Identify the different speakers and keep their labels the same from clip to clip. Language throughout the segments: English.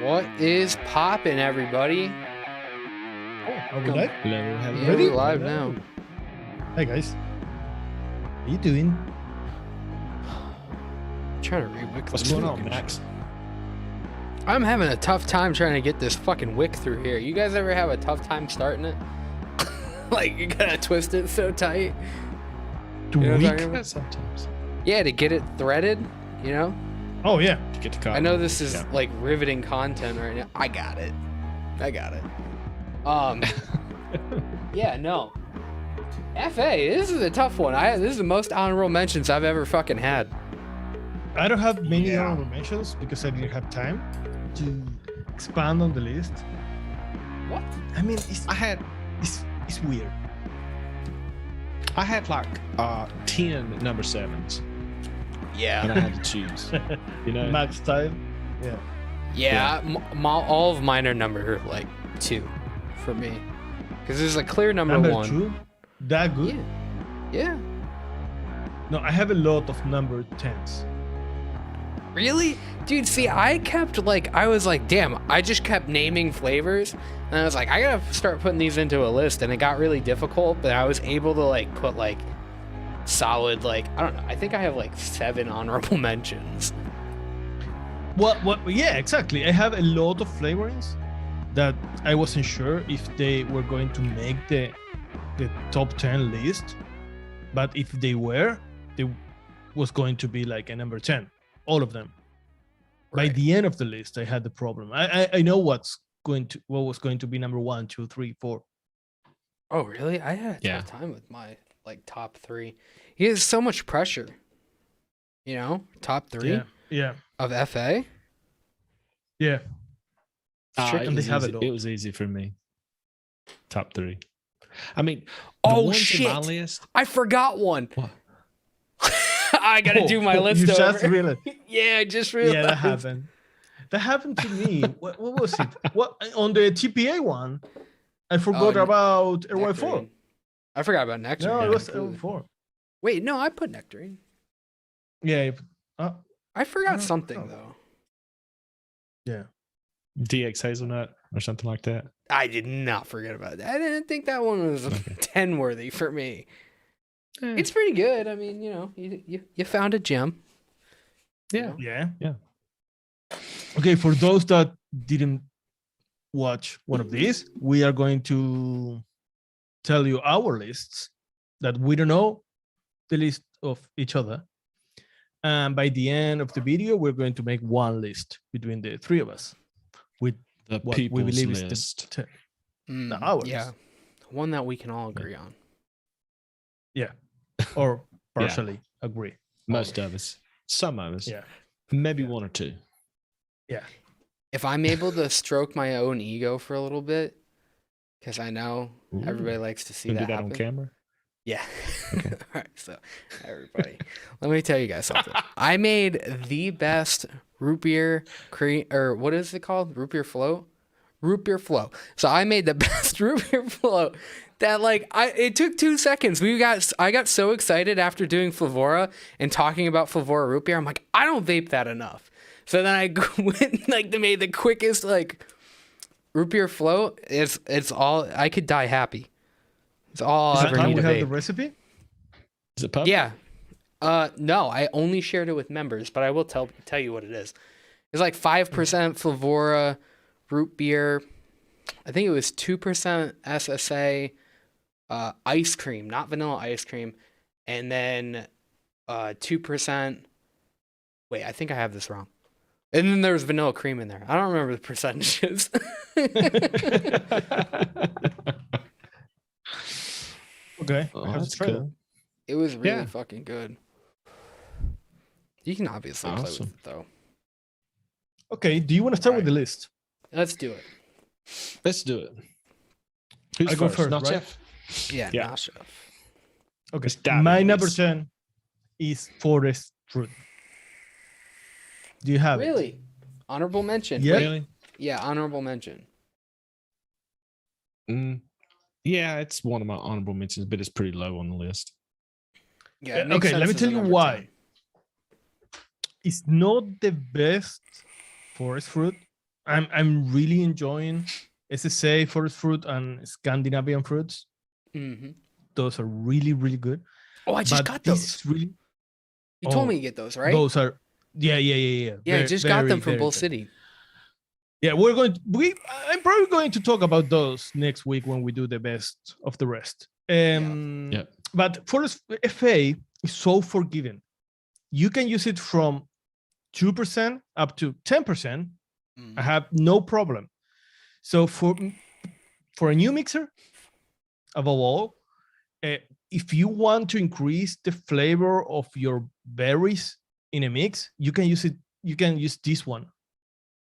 Speaker 1: What is poppin', everybody?
Speaker 2: Oh, are we live?
Speaker 3: Hello,
Speaker 1: Yeah,
Speaker 3: hello.
Speaker 1: we're live now.
Speaker 2: Hey guys, how you doing?
Speaker 1: Trying to re-wick
Speaker 3: What's
Speaker 1: this
Speaker 3: going on,
Speaker 1: fucking
Speaker 3: Max?
Speaker 1: shit. I'm having a tough time trying to get this fucking wick through here. You guys ever have a tough time starting it? Like, you gotta twist it so tight.
Speaker 2: To
Speaker 1: You know what I'm
Speaker 2: week?
Speaker 1: talking about?
Speaker 3: Yeah, sometimes.
Speaker 1: Yeah, to get it threaded, you know?
Speaker 2: Oh yeah.
Speaker 3: To get the cotton.
Speaker 1: I know this is
Speaker 3: Yeah.
Speaker 1: like riveting content right now. I got it. Yeah, no. FA, this is a tough one. This is the most honorable mentions I've ever fucking had.
Speaker 2: I don't have many honorable mentions because I didn't have time to expand on the list.
Speaker 1: What?
Speaker 2: I mean,
Speaker 3: I had
Speaker 2: weird.
Speaker 3: like 10 number 7s,
Speaker 1: Yeah.
Speaker 3: and I had to choose. You know,
Speaker 2: Max style. Yeah.
Speaker 1: Yeah, all of mine are number like 2 for me, because there's a clear number 1.
Speaker 2: 2. That good?
Speaker 1: Yeah.
Speaker 2: No, I have a lot of number 10s.
Speaker 1: Really? Dude, see, I was like, damn, I just kept naming flavors, and I was like, I gotta start putting these into a list, and it got really difficult, but I was able to like put like solid, like, I don't know, I think I have like 7 honorable mentions.
Speaker 2: What? Yeah, exactly. I have a lot of flavorings that I wasn't sure if they were going to make the top 10 list, but if they were, they was going to be like a number 10, all of them. By
Speaker 1: Right.
Speaker 2: the end of the list, I had the problem. I know what was going to be number 1, 2, 3, 4.
Speaker 1: Oh, really? I had a
Speaker 3: Yeah.
Speaker 1: tough time with my like top 3. He has so much pressure. You know, top 3
Speaker 2: Yeah.
Speaker 1: of FA.
Speaker 2: Yeah.
Speaker 3: it,
Speaker 2: And
Speaker 3: was
Speaker 2: they have
Speaker 3: easy.
Speaker 2: it all.
Speaker 3: It was easy for me. Top 3. I mean, the
Speaker 1: Oh
Speaker 3: ones
Speaker 1: shit!
Speaker 3: in my list.
Speaker 1: I forgot one.
Speaker 3: What?
Speaker 1: I gotta do my list
Speaker 2: You
Speaker 1: over.
Speaker 2: just realized.
Speaker 1: Yeah, I just realized.
Speaker 2: Yeah, that happened. That happened to me. What was it? What on the TPA one? I forgot
Speaker 1: Oh,
Speaker 2: about RY4.
Speaker 1: Nectarine. I forgot about nectarine.
Speaker 2: No, it was
Speaker 1: completely.
Speaker 2: RY4.
Speaker 1: Wait, no, I put nectarine.
Speaker 2: Yeah.
Speaker 1: I forgot
Speaker 2: No,
Speaker 1: something
Speaker 2: no.
Speaker 1: though.
Speaker 2: Yeah.
Speaker 3: DX Hazelnut or something like that.
Speaker 1: I did not forget about that. I didn't think that one was 10 worthy for me. It's pretty good. I mean, you know, you found a gem.
Speaker 3: Yeah.
Speaker 2: Yeah.
Speaker 3: Yeah.
Speaker 2: Okay, for those that didn't watch one of these, we are going to tell you our lists that we don't know the list of each other. And by the end of the video, we're going to make one list between the 3 of us with
Speaker 3: The
Speaker 2: what we
Speaker 3: people's
Speaker 2: believe
Speaker 3: list.
Speaker 2: is the
Speaker 1: Mm,
Speaker 2: ours.
Speaker 1: yeah, one that we can all agree on.
Speaker 2: or partially agree.
Speaker 3: Most of us. Some of us.
Speaker 2: Yeah.
Speaker 3: Maybe 1 or 2.
Speaker 2: Yeah.
Speaker 1: If I'm able to stroke my own ego for a little bit, because I know everybody likes to see
Speaker 3: Can
Speaker 1: that
Speaker 3: do that
Speaker 1: happen.
Speaker 3: on camera.
Speaker 1: Yeah. All right. So, everybody, let me tell you guys something. I made the best root beer cream, or what is it called? Root beer float. Root beer float. So I made the best root beer float that it took 2 seconds. I got so excited after doing Flavora and talking about Flavora root beer. I'm like, I don't vape that enough. So then I went made the quickest root beer float. It's all I could die happy. It's all I ever
Speaker 2: Time
Speaker 1: need
Speaker 2: we
Speaker 1: to
Speaker 2: have
Speaker 1: vape.
Speaker 2: the recipe.
Speaker 3: Is it pub?
Speaker 1: Yeah. No, I only shared it with members, but I will tell you what it is. It's like 5% Flavora root beer. I think it was 2% SSA ice cream, not vanilla ice cream, and then 2%. Wait, I think I have this wrong. And then there was vanilla cream in there. I don't remember the percentages.
Speaker 2: Okay.
Speaker 3: Oh,
Speaker 2: I have to
Speaker 3: that's
Speaker 2: try
Speaker 3: cool.
Speaker 2: that.
Speaker 1: It was really
Speaker 3: Yeah.
Speaker 1: fucking good. You can obviously play
Speaker 3: Awesome.
Speaker 1: with it though.
Speaker 2: Okay. Do you want to start with
Speaker 1: Right.
Speaker 2: the list?
Speaker 1: Let's do it.
Speaker 3: Let's do it. Who's
Speaker 2: I go first,
Speaker 3: Not
Speaker 2: right?
Speaker 3: Chef?
Speaker 1: Yeah,
Speaker 3: Yeah.
Speaker 1: nah, chef.
Speaker 2: Okay.
Speaker 3: Let's dive
Speaker 2: My
Speaker 3: into
Speaker 2: number
Speaker 3: this.
Speaker 2: 10 is forest fruit. Do you have it?
Speaker 1: Really? Honorable mention.
Speaker 2: Yeah.
Speaker 1: Wait,
Speaker 3: Really?
Speaker 1: yeah, honorable mention.
Speaker 3: Yeah, it's one of my honorable mentions, but it's pretty low on the list.
Speaker 1: Yeah. it makes
Speaker 2: Okay, let
Speaker 1: sense
Speaker 2: me
Speaker 1: as
Speaker 2: tell
Speaker 1: a
Speaker 2: you
Speaker 1: number
Speaker 2: why.
Speaker 1: 10.
Speaker 2: It's not the best forest fruit I'm really enjoying SSA forest fruit and Scandinavian fruits.
Speaker 1: Mm-hmm.
Speaker 2: Those are really, really good.
Speaker 1: Oh, I just
Speaker 2: But
Speaker 1: got
Speaker 2: this
Speaker 1: those.
Speaker 2: is really
Speaker 1: You told me to get those, right?
Speaker 2: those are yeah.
Speaker 1: Yeah, I
Speaker 2: Very,
Speaker 1: just got them
Speaker 2: very,
Speaker 1: from
Speaker 2: very
Speaker 1: Bull
Speaker 2: good.
Speaker 1: City.
Speaker 2: Yeah, I'm probably going to talk about those next week when we do the best of the rest.
Speaker 3: Yeah.
Speaker 2: But Forest FA is so forgiving. You can use it from 2% up to 10%. I have no problem. So for a new mixer, above all, if you want to increase the flavor of your berries in a mix, you can use it. You can use this one,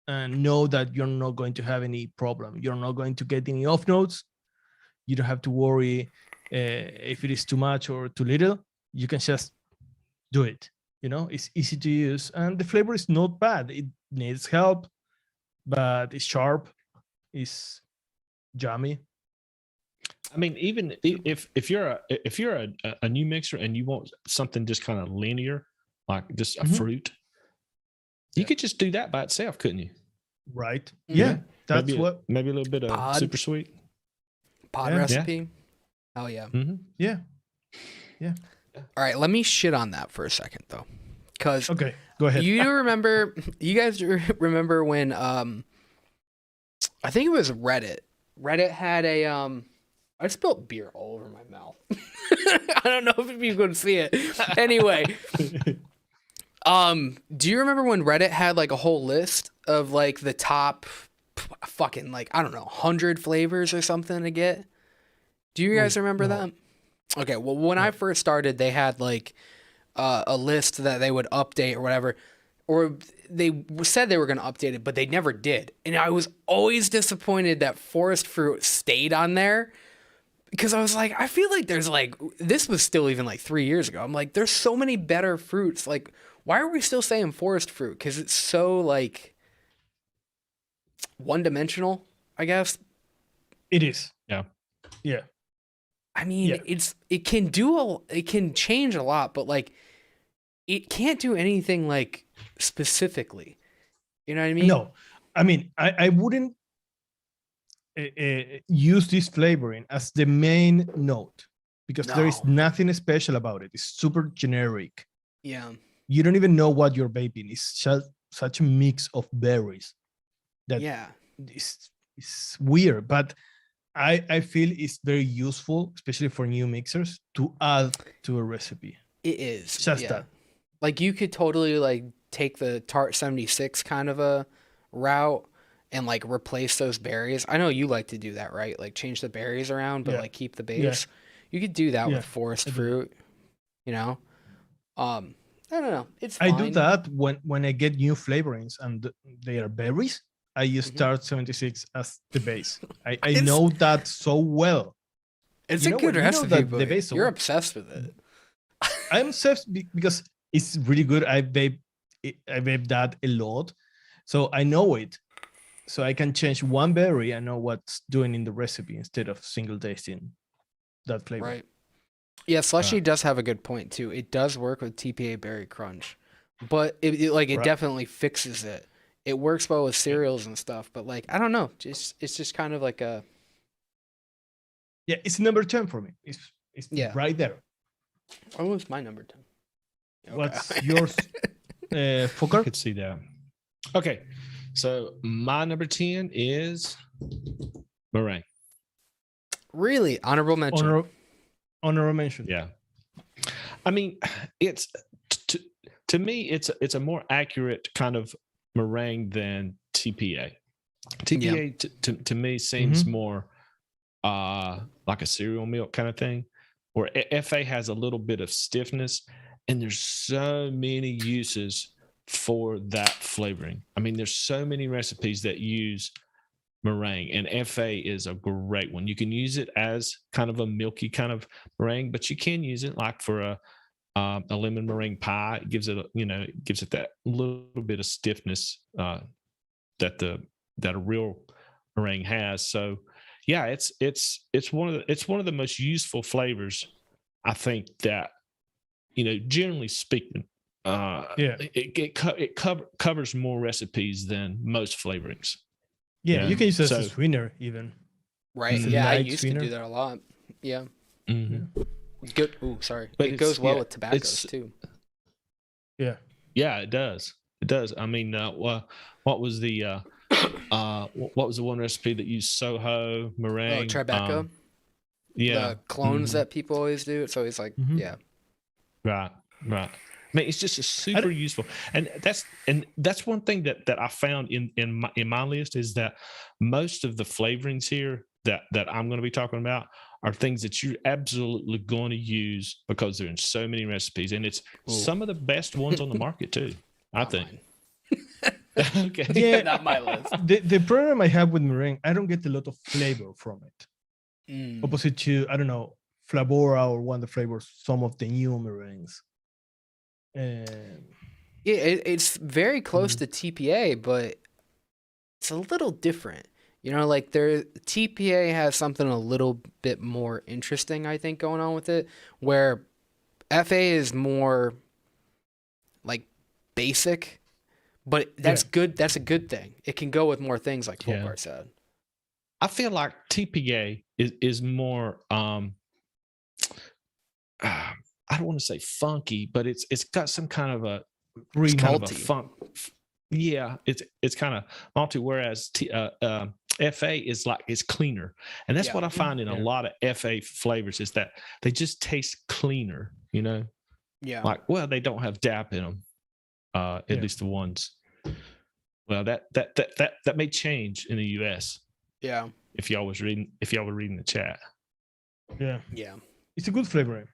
Speaker 2: and know that you're not going to have any problem. You're not going to get any off notes. You don't have to worry if it is too much or too little. You can just do it. It's easy to use, and the flavor is not bad. It needs help, but it's sharp. It's yummy.
Speaker 3: I mean, even if you're a new mixer and you want something just kind of linear, like just a fruit, you could just do that by itself, couldn't you?
Speaker 2: Right.
Speaker 1: Mhm.
Speaker 2: Yeah. That's
Speaker 3: maybe a little bit of
Speaker 1: Pod.
Speaker 3: super sweet.
Speaker 1: Pod
Speaker 2: Yeah.
Speaker 1: recipe. Oh yeah.
Speaker 3: Mm-hmm.
Speaker 2: Yeah.
Speaker 1: All right, let me shit on that for a second though, because
Speaker 2: Okay. Go ahead.
Speaker 1: you guys remember when I think it was Reddit. Reddit had a I spilled beer all over my mouth. I don't know if you could see it. Anyway, do you remember when Reddit had like a whole list of like the top fucking like I don't know 100 flavors or something to get? Do you guys remember that? Okay, well when I first started, they had like a list that they would update or whatever, or they said they were going to update it, but they never did. And I was always disappointed that forest fruit stayed on there. Because I was like, I feel like there's like, this was still even like 3 years ago. I'm like, there's so many better fruits. Like, why are we still saying forest fruit? Because it's so like one-dimensional, I guess.
Speaker 2: It is.
Speaker 3: Yeah.
Speaker 2: Yeah.
Speaker 1: I mean, it can change a lot, but like, it can't do anything like specifically. You know what I mean?
Speaker 2: No, I mean, I wouldn't use this flavoring as the main note because there is
Speaker 1: No.
Speaker 2: nothing special about it. It's super generic.
Speaker 1: Yeah.
Speaker 2: You don't even know what you're vaping. It's just such a mix of berries that
Speaker 1: Yeah.
Speaker 2: it's weird. But I feel it's very useful, especially for new mixers, to add to a recipe.
Speaker 1: It is.
Speaker 2: Just
Speaker 1: yeah.
Speaker 2: that.
Speaker 1: Like you could totally like take the Tart 76 kind of a route and like replace those berries. I know you like to do that, right? Like change the berries around, but like keep the base. You could do that with forest fruit, you know? I don't know. It's fine.
Speaker 2: I do that when I get new flavorings and they are berries. I use Tart 76 as the base. I know that so well.
Speaker 1: It's a good recipe, but you're obsessed with it.
Speaker 2: I'm obsessed because it's really good. I vape that a lot, so I know it. So I can change one berry. I know what's doing in the recipe instead of single tasting that flavor.
Speaker 1: Right. Yeah, Slushy does have a good point too. It does work with TPA Berry Crunch, but it definitely fixes it. It works well with cereals and stuff, but like I don't know, it's just kind of like a
Speaker 2: it's number 10 for me. It's right there.
Speaker 1: What was my number 10?
Speaker 2: Okay. What's yours, Fokker?
Speaker 3: I could see that. Okay, so my number 10 is meringue.
Speaker 1: Really? Honorable mention.
Speaker 2: Honorable mention.
Speaker 3: Yeah. I mean, it's to me, it's a more accurate kind of meringue than TPA. TPA to me seems more like a cereal milk kind of thing, where FA has a little bit of stiffness, and there's so many uses for that flavoring. I mean, there's so many recipes that use meringue, and FA is a great one. You can use it as kind of a milky kind of meringue, but you can use it like for a lemon meringue pie. It gives it that little bit of stiffness that a real meringue has. So yeah, it's one of the most useful flavors, I think, that generally speaking, it covers more recipes than most flavorings.
Speaker 2: Yeah,
Speaker 3: Yeah.
Speaker 2: you can use it as
Speaker 3: So-
Speaker 2: a sweetener even.
Speaker 1: Right.
Speaker 2: It's a
Speaker 1: Yeah, I
Speaker 2: light
Speaker 1: used
Speaker 2: sweetener.
Speaker 1: to do that a lot. Yeah.
Speaker 3: Mhm.
Speaker 1: Good. Oh, sorry.
Speaker 3: But
Speaker 1: it
Speaker 3: it's-
Speaker 1: goes well
Speaker 3: yeah,
Speaker 1: with tobaccos
Speaker 3: it's-
Speaker 1: too.
Speaker 2: Yeah.
Speaker 3: Yeah, it does. It does. I mean, what was the what was the one recipe that used Soho meringue?
Speaker 1: Oh, Tribeca.
Speaker 3: Yeah.
Speaker 1: The clones
Speaker 3: Mhm.
Speaker 1: that people always do. It's always like,
Speaker 2: Mhm.
Speaker 1: yeah.
Speaker 3: Right. I mean, it's just a super useful, and that's one thing that I found in my list is that most of the flavorings here that I'm going to be talking about are things that you're absolutely going to use because they're in so many recipes, and it's
Speaker 1: Ooh.
Speaker 3: some of the best ones on the market too. I
Speaker 1: Not
Speaker 3: think.
Speaker 1: mine.
Speaker 3: Okay.
Speaker 2: Yeah.
Speaker 1: Not my list.
Speaker 2: The problem I have with meringue, I don't get a lot of flavor from it.
Speaker 1: Mm.
Speaker 2: Opposite to, I don't know, Flavora or one of the flavors, some of the new meringues. And
Speaker 1: Yeah, it's very close
Speaker 2: Mhm.
Speaker 1: to TPA, but it's a little different. You know, like TPA has something a little bit more interesting, I think, going on with it, where FA is more like basic, but that's good. That's a good thing. It can go with more things, like
Speaker 3: Yeah.
Speaker 1: Volkart said.
Speaker 3: I feel like TPA is more I don't want to say funky, but it's got some kind of a
Speaker 2: green
Speaker 3: kind of a
Speaker 1: malty.
Speaker 3: funk. Yeah, it's kind of malty. Whereas FA is like it's cleaner, and that's
Speaker 1: Yeah.
Speaker 3: what I find in a
Speaker 2: Yeah.
Speaker 3: lot of FA flavors is that they just taste cleaner. You know,
Speaker 1: Yeah.
Speaker 3: like well, they don't have DAP in them, at
Speaker 2: Yeah.
Speaker 3: least the ones. Well, that may change in the US
Speaker 1: Yeah.
Speaker 3: if y'all were reading the chat.
Speaker 2: Yeah.
Speaker 1: Yeah.
Speaker 2: It's a good flavor.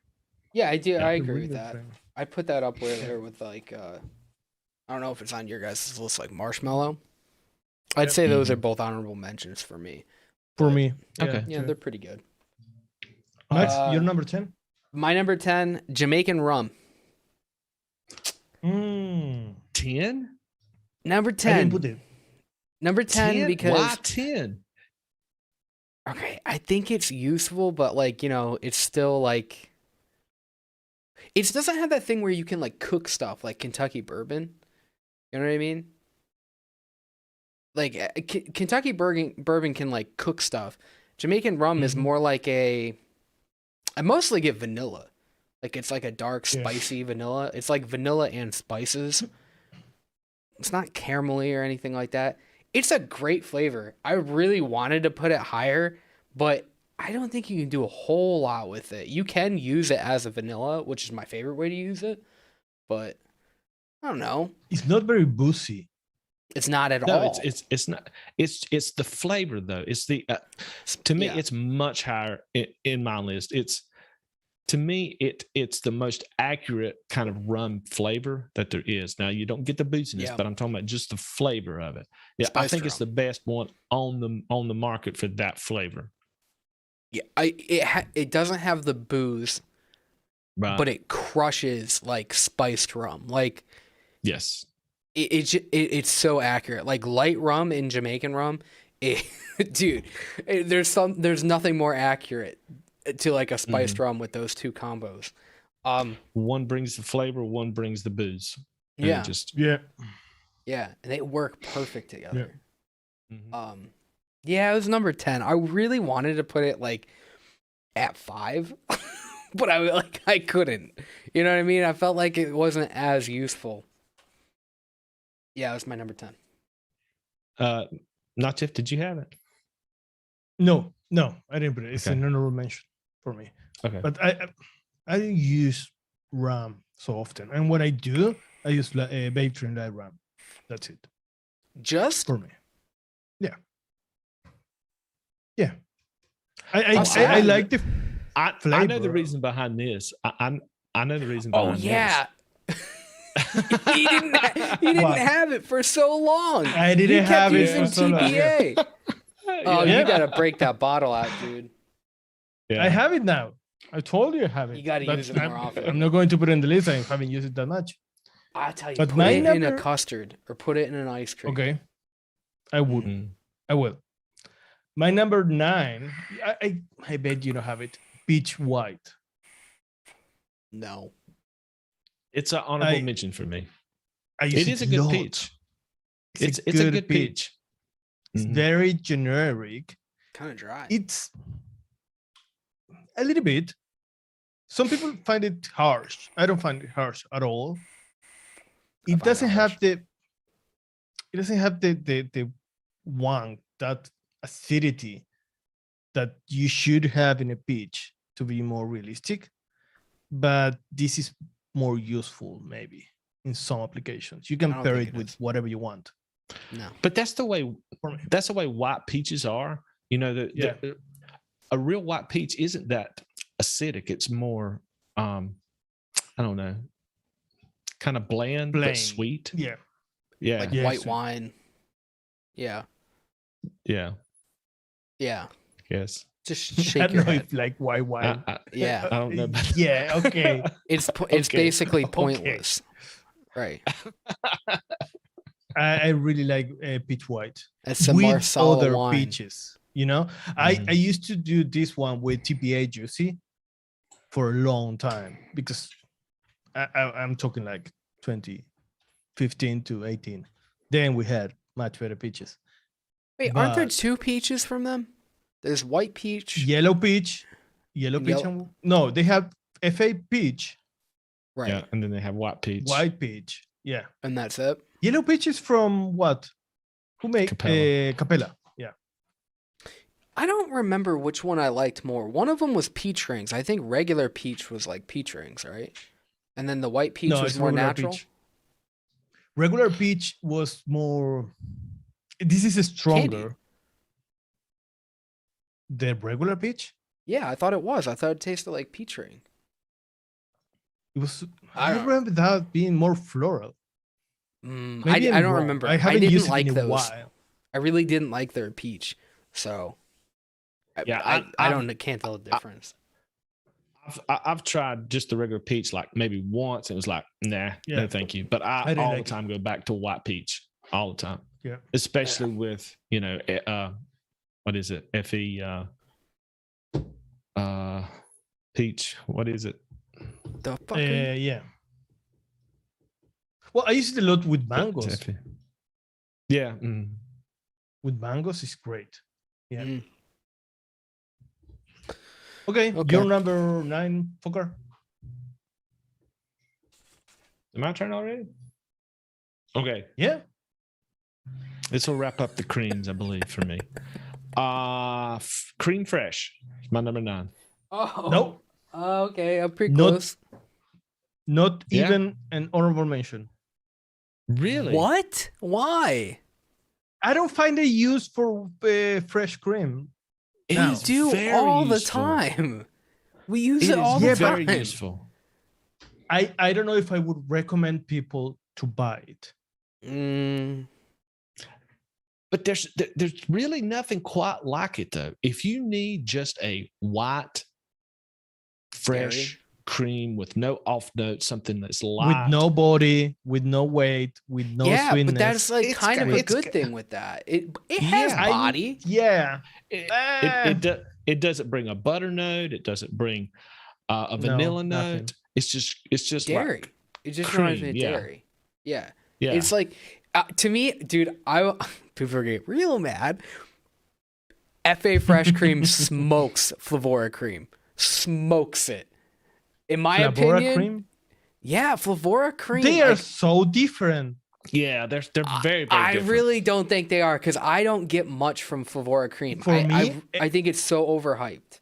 Speaker 1: Yeah, I do.
Speaker 3: Yeah.
Speaker 1: I
Speaker 2: It's a
Speaker 1: agree
Speaker 2: really
Speaker 1: with
Speaker 2: good
Speaker 1: that.
Speaker 2: flavor.
Speaker 1: I put that up there with like I don't know if it's on your guys' list, like marshmallow. I'd
Speaker 2: Yep.
Speaker 1: say those are
Speaker 3: Mhm.
Speaker 1: both honorable mentions for me.
Speaker 2: For
Speaker 1: But,
Speaker 2: me.
Speaker 3: Okay.
Speaker 1: Yeah, they're pretty good.
Speaker 2: Max,
Speaker 1: Uh,
Speaker 2: you're number 10?
Speaker 1: My number 10, Jamaican rum.
Speaker 2: Mm.
Speaker 3: 10?
Speaker 1: Number
Speaker 2: I
Speaker 1: 10.
Speaker 2: didn't put it.
Speaker 1: Number 10 because
Speaker 3: Why 10?
Speaker 1: okay, I think it's useful, but like, you know, it's still like it doesn't have that thing where you can like cook stuff like Kentucky bourbon. You know what I mean? Like Kentucky bourbon can like cook stuff. Jamaican rum is
Speaker 2: Mhm.
Speaker 1: more like I mostly get vanilla. Like it's like a dark
Speaker 2: Yeah.
Speaker 1: spicy vanilla. It's like vanilla and spices. It's not caramelly or anything like that. It's a great flavor. I really wanted to put it higher, but I don't think you can do a whole lot with it. You can use it as a vanilla, which is my favorite way to use it, but I don't know.
Speaker 2: It's not very boozy.
Speaker 1: It's not at
Speaker 3: No,
Speaker 1: all.
Speaker 3: it's not. It's the flavor though. It's the to me
Speaker 1: Yeah.
Speaker 3: it's much higher in my list. It's to me it's the most accurate kind of rum flavor that there is. Now you don't get the booziness,
Speaker 1: Yeah.
Speaker 3: but I'm talking about just the flavor of it. Yeah, I
Speaker 1: Spiced
Speaker 3: think it's
Speaker 1: rum.
Speaker 3: the best one on the market for that flavor.
Speaker 1: Yeah, it doesn't have the booze,
Speaker 3: Right.
Speaker 1: but it crushes like spiced rum. Like
Speaker 3: Yes.
Speaker 1: it's so accurate. Like light rum in Jamaican rum, dude, there's nothing more accurate to like a spiced rum with those two combos.
Speaker 3: One brings the flavor, one brings the booze. And it
Speaker 1: Yeah,
Speaker 3: just
Speaker 2: Yeah.
Speaker 1: yeah, and they work perfect together.
Speaker 3: Mhm.
Speaker 1: Yeah, it was number 10. I really wanted to put it like at 5, but I couldn't. You know what I mean? I felt like it wasn't as useful. Yeah, it was my number 10.
Speaker 3: Natif, did you have it?
Speaker 2: No, I didn't put it. It's
Speaker 3: Okay.
Speaker 2: an honorable mention for me.
Speaker 3: Okay.
Speaker 2: But I don't use rum so often. And when I do, I use Babe Trin Light rum. That's it
Speaker 1: Just
Speaker 2: for me. Yeah. I
Speaker 1: I
Speaker 2: like the
Speaker 3: I know the
Speaker 2: flavor.
Speaker 3: reason behind this. I know the reason
Speaker 1: oh
Speaker 3: behind
Speaker 1: yeah. he didn't
Speaker 2: What?
Speaker 1: have it for so long.
Speaker 2: I
Speaker 1: You
Speaker 2: didn't
Speaker 1: kept
Speaker 2: have it
Speaker 1: using
Speaker 2: for so long.
Speaker 1: TPA.
Speaker 3: this.
Speaker 1: Oh,
Speaker 2: Yeah.
Speaker 1: you gotta break that bottle out, dude.
Speaker 3: Yeah.
Speaker 2: I have it now. I told you I have it.
Speaker 1: You gotta
Speaker 2: but
Speaker 1: use it more often.
Speaker 2: I'm not going to put it in the list. I haven't used it that much.
Speaker 1: I'll tell you,
Speaker 2: But
Speaker 1: put
Speaker 2: my
Speaker 1: it in a
Speaker 2: number-
Speaker 1: custard or put it in an ice cream.
Speaker 2: Okay. I would.
Speaker 3: Mhm.
Speaker 2: I will. My number 9, I bet you don't have it. Peach White.
Speaker 1: No.
Speaker 3: It's an honorable
Speaker 2: I-
Speaker 3: mention for me.
Speaker 2: I use
Speaker 3: It is a good
Speaker 2: lot.
Speaker 3: peach. It's a good peach.
Speaker 2: It's
Speaker 3: Mhm.
Speaker 2: very generic.
Speaker 1: Kind of dry.
Speaker 2: It's a little bit. Some people find it harsh. I don't find it harsh at all.
Speaker 1: I
Speaker 2: It
Speaker 1: find it
Speaker 2: doesn't have
Speaker 1: harsh.
Speaker 2: the one that acidity that you should have in a peach to be more realistic. But this is more useful maybe in some applications. You
Speaker 1: I
Speaker 2: can
Speaker 1: don't
Speaker 2: pair
Speaker 1: think
Speaker 2: it
Speaker 1: it
Speaker 2: with
Speaker 1: is.
Speaker 2: whatever you want.
Speaker 1: No.
Speaker 3: But that's the way
Speaker 2: For me.
Speaker 3: white peaches are. You know, a real white peach isn't that acidic. It's more I don't know, kind of bland
Speaker 2: Plain.
Speaker 3: but sweet.
Speaker 2: Yeah.
Speaker 3: Yeah.
Speaker 1: Like
Speaker 2: Yeah,
Speaker 1: white
Speaker 2: sweet.
Speaker 1: wine. Yeah.
Speaker 3: Yeah.
Speaker 1: Yeah.
Speaker 3: Yes.
Speaker 1: Just
Speaker 2: I
Speaker 1: shake
Speaker 2: don't
Speaker 1: your
Speaker 2: know
Speaker 1: head.
Speaker 2: if like why
Speaker 1: Yeah.
Speaker 3: I don't know about
Speaker 2: Yeah, okay.
Speaker 1: It's
Speaker 3: Okay.
Speaker 1: basically
Speaker 2: Okay.
Speaker 1: pointless. Right.
Speaker 2: I really like peach white
Speaker 1: It's some
Speaker 2: with
Speaker 1: Marsala
Speaker 2: other
Speaker 1: wine.
Speaker 2: peaches. You know, I
Speaker 3: Mhm.
Speaker 2: used to do this one with TPA juicy for a long time because I'm talking like 2015 to 18. Then we had much better peaches.
Speaker 1: Wait, aren't there
Speaker 2: But-
Speaker 1: 2 peaches from them? There's white peach.
Speaker 2: Yellow peach, no, they have FA peach,
Speaker 1: Right.
Speaker 3: Yeah, and then they have white peach.
Speaker 2: white peach. Yeah,
Speaker 1: And that's it.
Speaker 2: yellow peach is from what? Who make
Speaker 3: Capella.
Speaker 2: Capella? Yeah.
Speaker 1: I don't remember which one I liked more. One of them was peach rings. I think regular peach was like peach rings, right? And then the white peach
Speaker 2: No,
Speaker 1: was
Speaker 2: it's
Speaker 1: more
Speaker 2: regular
Speaker 1: natural.
Speaker 2: peach. Regular peach was more. This is stronger. The regular peach.
Speaker 1: Yeah, I thought it was. I thought it tasted like peach ring.
Speaker 2: It was.
Speaker 1: I
Speaker 2: I
Speaker 1: don't-
Speaker 2: remember that being more floral.
Speaker 1: I
Speaker 2: Maybe I'm
Speaker 1: don't
Speaker 2: wrong.
Speaker 1: remember.
Speaker 2: I
Speaker 1: I
Speaker 2: haven't
Speaker 1: didn't
Speaker 2: used
Speaker 1: like
Speaker 2: it in a
Speaker 1: those.
Speaker 2: while.
Speaker 1: I really didn't like their peach. So
Speaker 3: Yeah,
Speaker 1: I can't tell the difference.
Speaker 3: I've tried just the regular peach like maybe once. It was like, nah,
Speaker 2: Yeah.
Speaker 3: no, thank you. But I
Speaker 2: didn't
Speaker 3: all
Speaker 2: like
Speaker 3: the
Speaker 2: it.
Speaker 3: time go back to white peach all the time.
Speaker 2: Yeah.
Speaker 3: Especially with, you know, what is it? FE peach. What is it?
Speaker 1: The fucking
Speaker 2: Yeah. Well, I use it a lot with
Speaker 3: It's
Speaker 2: mangoes.
Speaker 3: FE. Yeah.
Speaker 2: With mangoes, it's great. Yeah.
Speaker 1: Mm.
Speaker 2: Okay,
Speaker 1: Okay.
Speaker 2: your number 9, Fokker.
Speaker 3: My turn already? Okay.
Speaker 2: Yeah.
Speaker 3: This will wrap up the creams, I believe, for me. Cream fresh. It's my number 9.
Speaker 1: Oh.
Speaker 2: Nope.
Speaker 1: Okay, I'm pretty
Speaker 2: Not-
Speaker 1: close.
Speaker 2: Not
Speaker 3: Yeah.
Speaker 2: even an honorable mention.
Speaker 3: Really?
Speaker 1: What? Why?
Speaker 2: I don't find a use for fresh cream.
Speaker 3: It
Speaker 2: No.
Speaker 1: We
Speaker 3: is
Speaker 1: do
Speaker 3: very
Speaker 1: all the
Speaker 3: useful.
Speaker 1: time. We use
Speaker 3: It
Speaker 1: it all the
Speaker 3: is very
Speaker 1: time.
Speaker 3: useful.
Speaker 2: I don't know if I would recommend people to buy it.
Speaker 1: Mm,
Speaker 3: But there's really nothing quite like it though. If you need just a white, fresh
Speaker 1: Dairy.
Speaker 3: cream with no off notes, something that's light.
Speaker 2: With no body, with no weight, with no
Speaker 1: yeah,
Speaker 2: sweetness.
Speaker 1: but that's like
Speaker 3: It's
Speaker 1: kind of
Speaker 3: got-
Speaker 1: a
Speaker 3: it's
Speaker 1: good
Speaker 3: got-
Speaker 1: thing with that. It has
Speaker 3: Yeah.
Speaker 1: body.
Speaker 2: Yeah.
Speaker 3: It doesn't bring a butter note. It doesn't bring a vanilla
Speaker 2: nothing.
Speaker 3: note. It's just
Speaker 1: Dairy.
Speaker 3: like
Speaker 1: It just reminds me of
Speaker 3: cream, yeah.
Speaker 1: dairy. Yeah.
Speaker 3: yeah.
Speaker 1: It's like to me, dude. People are getting real mad. FA Fresh Cream smokes Flavora Cream. Smokes it. In my
Speaker 2: Flavora
Speaker 1: opinion,
Speaker 2: cream.
Speaker 1: yeah, Flavora Cream.
Speaker 2: They are
Speaker 1: like,
Speaker 2: so different.
Speaker 3: yeah, they're very very
Speaker 1: I
Speaker 3: different.
Speaker 1: really don't think they are because I don't get much from Flavora Cream.
Speaker 2: For me,
Speaker 1: I think it's so overhyped.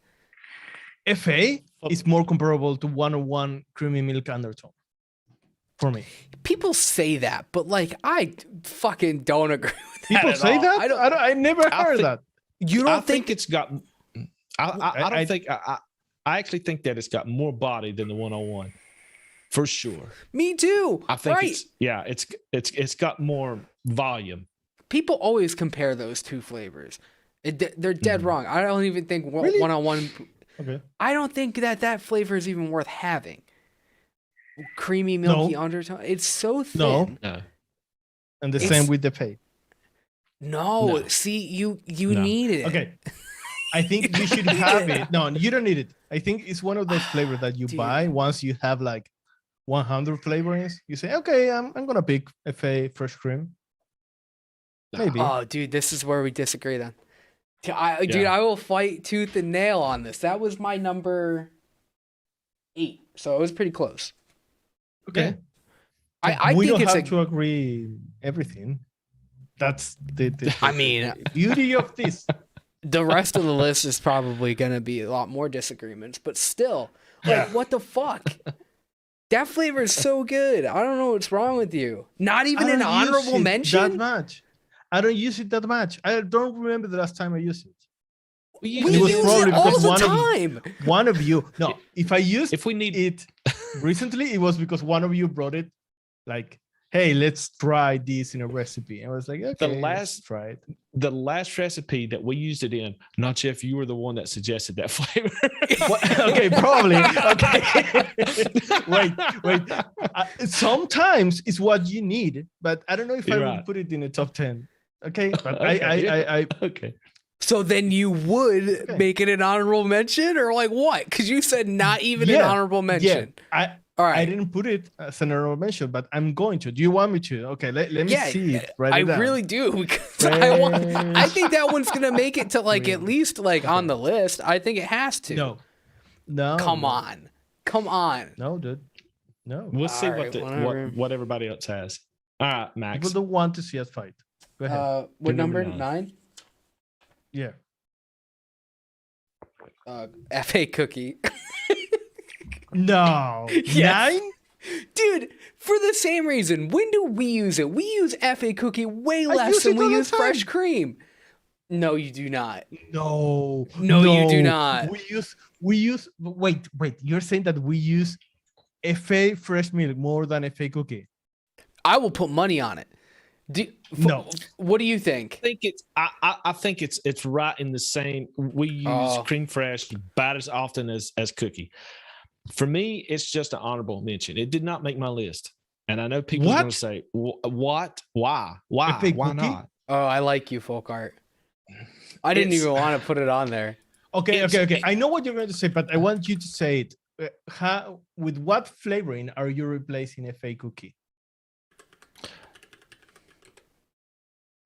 Speaker 2: FA is more comparable to 101 creamy milk undertone. For me.
Speaker 1: People say that, but like I fucking don't agree with that.
Speaker 2: People
Speaker 1: at
Speaker 2: say
Speaker 1: all.
Speaker 2: that?
Speaker 1: I
Speaker 2: I never
Speaker 3: I
Speaker 2: heard
Speaker 3: think-
Speaker 2: that.
Speaker 1: You
Speaker 3: I
Speaker 1: don't
Speaker 3: think it's got. I don't
Speaker 2: I-
Speaker 3: think. I actually think that it's got more body than the 101, for sure.
Speaker 1: Me too.
Speaker 3: I think
Speaker 1: right.
Speaker 3: it's got more volume.
Speaker 1: People always compare those two flavors. They're dead
Speaker 3: Mhm.
Speaker 1: wrong. I don't even think
Speaker 2: Really?
Speaker 1: one-on-one.
Speaker 2: Okay.
Speaker 1: I don't think that flavor is even worth having. Creamy, milky
Speaker 2: No.
Speaker 1: undertone. It's so thin.
Speaker 2: No.
Speaker 3: No.
Speaker 2: And the
Speaker 1: It's-
Speaker 2: same with the FA.
Speaker 1: No,
Speaker 3: No.
Speaker 1: see, you
Speaker 3: No.
Speaker 1: need it.
Speaker 2: Okay. I think you should have it. No, you don't need it. I think it's one of those flavors that you
Speaker 1: Dude.
Speaker 2: buy once you have like 100 flavorings. You say, okay, I'm gonna pick FA fresh cream. Maybe.
Speaker 1: Oh, dude, this is where we disagree then. Dude,
Speaker 3: Yeah.
Speaker 1: I will fight tooth and nail on this. That was my number 8, so it was pretty close.
Speaker 2: Okay.
Speaker 1: I
Speaker 2: we
Speaker 1: think
Speaker 2: don't
Speaker 1: it's
Speaker 2: have to agree everything. That's
Speaker 1: I mean,
Speaker 2: beauty of this.
Speaker 1: the rest of the list is probably going to be a lot more disagreements, but still,
Speaker 2: Yeah.
Speaker 1: like, what the fuck? That flavor is so good. I don't know what's wrong with you. Not even
Speaker 2: I
Speaker 1: an
Speaker 2: don't use
Speaker 1: honorable
Speaker 2: it
Speaker 1: mention?
Speaker 2: that much. I don't use it that much. I don't remember the last time I used it.
Speaker 1: We
Speaker 2: It was
Speaker 1: use
Speaker 2: probably
Speaker 1: it all
Speaker 2: because
Speaker 1: the
Speaker 2: one of you-
Speaker 1: time.
Speaker 2: One of you. No, if I used
Speaker 3: If we need
Speaker 2: it recently, it was because one of you brought it. Like, hey, let's try this in a recipe. I was like, okay, let's
Speaker 3: last-
Speaker 2: try it.
Speaker 3: the last recipe that we used it in, not Jeff, you were the one that suggested that flavor.
Speaker 2: Okay, probably. Okay. wait. Sometimes it's what you need, but I don't know if I
Speaker 3: You're
Speaker 2: would
Speaker 3: right.
Speaker 2: put it in the top 10. Okay, but
Speaker 3: Okay.
Speaker 2: I
Speaker 3: Okay.
Speaker 1: So then you would
Speaker 2: Okay.
Speaker 1: make it an honorable mention, or like what? Because you said not even an
Speaker 2: Yeah,
Speaker 1: honorable
Speaker 2: yeah,
Speaker 1: mention. All
Speaker 2: I
Speaker 1: right.
Speaker 2: didn't put it as an honorable mention, but I'm going to. Do you want me to? Okay, let me
Speaker 1: Yeah,
Speaker 2: see it. Write
Speaker 1: I
Speaker 2: it down.
Speaker 1: really do. Because I think that one's gonna make it to like at least like on the list. I think it has to.
Speaker 2: No.
Speaker 1: Come
Speaker 2: no.
Speaker 1: on.
Speaker 2: No, dude. No.
Speaker 3: We'll see
Speaker 1: All right, whatever.
Speaker 3: what everybody else has. All right, Max.
Speaker 2: People don't want to see us fight. Go ahead.
Speaker 1: What
Speaker 3: number
Speaker 1: number?
Speaker 3: 9.
Speaker 1: 9?
Speaker 2: Yeah.
Speaker 1: FA cookie.
Speaker 2: No.
Speaker 1: Yes.
Speaker 2: 9?
Speaker 1: Dude, for the same reason, when do we use it? We use FA cookie way less
Speaker 2: use
Speaker 1: than
Speaker 2: it
Speaker 1: we
Speaker 2: all the
Speaker 1: use fresh
Speaker 2: time.
Speaker 1: cream. No, you do not.
Speaker 2: No.
Speaker 1: No, you do not.
Speaker 2: We use wait, you're saying that we use FA fresh milk more than FA cookie.
Speaker 1: I will put money on it.
Speaker 2: No.
Speaker 1: What do you think?
Speaker 3: I think it's right in the same. We use cream fresh about as often as cookie. For me, it's just an honorable mention. It did not make my list, and I know people are going to say, "What? Why? Why?
Speaker 2: FA
Speaker 3: Why
Speaker 2: cookie?
Speaker 3: not?"
Speaker 1: Oh, I like you, folk art. I didn't even want to put it on there.
Speaker 2: Okay. I know what you're going to say, but I want you to say it. With what flavoring are you replacing FA cookie?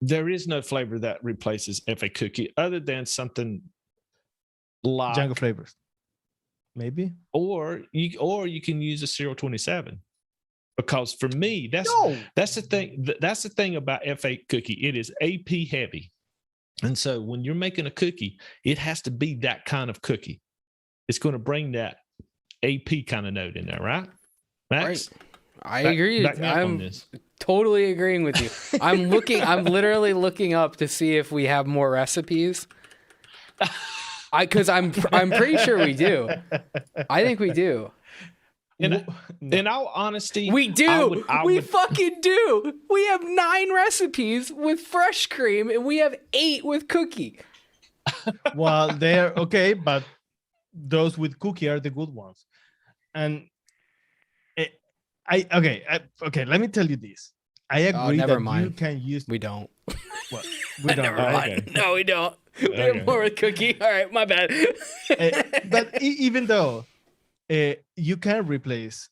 Speaker 3: There is no flavor that replaces FA cookie other than something like
Speaker 2: Django flavors. Maybe.
Speaker 3: or you can use a 027, because for me that's the thing. That's the thing about FA cookie. It is AP heavy, and so when you're making a cookie, it has to be that kind of cookie. It's going to bring that AP kind of note in there, right, Max?
Speaker 1: Right. I agree.
Speaker 3: Back me up on
Speaker 1: I'm
Speaker 3: this.
Speaker 1: totally agreeing with you. I'm literally looking up to see if we have more recipes. Because I'm pretty sure we do. I think we do.
Speaker 3: In all honesty,
Speaker 1: We do.
Speaker 3: I
Speaker 1: We
Speaker 3: would-
Speaker 1: fucking do. We have 9 recipes with fresh cream, and we have 8 with cookie.
Speaker 2: Well, they're okay, but those with cookie are the good ones. And okay. Let me tell you this. I agree
Speaker 1: never
Speaker 2: that
Speaker 1: mind.
Speaker 2: you can use.
Speaker 1: We don't.
Speaker 2: Well, we don't.
Speaker 1: Never
Speaker 2: right?
Speaker 1: mind. No, we don't. We
Speaker 3: Okay.
Speaker 1: have more with cookie. All right, my bad.
Speaker 2: But even though you can replace,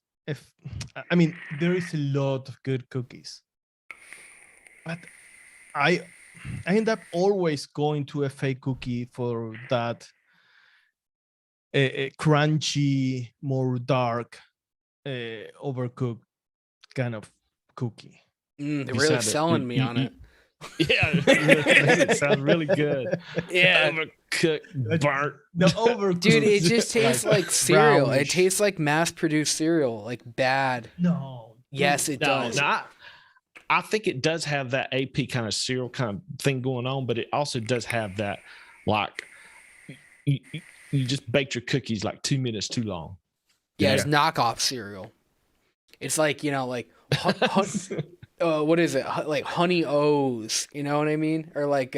Speaker 2: I mean, there is a lot of good cookies, but I end up always going to a fake cookie for that a crunchy, more dark, overcooked kind of cookie.
Speaker 1: They're
Speaker 3: You
Speaker 1: really
Speaker 3: sounded-
Speaker 1: selling me on it.
Speaker 3: Yeah, it sounds really good.
Speaker 1: Yeah.
Speaker 3: Overcooked, burnt.
Speaker 2: No, overcooked.
Speaker 1: Dude, it just tastes like cereal. It
Speaker 2: brownish.
Speaker 1: tastes like mass-produced cereal, like bad.
Speaker 2: No.
Speaker 1: Yes, it
Speaker 3: No,
Speaker 1: does.
Speaker 3: I think it does have that AP kind of cereal kind of thing going on, but it also does have that, like, you just baked your cookies like 2 minutes too long.
Speaker 1: Yeah, it's knockoff cereal. It's like, like what is it? Like Honey O's, you know what I mean? Or like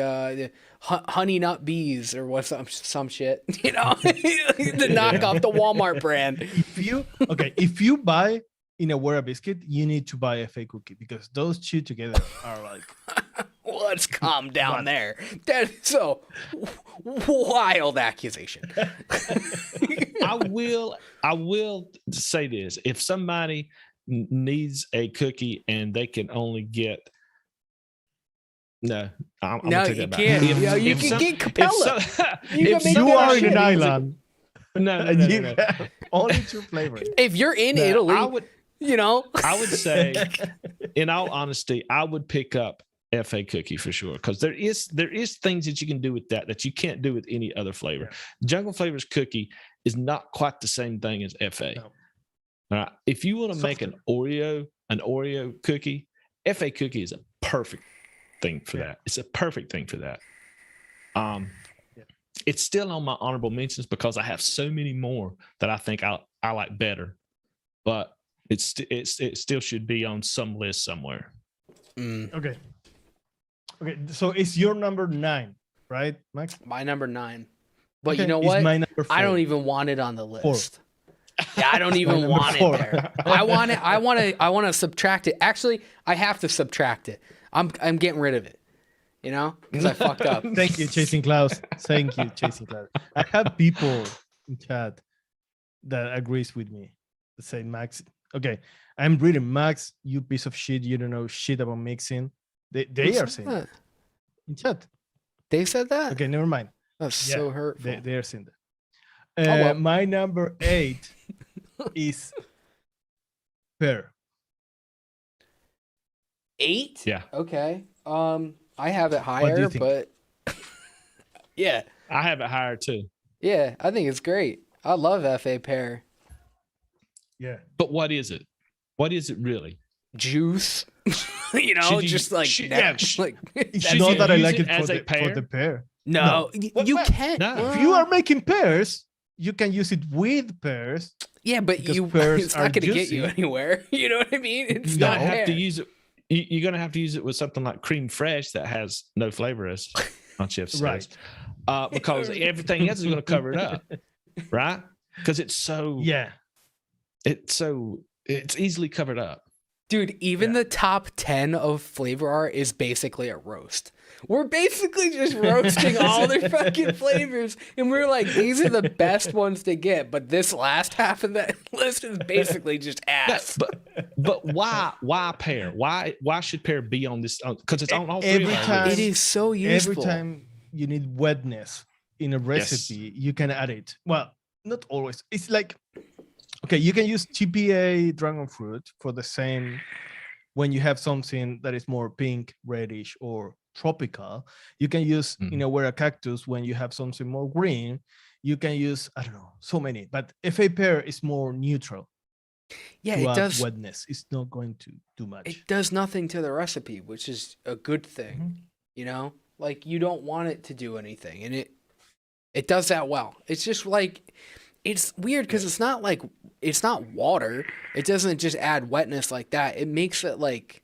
Speaker 1: Honey Nut Bees or what some shit, the knockoff, the Walmart brand.
Speaker 2: If you buy in a Wera biscuit, you need to buy a fake cookie because those two together are like.
Speaker 1: Let's calm down there. That's so wild accusation.
Speaker 3: I will say this: if somebody needs a cookie and they can only get No, I'm
Speaker 1: No,
Speaker 3: gonna take
Speaker 1: you
Speaker 3: that back.
Speaker 1: can't. You
Speaker 3: if
Speaker 1: can
Speaker 3: some-
Speaker 1: get
Speaker 3: if
Speaker 1: Capella.
Speaker 3: some-
Speaker 1: You can
Speaker 3: if
Speaker 1: make
Speaker 2: You
Speaker 1: that
Speaker 2: are in
Speaker 1: shit
Speaker 2: an
Speaker 1: easy.
Speaker 2: island.
Speaker 3: no,
Speaker 2: And you
Speaker 3: no.
Speaker 2: have only 2 flavors.
Speaker 1: If you're in
Speaker 3: No,
Speaker 1: Italy,
Speaker 3: I would I would say, in all honesty, I would pick up FA cookie for sure, because there is things that you can do with that you can't do with any other flavor.
Speaker 2: Yeah.
Speaker 3: Jungle Flavors cookie is not quite the same thing as FA.
Speaker 2: No.
Speaker 3: All right, if you want to make
Speaker 2: Softer.
Speaker 3: an Oreo cookie, FA cookie is a perfect thing for that. It's a perfect thing for that. It's still on my honorable mentions because I have so many more that I think I like better, but it still should be on some list somewhere.
Speaker 2: Okay. So it's your number 9, right, Max?
Speaker 1: my number 9. But
Speaker 2: Okay,
Speaker 1: you know
Speaker 2: it's
Speaker 1: what?
Speaker 2: my number 4.
Speaker 1: I don't even want it on the
Speaker 2: 4.
Speaker 1: list. Yeah, I don't even
Speaker 2: number
Speaker 1: want
Speaker 2: 4.
Speaker 1: it there. I want to subtract it. Actually, I have to subtract it. I'm getting rid of it. You know, because I fucked up.
Speaker 2: Thank you, Chasing Clouds. Thank you, Chasing Clouds. I have people in chat that agrees with me. That say, Max. Okay, I'm reading, Max, you piece of shit. You don't know shit about mixing. They
Speaker 1: Who
Speaker 2: are
Speaker 1: said
Speaker 2: saying
Speaker 1: that?
Speaker 2: that in chat.
Speaker 1: They said that.
Speaker 2: Okay, never mind.
Speaker 1: That's so hurtful.
Speaker 2: They are saying that.
Speaker 1: well.
Speaker 2: My number 8 is pear.
Speaker 1: 8?
Speaker 3: Yeah,
Speaker 1: Okay. I have it
Speaker 2: do
Speaker 1: higher,
Speaker 2: you think?
Speaker 1: but yeah,
Speaker 3: I have it higher too.
Speaker 1: yeah, I think it's great. I love FA pear
Speaker 2: Yeah.
Speaker 3: But what is it? What is it really?
Speaker 1: juice. You know,
Speaker 3: Should you-
Speaker 1: just like
Speaker 3: should-
Speaker 1: that,
Speaker 3: yeah, sh-
Speaker 1: like
Speaker 2: It's
Speaker 3: Should
Speaker 2: not
Speaker 3: you
Speaker 2: that I
Speaker 3: use
Speaker 2: like
Speaker 3: it
Speaker 2: it
Speaker 3: as a
Speaker 2: for
Speaker 3: pear?
Speaker 2: the pear.
Speaker 1: no, you
Speaker 3: What?
Speaker 1: can't.
Speaker 3: No.
Speaker 2: If you are making pears, you can use it with pears.
Speaker 1: yeah, but
Speaker 2: because
Speaker 1: you
Speaker 2: pears
Speaker 1: it's
Speaker 2: are
Speaker 1: not going to get you
Speaker 2: juicy.
Speaker 1: anywhere. You know what I mean? It's
Speaker 3: You're
Speaker 1: not
Speaker 3: gonna have to
Speaker 1: pear.
Speaker 3: use it. You're gonna have to use it with something like cream fresh that has no flavor, as my chef says,
Speaker 2: Right.
Speaker 3: because everything else is going to cover it up, right? Because it's
Speaker 2: Yeah.
Speaker 3: it's easily covered up.
Speaker 1: Dude, even
Speaker 2: Yeah.
Speaker 1: the top 10 of flavor art is basically a roast. We're basically just roasting all their fucking flavors, and we're like, these are the best ones to get. But this last half of that list is basically just ass.
Speaker 3: But why pear? Why should pear be on this? Because it's on all three
Speaker 2: Every
Speaker 3: of our
Speaker 2: time-
Speaker 3: lists.
Speaker 1: It is so useful.
Speaker 2: Every time you need wetness in a recipe, you can add it. Well, not always. It's like, okay, you can use TPA dragon fruit for the same when you have something that is more pink, reddish, or tropical. You can use a cactus when you have something more green. You can use, I don't know, so many. But FA pear is more neutral.
Speaker 1: Yeah,
Speaker 2: to
Speaker 1: it
Speaker 2: add
Speaker 1: does.
Speaker 2: wetness. It's not going to do much.
Speaker 1: It does nothing to the recipe, which is a good thing. You know, like you don't want it to do anything, and it does that well. It's just like it's weird because it's not water. It doesn't just add wetness like that. It makes it like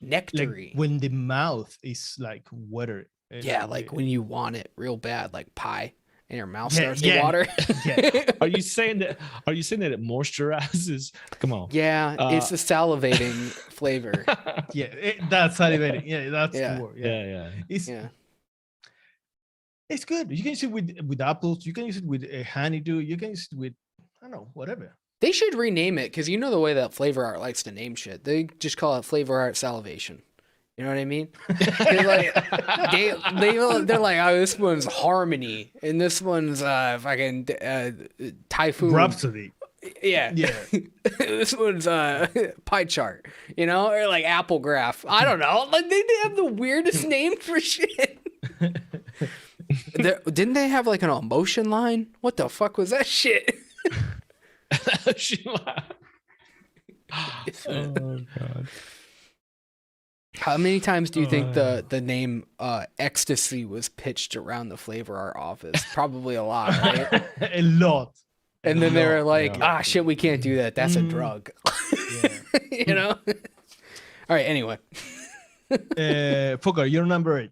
Speaker 1: nectary.
Speaker 2: Like when the mouth is like wetter.
Speaker 1: Yeah, like when you want it real bad, like pie, and your mouth
Speaker 2: Yeah,
Speaker 1: starts
Speaker 2: yeah.
Speaker 1: to water.
Speaker 2: Yeah.
Speaker 3: Are you saying that? Are you saying that it moisturizes? Come on.
Speaker 1: Yeah, it's the salivating flavor.
Speaker 2: Yeah, that's salivating. Yeah, that's
Speaker 1: Yeah.
Speaker 2: the word.
Speaker 3: Yeah.
Speaker 2: It's
Speaker 1: Yeah.
Speaker 2: it's good. You can use it with apples. You can use it with a honeydew. You can use it with, I don't know, whatever.
Speaker 1: They should rename it because you know the way that Flavor Art likes to name shit. They just call it Flavor Art Salivation. You know what I mean? They're like, they're like, oh, this one's Harmony, and this one's fucking Typhoon.
Speaker 2: Rhapsody.
Speaker 1: Yeah.
Speaker 2: Yeah.
Speaker 1: This one's Pie Chart. You know, or like Apple Graph. I don't know. Like they have the weirdest name for shit. Didn't they have like an emotion line? What the fuck was that shit?
Speaker 3: Oh god.
Speaker 1: How many times do you think the name Ecstasy was pitched around the Flavor Art office? Probably a lot, right?
Speaker 2: A lot.
Speaker 1: And then they were like,
Speaker 3: yeah.
Speaker 1: shit, we can't do that. That's a drug.
Speaker 2: Yeah.
Speaker 1: You know? All right, anyway.
Speaker 2: Fokker, you're number 8.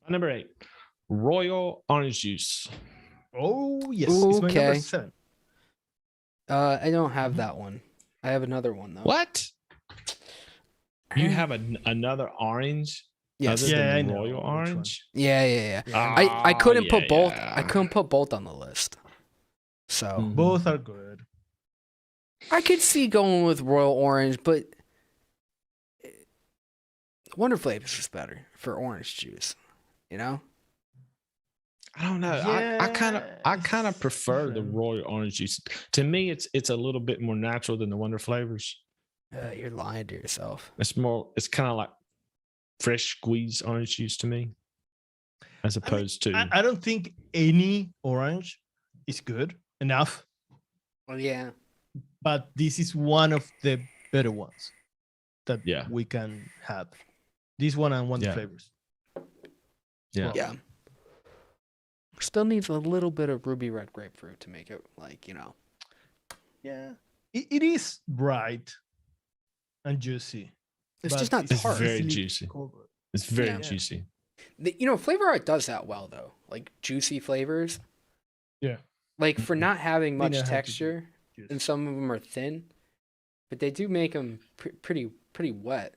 Speaker 3: Number 8, royal orange juice.
Speaker 2: Oh, yes. It's my number
Speaker 1: Okay.
Speaker 2: 7.
Speaker 1: I don't have that one. I have another one, though.
Speaker 3: What? You have another orange
Speaker 1: Yes.
Speaker 3: other
Speaker 2: Yeah, I
Speaker 3: than the
Speaker 2: know
Speaker 3: royal
Speaker 2: which one.
Speaker 3: orange?
Speaker 1: Yeah.
Speaker 2: Yeah.
Speaker 1: I couldn't
Speaker 3: yeah,
Speaker 1: put both.
Speaker 3: yeah.
Speaker 1: I couldn't put both on the list. So
Speaker 3: Mhm.
Speaker 2: Both are good.
Speaker 1: I could see going with Royal Orange, but Wonder Flavors is better for orange juice. You know?
Speaker 3: I don't know.
Speaker 2: Yeah,
Speaker 3: I kind of
Speaker 2: it's
Speaker 3: prefer the
Speaker 2: different.
Speaker 3: royal orange juice. To me, it's a little bit more natural than the Wonder Flavors.
Speaker 1: You're lying to yourself.
Speaker 3: It's kind of like fresh squeezed orange juice to me, as opposed to
Speaker 2: I don't think any orange is good enough,
Speaker 1: Well, yeah.
Speaker 2: but this is one of the better ones that
Speaker 3: Yeah.
Speaker 2: we can have. This one and Wonder
Speaker 3: Yeah.
Speaker 2: Flavors.
Speaker 3: yeah.
Speaker 1: Yeah. Still needs a little bit of ruby red grapefruit to make it like,
Speaker 2: Yeah, it is bright and juicy.
Speaker 1: It's
Speaker 2: but
Speaker 1: just not
Speaker 3: It's
Speaker 1: tart.
Speaker 3: very
Speaker 2: easily
Speaker 3: juicy.
Speaker 2: covered.
Speaker 3: It's very
Speaker 1: Yeah.
Speaker 3: juicy.
Speaker 1: Flavor Art does that well though. Like juicy flavors.
Speaker 2: Yeah.
Speaker 1: Like for not having
Speaker 2: They
Speaker 1: much
Speaker 2: know how to do
Speaker 1: texture,
Speaker 2: juice.
Speaker 1: and some of them are thin, but they do make them pretty wet.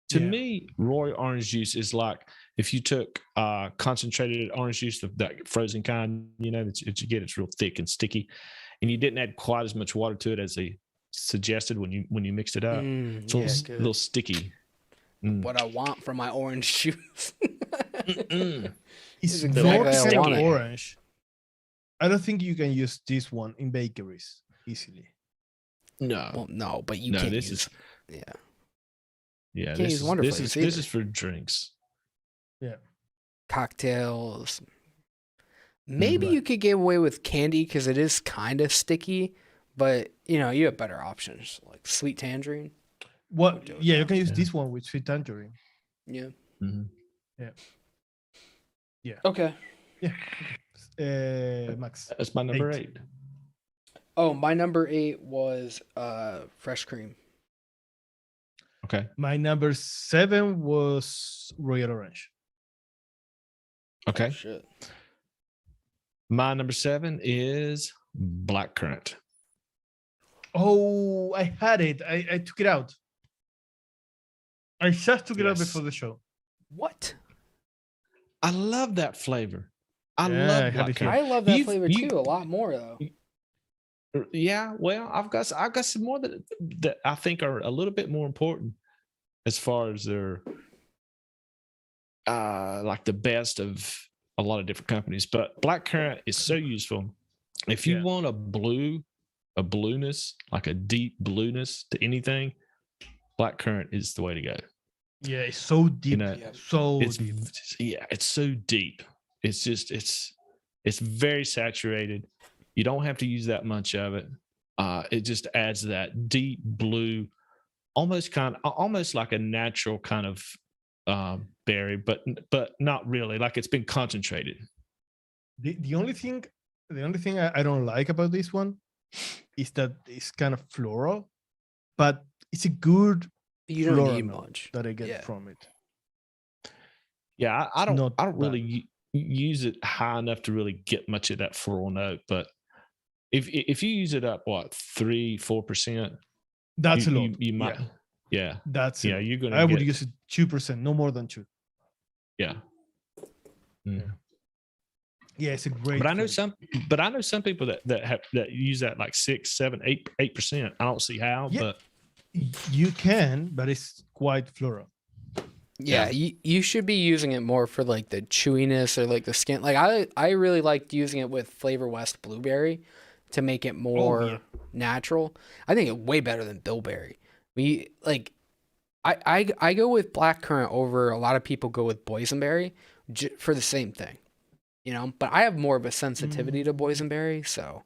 Speaker 3: To
Speaker 2: Yeah.
Speaker 3: me, royal orange juice is like if you took concentrated orange juice, that frozen kind, that you get, it's real thick and sticky, and you didn't add quite as much water to it as they suggested when you mixed it up. It's a
Speaker 1: Yeah,
Speaker 3: little sticky. Mm.
Speaker 1: what I want from my orange juice.
Speaker 3: Mm.
Speaker 2: It's
Speaker 1: It's
Speaker 2: not
Speaker 1: exactly
Speaker 3: how I
Speaker 2: kind
Speaker 3: want
Speaker 2: of
Speaker 3: it.
Speaker 2: orange. I don't think you can use this one in bakeries easily.
Speaker 3: No,
Speaker 1: Well, no, but you
Speaker 3: no,
Speaker 1: can't
Speaker 3: this
Speaker 1: use.
Speaker 3: is
Speaker 1: Yeah.
Speaker 3: yeah.
Speaker 1: Can't
Speaker 3: This
Speaker 1: use
Speaker 3: is
Speaker 1: Wonder
Speaker 3: this
Speaker 1: Flavors
Speaker 3: is this
Speaker 1: either.
Speaker 3: is for drinks.
Speaker 1: Cocktails. Maybe
Speaker 2: Right.
Speaker 1: you could get away with candy because it is kind of sticky, but you have better options like sweet tangerine.
Speaker 2: What?
Speaker 1: do it
Speaker 2: Yeah,
Speaker 1: now.
Speaker 2: you can use
Speaker 3: Yeah.
Speaker 2: this one with sweet tangerine.
Speaker 1: Yeah.
Speaker 3: Mhm.
Speaker 2: Yeah.
Speaker 1: Okay.
Speaker 2: Yeah. Max.
Speaker 3: That's my number
Speaker 2: 8.
Speaker 3: 8.
Speaker 1: Oh, my number 8 was fresh cream.
Speaker 3: Okay.
Speaker 2: My number 7 was royal orange.
Speaker 3: Okay.
Speaker 1: Oh, shit.
Speaker 3: My number 7 is black currant.
Speaker 2: Oh, I had it. I took it out. I just took it out
Speaker 3: Yes.
Speaker 2: before the show.
Speaker 1: What?
Speaker 3: I love that flavor. I
Speaker 2: Yeah, I
Speaker 3: love
Speaker 2: had
Speaker 3: black
Speaker 2: it here.
Speaker 3: currant.
Speaker 1: I love that
Speaker 3: You've-
Speaker 1: flavor
Speaker 3: you-
Speaker 1: too, a lot more though.
Speaker 3: Yeah, well, I've got some more that I think are a little bit more important as far as their like the best of a lot of different companies. But black currant is so useful. If you
Speaker 2: Yeah.
Speaker 3: want a blueness, like a deep blueness to anything, black currant is the way to go.
Speaker 2: Yeah, it's so deep.
Speaker 3: know,
Speaker 1: Yeah.
Speaker 2: So
Speaker 3: It's
Speaker 2: deep.
Speaker 3: it's so deep. It's just it's very saturated. You don't have to use that much of it. It just adds that deep blue, almost like a natural kind of berry, but not really. Like it's been concentrated.
Speaker 2: The only thing I don't like about this one is that it's kind of floral, but it's a good
Speaker 1: You don't
Speaker 2: floral
Speaker 1: need
Speaker 2: note
Speaker 1: much.
Speaker 2: that I get
Speaker 1: Yeah.
Speaker 2: from it.
Speaker 3: Yeah, I don't
Speaker 2: not bad.
Speaker 3: really use it high enough to really get much of that floral note, but if you use it up 3-4%,
Speaker 2: That's a lot.
Speaker 3: you might
Speaker 2: Yeah, that's
Speaker 3: yeah,
Speaker 2: a lot.
Speaker 3: you're gonna
Speaker 2: I would
Speaker 3: get-
Speaker 2: use it 2%, no more than 2.
Speaker 3: yeah. Mm.
Speaker 2: Yeah, it's a great.
Speaker 3: But I know
Speaker 2: flavor.
Speaker 3: some people that use that like 6, 7, 8%. I don't see how,
Speaker 2: Yeah.
Speaker 3: but
Speaker 2: You can, but it's quite floral.
Speaker 1: Yeah, you should be using it more for like the chewiness or like the skin. Like I really liked using it with Flavor West blueberry to make it more
Speaker 2: yeah.
Speaker 1: natural. I think it's way better than bilberry. I go with black currant over a lot of people go with boysenberry for the same thing, But I have more of a sensitivity to boysenberry, so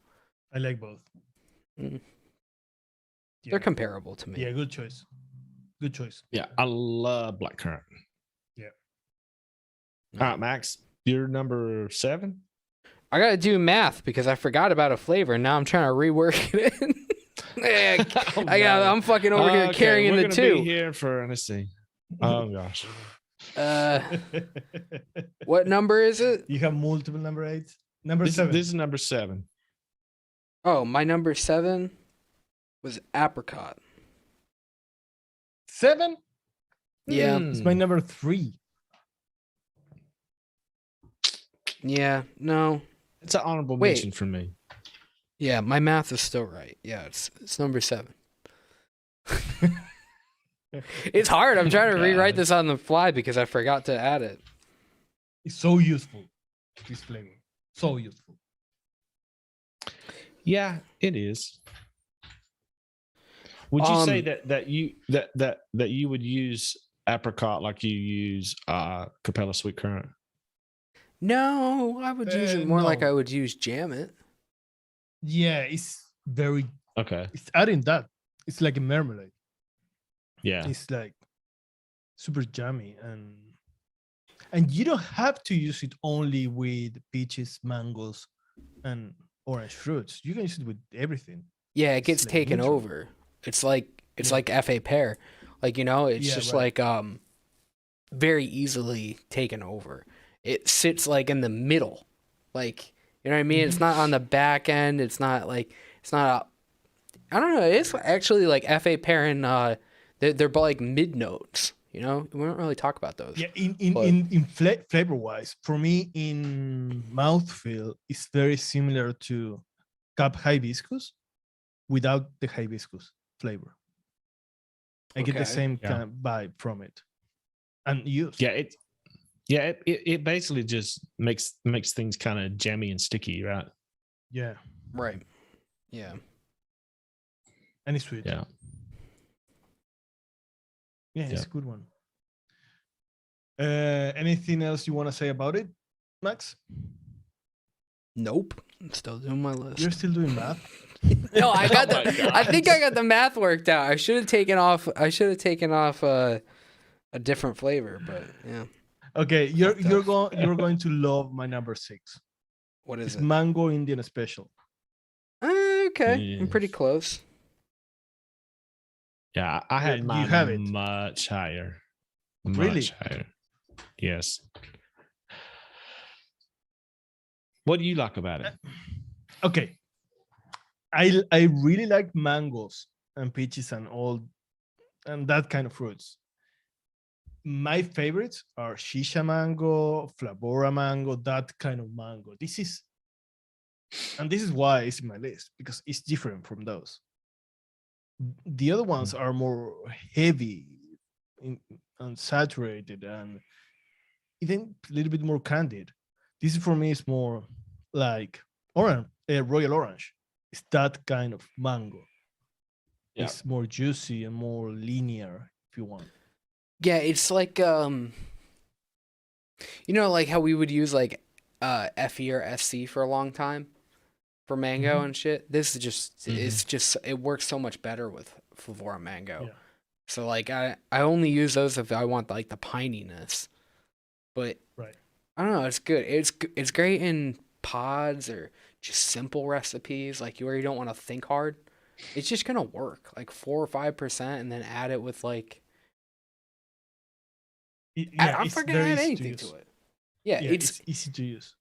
Speaker 2: I like both.
Speaker 1: Mm.
Speaker 2: Yeah.
Speaker 1: they're comparable to me.
Speaker 2: Yeah, good choice. Good choice.
Speaker 3: yeah, I love black currant.
Speaker 2: Yeah.
Speaker 3: All right, Max, you're number 7.
Speaker 1: I gotta do math because I forgot about a flavor and now I'm trying to rework it in.
Speaker 3: Oh, no.
Speaker 1: I'm fucking over here
Speaker 3: Okay,
Speaker 1: carrying
Speaker 3: we're
Speaker 1: the
Speaker 3: gonna
Speaker 1: two.
Speaker 3: Be here for let's see. Oh gosh.
Speaker 1: What number is it?
Speaker 2: You have multiple number 8. Number 7.
Speaker 3: This is number 7.
Speaker 1: Oh, my number 7 was apricot.
Speaker 2: 7?
Speaker 1: Yeah.
Speaker 2: It's my number 3.
Speaker 1: Yeah, no.
Speaker 3: It's an honorable
Speaker 1: Wait.
Speaker 3: mention for me.
Speaker 1: Yeah, my math is still right. Yeah, it's number 7. It's hard. I'm trying to rewrite
Speaker 3: God.
Speaker 1: this on the fly because I forgot to add it.
Speaker 2: It's so useful. This flavor, so useful.
Speaker 3: Yeah, it is. Would you say
Speaker 1: Um,
Speaker 3: that you would use apricot like you use Capella sweet currant?
Speaker 1: No, I would use it more like
Speaker 2: No.
Speaker 1: I would use jam it.
Speaker 2: Yeah, it's very.
Speaker 3: Okay.
Speaker 2: It's adding that. It's like a marmalade.
Speaker 3: Yeah.
Speaker 2: It's like super jammy, and you don't have to use it only with peaches, mangoes, and orange fruits. You can use it with everything.
Speaker 1: Yeah, it
Speaker 2: It's
Speaker 1: gets
Speaker 2: like
Speaker 1: taken
Speaker 2: neutral.
Speaker 1: over. It's like
Speaker 2: Yeah.
Speaker 1: FA pear. Like, it's
Speaker 2: Yeah,
Speaker 1: just
Speaker 2: right.
Speaker 1: like very easily taken over. It sits like in the middle. Like, you know what I mean? It's
Speaker 2: Mhm.
Speaker 1: not on the back end. It's not I don't know. It's actually like FA pear and they're like mid notes, We don't really talk about those.
Speaker 2: Yeah, in
Speaker 1: But
Speaker 2: in in flavor wise, for me, in mouthfeel, it's very similar to Cap hibiscus without the hibiscus flavor. I get the
Speaker 1: okay.
Speaker 2: same
Speaker 3: Yeah.
Speaker 2: kind of vibe from it, and use.
Speaker 3: It basically just makes things kind of jammy and sticky, right?
Speaker 2: Yeah,
Speaker 1: Right. Yeah.
Speaker 2: and it's sweet.
Speaker 3: Yeah.
Speaker 2: Yeah, it's
Speaker 3: Yeah.
Speaker 2: a good one. Anything else you want to say about it, Max?
Speaker 1: Nope. I'm still doing my
Speaker 2: You're
Speaker 1: list.
Speaker 2: still doing math?
Speaker 1: No, I got
Speaker 3: Oh my
Speaker 1: I think I
Speaker 3: God.
Speaker 1: got the math worked out. I should have taken off a different flavor, but yeah.
Speaker 2: Okay,
Speaker 1: Fucked
Speaker 2: you're going to love my number 6.
Speaker 1: What is
Speaker 2: It's
Speaker 1: it?
Speaker 2: mango Indian special.
Speaker 1: Okay. I'm pretty
Speaker 3: Yeah.
Speaker 1: close.
Speaker 3: Yeah, I had
Speaker 2: You
Speaker 3: mine
Speaker 2: have it.
Speaker 3: much higher.
Speaker 2: Really?
Speaker 3: Much higher. Yes. What do you like about it?
Speaker 2: Okay, I really like mangoes and peaches and all and that kind of fruits. My favorites are shisha mango, flavora mango, that kind of mango. This is why it's in my list, because it's different from those. The other ones are more heavy and saturated and even a little bit more candied. This for me is more like orange, royal orange. It's that kind of mango.
Speaker 3: Yeah.
Speaker 2: It's more juicy and more linear, if you want.
Speaker 1: Yeah, it's like like how we would use like FE or SC for a long time for mango
Speaker 2: Mhm.
Speaker 1: and shit. This is just
Speaker 3: Mhm.
Speaker 1: it's just it works so much better with Flavora mango.
Speaker 2: Yeah.
Speaker 1: So like I only use those if I want like the pininess. But
Speaker 2: Right.
Speaker 1: I don't know, it's good. It's great in pods or just simple recipes like where you don't want to think hard. It's just gonna work like 4 or 5% and then add it with like
Speaker 2: Yeah,
Speaker 1: I'm
Speaker 2: it's
Speaker 1: fucking
Speaker 2: very
Speaker 1: add
Speaker 2: easy to
Speaker 1: anything
Speaker 2: use.
Speaker 1: to it. Yeah,
Speaker 2: Yeah,
Speaker 1: it's
Speaker 2: it's easy to use.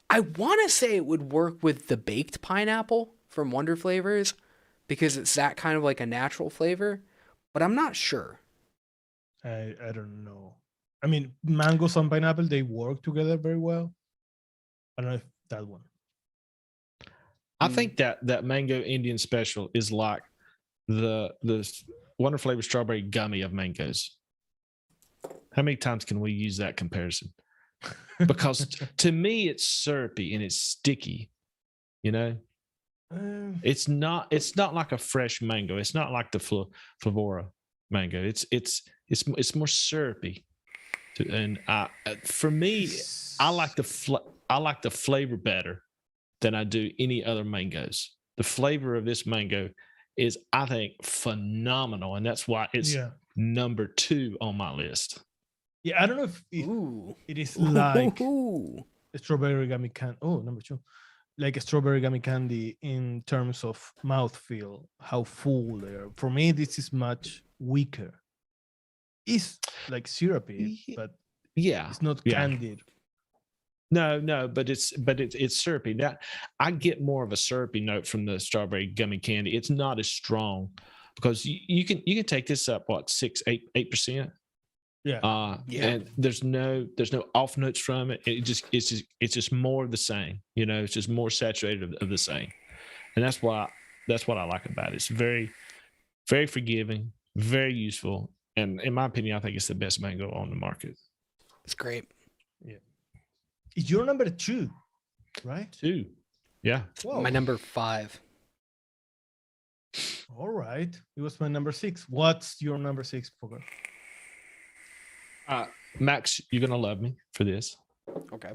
Speaker 1: I want to say it would work with the baked pineapple from Wonder Flavors because it's that kind of like a natural flavor, but I'm not sure.
Speaker 2: I don't know. I mean, mangoes and pineapple, they work together very well. I don't know if that one.
Speaker 3: I think that mango Indian special is like the Wonder Flavor strawberry gummy of mangoes. How many times can we use that comparison? Because to me, it's syrupy and it's sticky.
Speaker 2: Um,
Speaker 3: It's not like a fresh mango. It's not like the Flavora mango. It's more syrupy. And for me, I like the flavor better than I do any other mangoes. The flavor of this mango is, I think, phenomenal, and that's why it's
Speaker 2: yeah.
Speaker 3: number 2 on my list.
Speaker 2: Yeah, I don't know if
Speaker 1: Ooh.
Speaker 2: it is like
Speaker 1: Ooh.
Speaker 2: a strawberry gummy candy. Oh, number 2. Like a strawberry gummy candy in terms of mouthfeel, how full they are. For me, this is much weaker. It's like syrupy, but
Speaker 3: Yeah,
Speaker 2: it's not
Speaker 3: yeah.
Speaker 2: candied.
Speaker 3: No, but it's syrupy. That I get more of a syrupy note from the strawberry gummy candy. It's not as strong because you can take this up 6-8%.
Speaker 2: Yeah.
Speaker 1: Yeah.
Speaker 3: And there's no off notes from it. It's just more of the same. It's just more saturated of the same, and that's what I like about it. It's very, very forgiving, very useful, And in my opinion, I think it's the best mango on the market.
Speaker 1: It's great.
Speaker 2: It's your number 2, right?
Speaker 3: 2. Yeah.
Speaker 2: Whoa.
Speaker 1: My number 5.
Speaker 2: All right. It was my number 6. What's your number 6, Poker?
Speaker 3: Max, you're going to love me for this.
Speaker 1: Okay.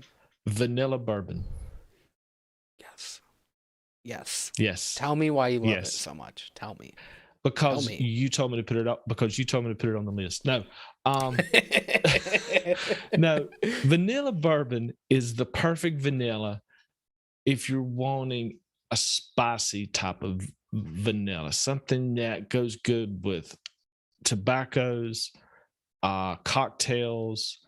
Speaker 3: Vanilla bourbon.
Speaker 1: Yes. Yes.
Speaker 3: Yes.
Speaker 1: Tell me why you love it
Speaker 3: Yes.
Speaker 1: so much. Tell me.
Speaker 3: Because
Speaker 1: Tell me.
Speaker 3: you told me to put it up. Because you told me to put it on the list. No. No. Vanilla bourbon is the perfect vanilla if you're wanting a spicy type of vanilla, something that goes good with tobaccos, cocktails,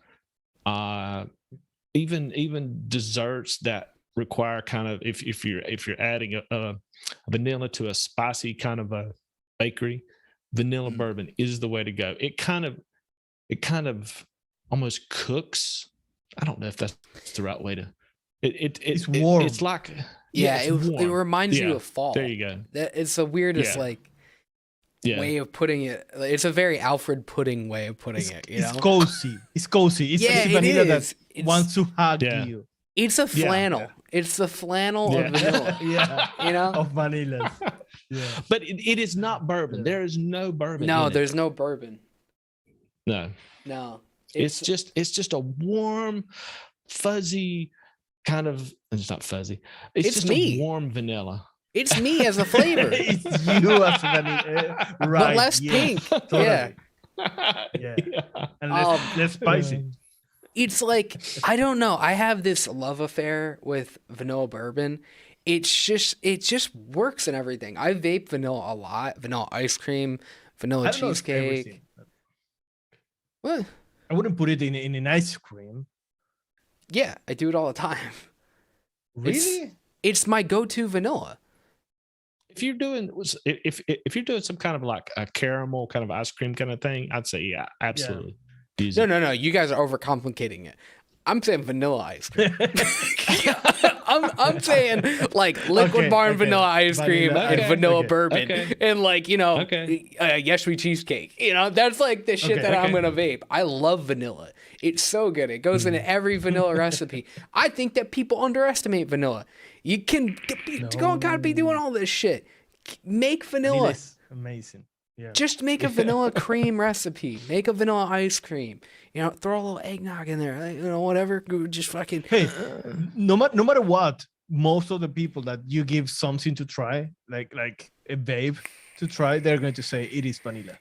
Speaker 3: even desserts that require kind of if you're adding a vanilla to a spicy kind of a bakery, vanilla bourbon is the way to go. It kind of almost cooks. I don't know if that's the right way to. It's
Speaker 2: warm.
Speaker 3: It's like
Speaker 1: it reminds you of fall.
Speaker 3: There you go.
Speaker 1: It's the weirdest way of putting it. It's a very Alfred pudding way of putting it. You know?
Speaker 2: It's cozy. It's cozy. It's
Speaker 1: Yeah,
Speaker 2: a vanilla
Speaker 1: it is.
Speaker 2: that wants to hug
Speaker 3: Yeah.
Speaker 2: you.
Speaker 1: It's a flannel.
Speaker 3: Yeah.
Speaker 1: It's the flannel of vanilla.
Speaker 2: Yeah.
Speaker 1: You know?
Speaker 2: Of vanillas. Yeah.
Speaker 3: But it is not bourbon.
Speaker 2: Yeah.
Speaker 3: There is no bourbon.
Speaker 1: No,
Speaker 3: in it.
Speaker 1: there's no bourbon.
Speaker 3: No.
Speaker 1: No.
Speaker 3: It's just a warm, fuzzy kind of. It's not fuzzy. It's
Speaker 1: It's
Speaker 3: just
Speaker 1: me.
Speaker 3: a warm vanilla.
Speaker 1: It's me as a flavor,
Speaker 2: It's you as vanilla. Right.
Speaker 1: but less
Speaker 2: yes,
Speaker 1: pink.
Speaker 2: totally.
Speaker 1: Yeah.
Speaker 2: Yeah. And less spicy.
Speaker 1: It's like, I don't know. I have this love affair with vanilla bourbon. It just works in everything. I vape vanilla a lot. Vanilla ice cream, vanilla
Speaker 2: I don't know if
Speaker 1: cheesecake.
Speaker 2: everything.
Speaker 1: What?
Speaker 2: I wouldn't put it in an ice cream.
Speaker 1: Yeah, I do it all the time.
Speaker 2: Really?
Speaker 1: It's my go-to vanilla.
Speaker 3: If you're doing some kind of like a caramel kind of ice cream kind of thing, I'd say yeah, absolutely. Use it.
Speaker 1: No. You guys are overcomplicating it. I'm saying vanilla ice cream. I'm saying like liquid bar vanilla ice cream
Speaker 2: Vanilla,
Speaker 1: and
Speaker 2: okay,
Speaker 1: vanilla
Speaker 2: okay,
Speaker 1: bourbon and like, you know, yes we cheesecake. You know, that's like the shit that I'm gonna vape. I love vanilla. It's so good. It goes into every vanilla recipe. I think that people underestimate vanilla. You gotta be doing all this shit. Make vanilla.
Speaker 2: It's amazing. Yeah.
Speaker 1: Just make a vanilla cream recipe. Make a vanilla ice cream. You know, throw a little eggnog in there. You know, whatever. Just fucking.
Speaker 2: Hey, no matter what, most of the people that you give something to try, like a vape to try, they're going to say it is vanilla.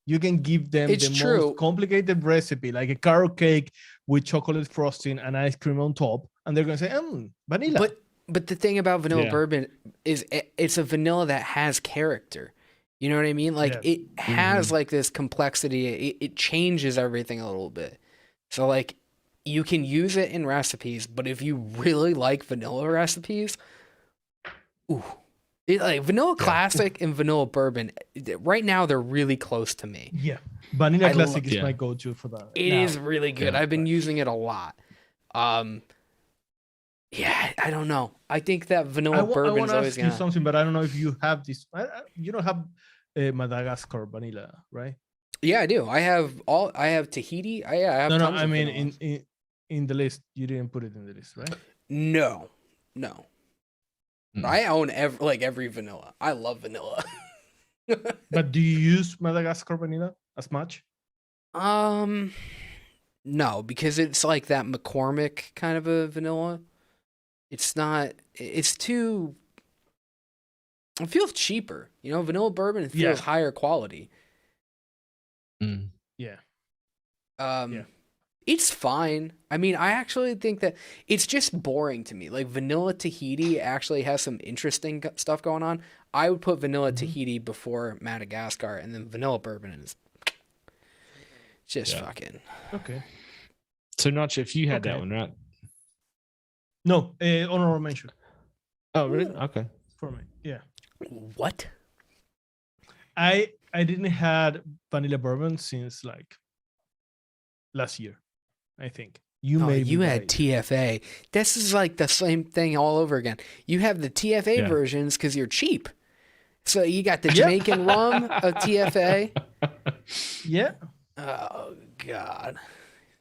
Speaker 2: You can give them
Speaker 1: It's
Speaker 2: the
Speaker 1: true.
Speaker 2: most complicated recipe, like a carrot cake with chocolate frosting and ice cream on top, and they're going to say, vanilla.
Speaker 1: But the thing about vanilla
Speaker 3: Yeah.
Speaker 1: bourbon is it's a vanilla that has character. You know what I mean? Like
Speaker 2: Yeah.
Speaker 1: it has like this complexity. It changes everything a little bit. So like you can use it in recipes, but if you really like vanilla recipes, like vanilla classic and vanilla bourbon, right now they're really close to me.
Speaker 2: Yeah, vanilla
Speaker 1: I
Speaker 2: classic is
Speaker 3: yeah.
Speaker 2: my go-to for that.
Speaker 1: It
Speaker 2: now.
Speaker 1: is really good.
Speaker 3: Yeah.
Speaker 1: I've been using it a lot. Yeah, I don't know. I think that vanilla
Speaker 2: I
Speaker 1: bourbon
Speaker 2: want
Speaker 1: is
Speaker 2: to
Speaker 1: always
Speaker 2: ask you
Speaker 1: gonna.
Speaker 2: something, but I don't know if you have this. You don't have Madagascar vanilla, right?
Speaker 1: Yeah, I do. I have Tahiti. I have.
Speaker 2: No,
Speaker 1: tons
Speaker 2: I
Speaker 1: of
Speaker 2: mean
Speaker 1: vanillas.
Speaker 2: in the list. You didn't put it in the list, right?
Speaker 1: No.
Speaker 3: Mm.
Speaker 1: I own every vanilla. I love vanilla.
Speaker 2: But do you use Madagascar vanilla as much?
Speaker 1: No, because it's like that McCormick kind of a vanilla. It's not. It's too. It feels cheaper, you know. Vanilla bourbon it feels
Speaker 2: Yeah.
Speaker 1: higher quality.
Speaker 3: Mm.
Speaker 2: Yeah.
Speaker 1: Yeah. It's fine. I mean, I actually think that it's just boring to me. Like vanilla Tahiti actually has some interesting stuff going on. I would put vanilla Tahiti before Madagascar, and then vanilla bourbon is just fucking.
Speaker 2: Okay.
Speaker 3: So, Nacho, if you had that
Speaker 2: Okay.
Speaker 3: one, right?
Speaker 2: No, honorable mention
Speaker 3: Oh, really? Okay.
Speaker 2: for me. Yeah.
Speaker 1: What?
Speaker 2: I didn't had vanilla bourbon since like last year, I think. You made me
Speaker 1: you
Speaker 2: buy
Speaker 1: had
Speaker 2: it.
Speaker 1: TFA. This is like the same thing all over again. You have the TFA
Speaker 3: Yeah.
Speaker 1: versions because you're cheap. So you got the Jamaican rum of TFA.
Speaker 2: Yeah.
Speaker 1: Oh God.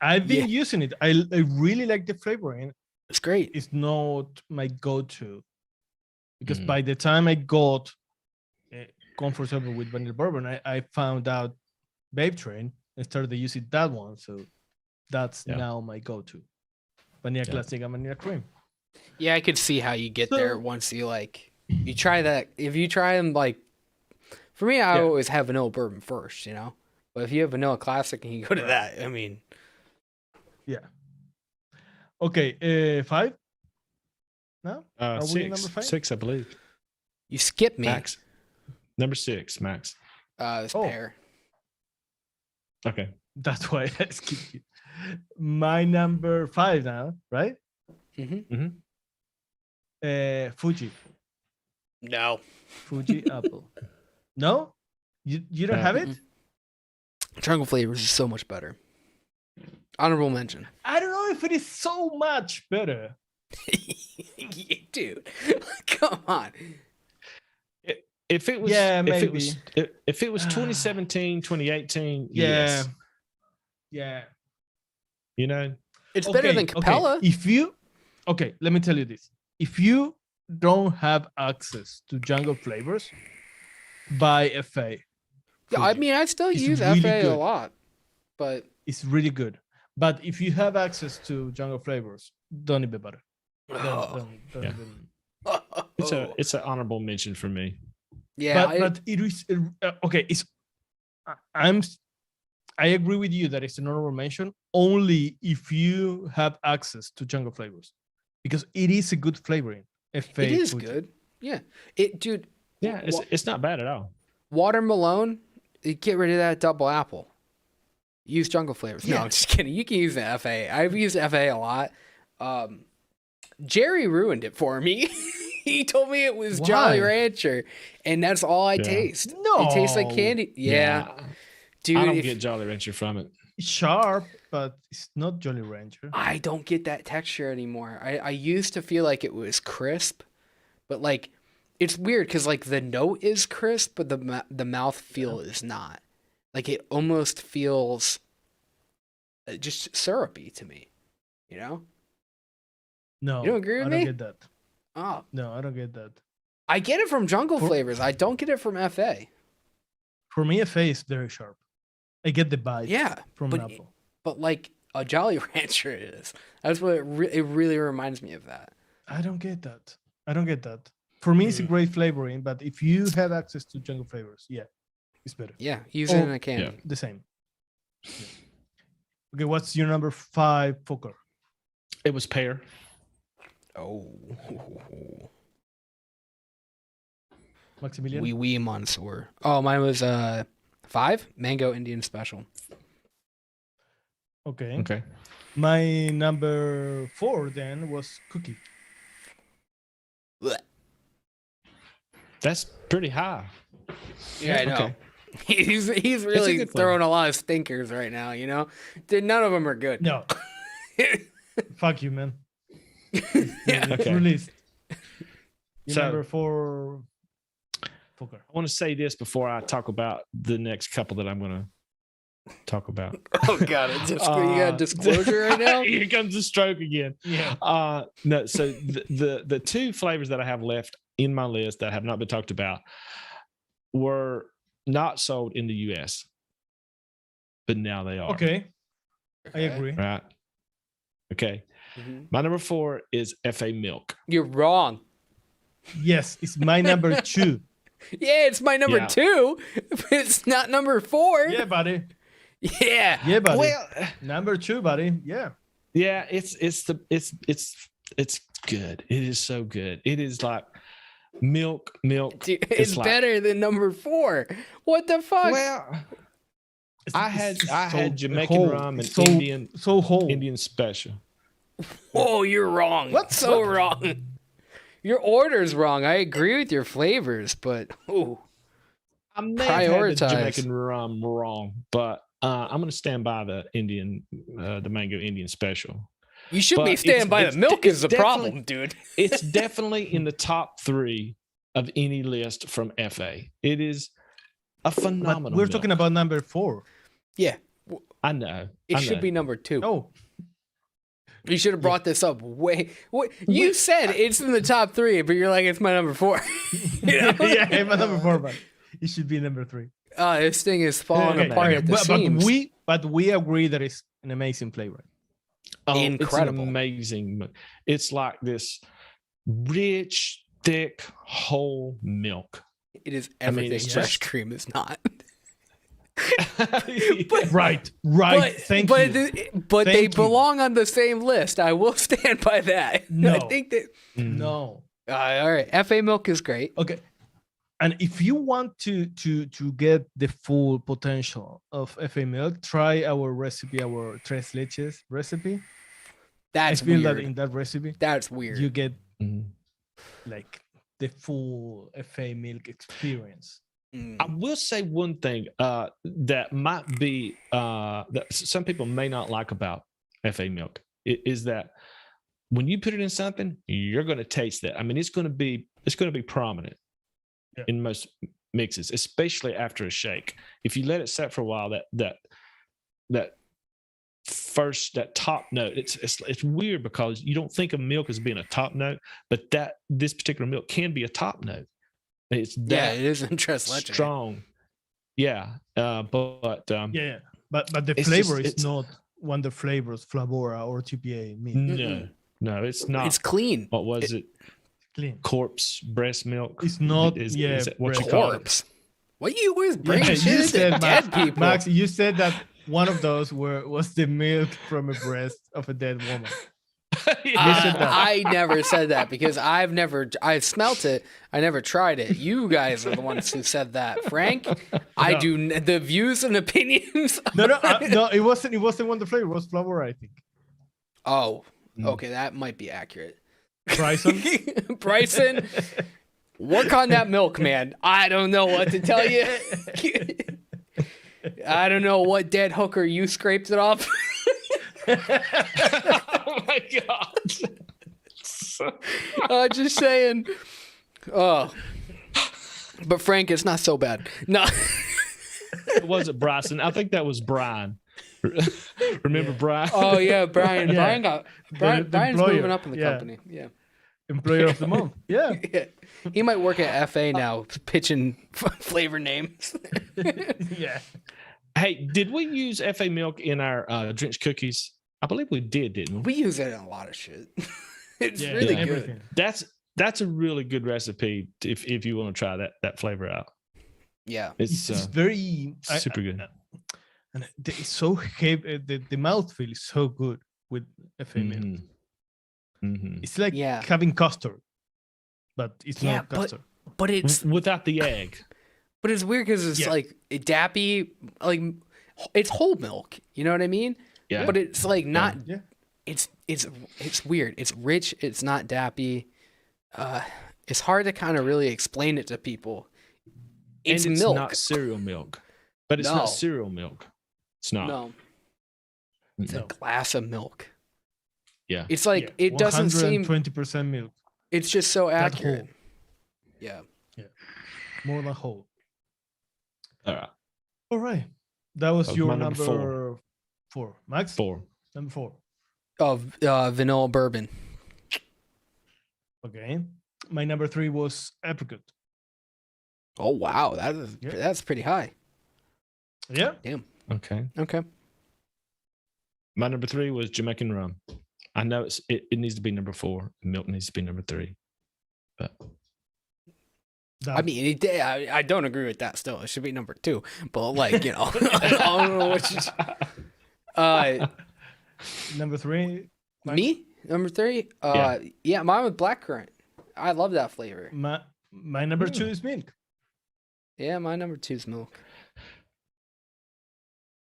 Speaker 2: I've been
Speaker 1: Yeah.
Speaker 2: using it. I really like the flavoring.
Speaker 1: It's great.
Speaker 2: It's not my go-to because
Speaker 3: Mm.
Speaker 2: by the time I got comfortable with vanilla bourbon, I found out Babe Train and started using that one. So that's
Speaker 3: Yeah.
Speaker 2: now my go-to. Vanilla
Speaker 3: Yeah.
Speaker 2: classic and vanilla cream.
Speaker 1: Yeah, I could see how you get there
Speaker 2: So-
Speaker 1: once you try that. If you try them, like, for me, I
Speaker 2: Yeah.
Speaker 1: always have vanilla bourbon first, you know? But if you have vanilla classic and you go to that, I mean,
Speaker 2: Okay, 5? No? Are we in
Speaker 3: Six,
Speaker 2: number 5?
Speaker 3: six, I believe.
Speaker 1: you skip me.
Speaker 3: Max, number 6, Max.
Speaker 1: This
Speaker 2: Oh.
Speaker 1: pair.
Speaker 3: Okay.
Speaker 2: That's why I skipped you. My number 5 now, right?
Speaker 1: Mm-hmm.
Speaker 2: Fuji.
Speaker 1: No.
Speaker 2: Fuji apple. No? You don't have it?
Speaker 1: Jungle Flavors is so much better. Honorable mention.
Speaker 2: I don't know if it is so much better.
Speaker 1: Dude, come on.
Speaker 3: If it was,
Speaker 2: Yeah,
Speaker 3: if it was,
Speaker 2: maybe.
Speaker 3: if it was 2017, 2018,
Speaker 2: Yeah.
Speaker 3: yes.
Speaker 2: Yeah.
Speaker 3: You know,
Speaker 1: It's better than Capella.
Speaker 2: Okay, let me tell you this. If you don't have access to Jungle Flavors, buy FA.
Speaker 1: Yeah, I
Speaker 2: Fuji.
Speaker 1: mean, I still
Speaker 2: It's
Speaker 1: use
Speaker 2: really
Speaker 1: FA a
Speaker 2: good.
Speaker 1: lot, but
Speaker 2: It's really good. But if you have access to Jungle Flavors, don't even bother. Don't
Speaker 3: Yeah.
Speaker 2: even.
Speaker 3: it's an honorable mention for me.
Speaker 1: yeah.
Speaker 2: But it is okay. I agree with you that it's an honorable mention only if you have access to Jungle Flavors, because it is a good flavoring. FA
Speaker 1: it is
Speaker 2: Fuji.
Speaker 1: good. Yeah, dude.
Speaker 3: Yeah, it's not bad at all.
Speaker 1: Water Malone, get rid of that double apple. Use Jungle Flavors. No,
Speaker 2: Yeah.
Speaker 1: I'm just kidding. You can use the FA. I've used FA a lot. Jerry ruined it for me. He told me it was Jolly
Speaker 2: Why?
Speaker 1: Rancher, and that's all I
Speaker 3: Yeah.
Speaker 1: taste.
Speaker 2: No.
Speaker 1: It tastes like candy. Yeah, dude.
Speaker 3: I don't
Speaker 1: if-
Speaker 3: get Jolly Rancher from it.
Speaker 2: It's sharp, but it's not Jolly Rancher.
Speaker 1: I don't get that texture anymore. I used to feel like it was crisp, but like it's weird because like the note is crisp, but the mouth feel is not. Like it almost feels just syrupy to me. You know?
Speaker 2: No,
Speaker 1: You don't agree with
Speaker 2: I don't
Speaker 1: me?
Speaker 2: get that.
Speaker 1: Oh,
Speaker 2: No, I don't get that.
Speaker 1: I get it from Jungle
Speaker 2: For-
Speaker 1: Flavors. I don't get it from FA.
Speaker 2: For me, FA is very sharp. I get the bite
Speaker 1: Yeah,
Speaker 2: from
Speaker 1: but
Speaker 2: an apple.
Speaker 1: but like a Jolly Rancher is. That's what it really reminds me of that.
Speaker 2: I don't get that. I don't get that. For me, it's a great flavoring, but if you have access to Jungle Flavors, yeah, it's better.
Speaker 1: Yeah, use it in
Speaker 2: Oh,
Speaker 1: a can.
Speaker 3: yeah.
Speaker 2: The same. Yeah. Okay, what's your number 5 poker?
Speaker 3: It was pear.
Speaker 1: Oh.
Speaker 2: Maximilian?
Speaker 1: Wee Mansour. Oh, mine was 5 Mango Indian Special.
Speaker 2: Okay.
Speaker 3: Okay.
Speaker 2: My number 4 then was cookie.
Speaker 1: Blech.
Speaker 3: That's pretty high.
Speaker 1: Yeah, I know.
Speaker 3: Okay.
Speaker 1: He's really
Speaker 3: good
Speaker 1: throwing a lot of stinkers right now. You know, none of them are good.
Speaker 2: No. Fuck you, man.
Speaker 1: Yeah.
Speaker 2: It's
Speaker 3: Okay.
Speaker 2: released. Your
Speaker 3: So-
Speaker 2: number 4 poker.
Speaker 3: I want to say this before I talk about the next couple that I'm going to talk about.
Speaker 1: Oh God, you got a disclosure right now.
Speaker 3: Here comes the stroke again.
Speaker 2: Yeah.
Speaker 3: No, so the two flavors that I have left in my list that have not been talked about were not sold in the US, but now they are.
Speaker 2: Okay. I agree.
Speaker 3: Right. Okay.
Speaker 1: Mhm.
Speaker 3: My number 4 is FA Milk.
Speaker 1: You're wrong.
Speaker 2: Yes, it's my number 2.
Speaker 1: Yeah, it's my number
Speaker 3: Yeah.
Speaker 1: 2, but it's not number 4.
Speaker 2: Yeah, buddy.
Speaker 1: Yeah.
Speaker 2: Yeah, buddy.
Speaker 3: Well,
Speaker 2: Number 2, buddy. Yeah.
Speaker 3: yeah, it's good. It is so good. It is like milk.
Speaker 1: Dude, it's
Speaker 3: like-
Speaker 1: better than number 4. What the fuck?
Speaker 3: Well,
Speaker 2: It's-
Speaker 3: I
Speaker 2: it's
Speaker 3: had
Speaker 2: so
Speaker 3: Jamaican
Speaker 2: whole.
Speaker 3: rum and
Speaker 2: It's so, so whole.
Speaker 3: Indian special.
Speaker 1: Whoa, you're wrong.
Speaker 2: What?
Speaker 1: So
Speaker 2: What?
Speaker 1: wrong. Your order's wrong. I agree with your flavors, but ooh.
Speaker 3: I may have had the
Speaker 1: Prioritize.
Speaker 3: Jamaican rum wrong, but I'm going to stand by the the mango Indian special.
Speaker 1: You should
Speaker 3: But
Speaker 1: be standing
Speaker 3: it's-
Speaker 1: by
Speaker 3: it's
Speaker 1: the milk
Speaker 3: de-
Speaker 1: is the
Speaker 3: it's
Speaker 1: problem, dude.
Speaker 3: It's definitely in the top 3 of any list from FA. It is a
Speaker 2: But
Speaker 3: phenomenal.
Speaker 2: we're
Speaker 3: milk.
Speaker 2: talking about number 4.
Speaker 1: Yeah.
Speaker 3: I know.
Speaker 1: It should be number 2.
Speaker 2: Oh,
Speaker 1: You should have brought this up way. You said it's in the top 3, but you're like, it's my number 4. You know?
Speaker 2: yeah, my number 4, but it should be number 3.
Speaker 1: This thing is falling apart at the
Speaker 2: but
Speaker 1: seams.
Speaker 2: we agree that it's an amazing flavor.
Speaker 3: Oh,
Speaker 1: Incredible.
Speaker 3: It's amazing. It's like this rich, thick, whole milk.
Speaker 1: It is everything
Speaker 3: it's
Speaker 1: fresh
Speaker 3: just-
Speaker 1: cream is not.
Speaker 2: Right. Thank you.
Speaker 1: But they
Speaker 2: Thank you.
Speaker 1: belong on the same list. I will stand by that.
Speaker 2: No.
Speaker 1: I think that.
Speaker 2: No.
Speaker 1: All right. FA milk is great.
Speaker 2: Okay. And if you want to get the full potential of FA milk, try our recipe, our tres leches recipe.
Speaker 1: That's
Speaker 2: I feel
Speaker 1: weird.
Speaker 2: that in that recipe,
Speaker 1: That's weird.
Speaker 2: you get
Speaker 3: Mhm.
Speaker 2: like the full FA milk experience.
Speaker 3: I will say one thing that might be that some people may not like about FA milk is that when you put it in something, you're going to taste that. I mean, it's going to be prominent in most mixes, especially after a shake. If you let it set for a while, that top note, it's weird because you don't think of milk as being a top note, but this particular milk can be a top note. It's that
Speaker 1: it is interest legend.
Speaker 3: strong. Yeah, but
Speaker 2: But the
Speaker 3: It's
Speaker 2: flavor
Speaker 3: just-
Speaker 2: is
Speaker 3: it's-
Speaker 2: not one of the flavors Flavora or TPA mean.
Speaker 3: no, it's not.
Speaker 1: It's clean.
Speaker 3: What was it?
Speaker 2: Clean.
Speaker 3: Corpse breast milk.
Speaker 2: It's not.
Speaker 3: Is that what
Speaker 2: breast
Speaker 3: you call it?
Speaker 1: Corpse. What you always bring
Speaker 2: Yeah,
Speaker 1: shit
Speaker 2: you
Speaker 1: to
Speaker 2: said,
Speaker 1: dead people.
Speaker 2: Max, you said that one of those was the milk from a breast of a dead woman.
Speaker 1: I never said that because I smelt it. I never tried it. You guys are the ones who said that. Frank, I do the views and opinions.
Speaker 2: No, it wasn't one the flavor. It was Flavora, I think.
Speaker 1: Oh, okay, that might be accurate.
Speaker 2: Bryson.
Speaker 1: Bryson, work on that milk, man. I don't know what to tell you. I don't know what dead hooker you scraped it off.
Speaker 3: Oh my god!
Speaker 1: Just saying. Oh, but Frank, it's not so bad. No.
Speaker 3: Was it Bryson? I think that was Brian. Remember Brian?
Speaker 1: Oh yeah, Brian.
Speaker 2: Yeah.
Speaker 1: Brian's
Speaker 2: employer.
Speaker 1: moving up in the
Speaker 2: Yeah.
Speaker 1: company. Yeah.
Speaker 2: Employer of the month. Yeah.
Speaker 1: Yeah. He might work at FA now, pitching flavor names.
Speaker 2: Yeah.
Speaker 3: Hey, did we use FA milk in our drenched cookies? I believe we didn't we?
Speaker 1: We use it in a lot of shit. It's
Speaker 2: Yeah,
Speaker 1: really
Speaker 2: yeah,
Speaker 1: good.
Speaker 2: everything.
Speaker 3: That's a really good recipe if you want to try that flavor out.
Speaker 1: Yeah.
Speaker 3: It's
Speaker 2: It's very
Speaker 3: super good.
Speaker 2: And it's so heavy. The mouthfeel is so good with FA milk.
Speaker 3: Mhm. Mhm.
Speaker 2: It's like
Speaker 1: Yeah.
Speaker 2: having custard, but it's
Speaker 1: Yeah,
Speaker 2: not custard.
Speaker 1: But it's
Speaker 3: Without the egg.
Speaker 1: but it's weird because it's
Speaker 2: Yeah.
Speaker 1: like dappy, like it's whole milk. You know what I mean?
Speaker 3: Yeah.
Speaker 1: But it's like not.
Speaker 2: Yeah.
Speaker 1: It's weird. It's rich. It's not dappy. It's hard to kind of really explain it to people. It's
Speaker 3: and it's
Speaker 1: milk.
Speaker 3: not cereal milk. But it's
Speaker 1: No.
Speaker 3: not cereal milk. It's not.
Speaker 1: No, it's a
Speaker 2: No.
Speaker 1: glass of milk.
Speaker 3: Yeah.
Speaker 1: It's like it doesn't seem.
Speaker 2: 120% milk,
Speaker 1: It's just so
Speaker 2: That
Speaker 1: accurate.
Speaker 2: whole.
Speaker 1: Yeah.
Speaker 2: more than whole.
Speaker 3: All right.
Speaker 2: All right, that was
Speaker 3: That was
Speaker 2: your
Speaker 3: my number
Speaker 2: number 4. Max,
Speaker 3: 4.
Speaker 2: number 4.
Speaker 1: Of vanilla bourbon.
Speaker 2: Okay, my number 3 was apricot.
Speaker 1: Oh wow,
Speaker 2: Yeah.
Speaker 1: that's pretty high.
Speaker 2: Yeah,
Speaker 3: Okay.
Speaker 1: Okay.
Speaker 3: My number 3 was Jamaican rum. I know it needs to be number 4. Milk needs to be number 3. But
Speaker 1: I mean, I don't agree with that. Still, it should be number 2. But like I don't know what you.
Speaker 2: number 3.
Speaker 1: Me number 3. Yeah, mine was blackcurrant. I love that flavor.
Speaker 2: My number 2 is milk.
Speaker 1: Yeah, my number 2 is milk.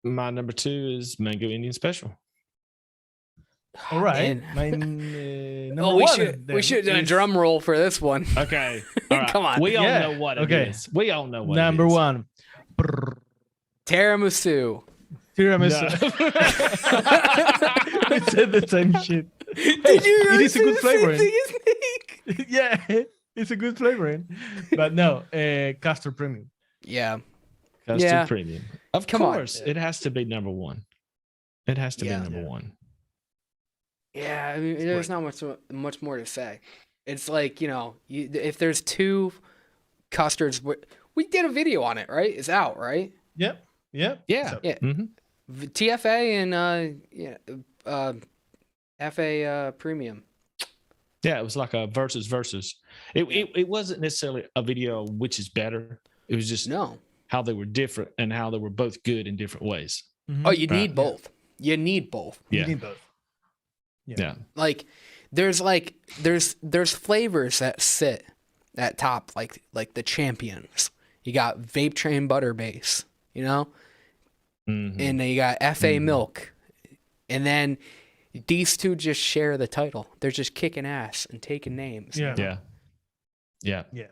Speaker 3: my number 2 is Mango Indian Special.
Speaker 2: All right,
Speaker 1: Man.
Speaker 2: my number
Speaker 1: Oh,
Speaker 2: 1.
Speaker 1: we should have done a drum roll for this one.
Speaker 3: Okay. All right.
Speaker 1: Come on.
Speaker 3: We all
Speaker 2: Yeah.
Speaker 3: know what it
Speaker 2: Okay.
Speaker 3: is. We all know what
Speaker 2: Number
Speaker 3: it is.
Speaker 2: 1. Brrr.
Speaker 1: Tiramisu.
Speaker 2: Tiramisu.
Speaker 3: No.
Speaker 2: We said the same shit.
Speaker 1: Did you
Speaker 2: it is a good flavoring.
Speaker 1: flavoring?
Speaker 2: Yeah, it's a good flavoring. But no, Custard Premium.
Speaker 1: Yeah.
Speaker 3: Custard
Speaker 1: Yeah.
Speaker 3: Premium. Of
Speaker 1: Come on.
Speaker 3: course, it has to be number one. It has to
Speaker 1: Yeah.
Speaker 3: be number
Speaker 2: Yeah.
Speaker 3: one.
Speaker 1: Yeah, I mean, there's not much more to say. It's like, if there's two custards, we did a video on it, right? It's out, right?
Speaker 2: Yep. Yep.
Speaker 3: Yeah.
Speaker 2: So,
Speaker 1: Yeah.
Speaker 3: hmm
Speaker 1: TFA and FA Premium.
Speaker 3: Yeah, it was like a versus. It wasn't necessarily a video of which is better. It was just
Speaker 1: No.
Speaker 3: how they were different and how they were both good in different ways.
Speaker 1: Oh, you
Speaker 3: Right.
Speaker 1: need both. You need both.
Speaker 2: You
Speaker 3: Yeah.
Speaker 2: need both.
Speaker 3: Yeah.
Speaker 1: Like there's flavors that sit at top like the champions. You got Vape Train Butter Base,
Speaker 3: Mhm.
Speaker 1: and then you got FA Milk, and then these two just share the title. They're just kicking ass and taking names.
Speaker 2: Yeah.
Speaker 3: Yeah. Yeah.
Speaker 2: Yeah.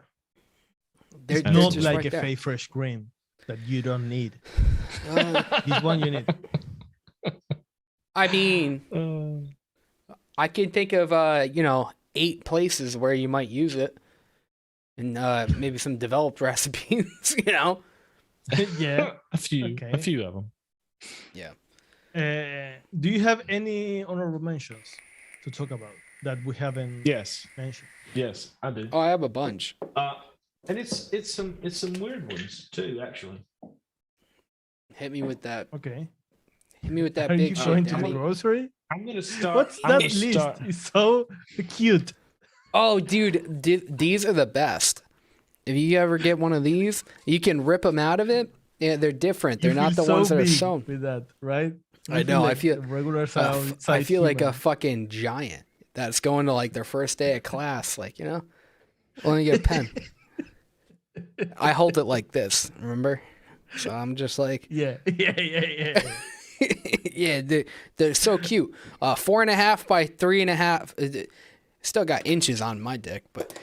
Speaker 1: They're,
Speaker 2: It's
Speaker 1: they're
Speaker 2: not
Speaker 1: just
Speaker 2: like
Speaker 1: right
Speaker 2: a
Speaker 1: there.
Speaker 2: Fay Fresh cream that you don't need.
Speaker 1: Uh,
Speaker 2: This one you need.
Speaker 1: I mean, I can think of 8 places where you might use it, and maybe some developed recipes.
Speaker 2: Yeah.
Speaker 3: a few
Speaker 2: Okay.
Speaker 3: of them.
Speaker 1: Yeah.
Speaker 2: Do you have any honorable mentions to talk about that we haven't
Speaker 3: Yes.
Speaker 2: mentioned?
Speaker 3: Yes, I do.
Speaker 1: Oh, I have a bunch.
Speaker 3: And it's some weird ones too, actually.
Speaker 1: Hit me with that.
Speaker 2: Okay.
Speaker 1: Hit me with that
Speaker 2: Are
Speaker 1: big
Speaker 2: you
Speaker 1: shit,
Speaker 2: going to the
Speaker 1: Daddy.
Speaker 2: grocery?
Speaker 3: I'm gonna start.
Speaker 2: What's
Speaker 3: I'm
Speaker 2: that
Speaker 3: gonna
Speaker 2: list?
Speaker 3: start-
Speaker 2: It's so cute.
Speaker 1: Oh, dude, these are the best. If you ever get one of these, you can rip them out of it. Yeah, they're different. They're
Speaker 2: You
Speaker 1: not the
Speaker 2: feel
Speaker 1: ones
Speaker 2: so
Speaker 1: that are
Speaker 2: big
Speaker 1: sewn.
Speaker 2: with that, right?
Speaker 1: I know, I feel-
Speaker 2: a regular
Speaker 1: I
Speaker 2: size
Speaker 1: feel like a
Speaker 2: human.
Speaker 1: fucking giant that's going to like their first day of class. Like, let me get a pen. I hold it like this, remember? So I'm just like,
Speaker 2: Yeah.
Speaker 1: yeah, they're so cute. 4.5 by 3.5. Still got inches on my dick, but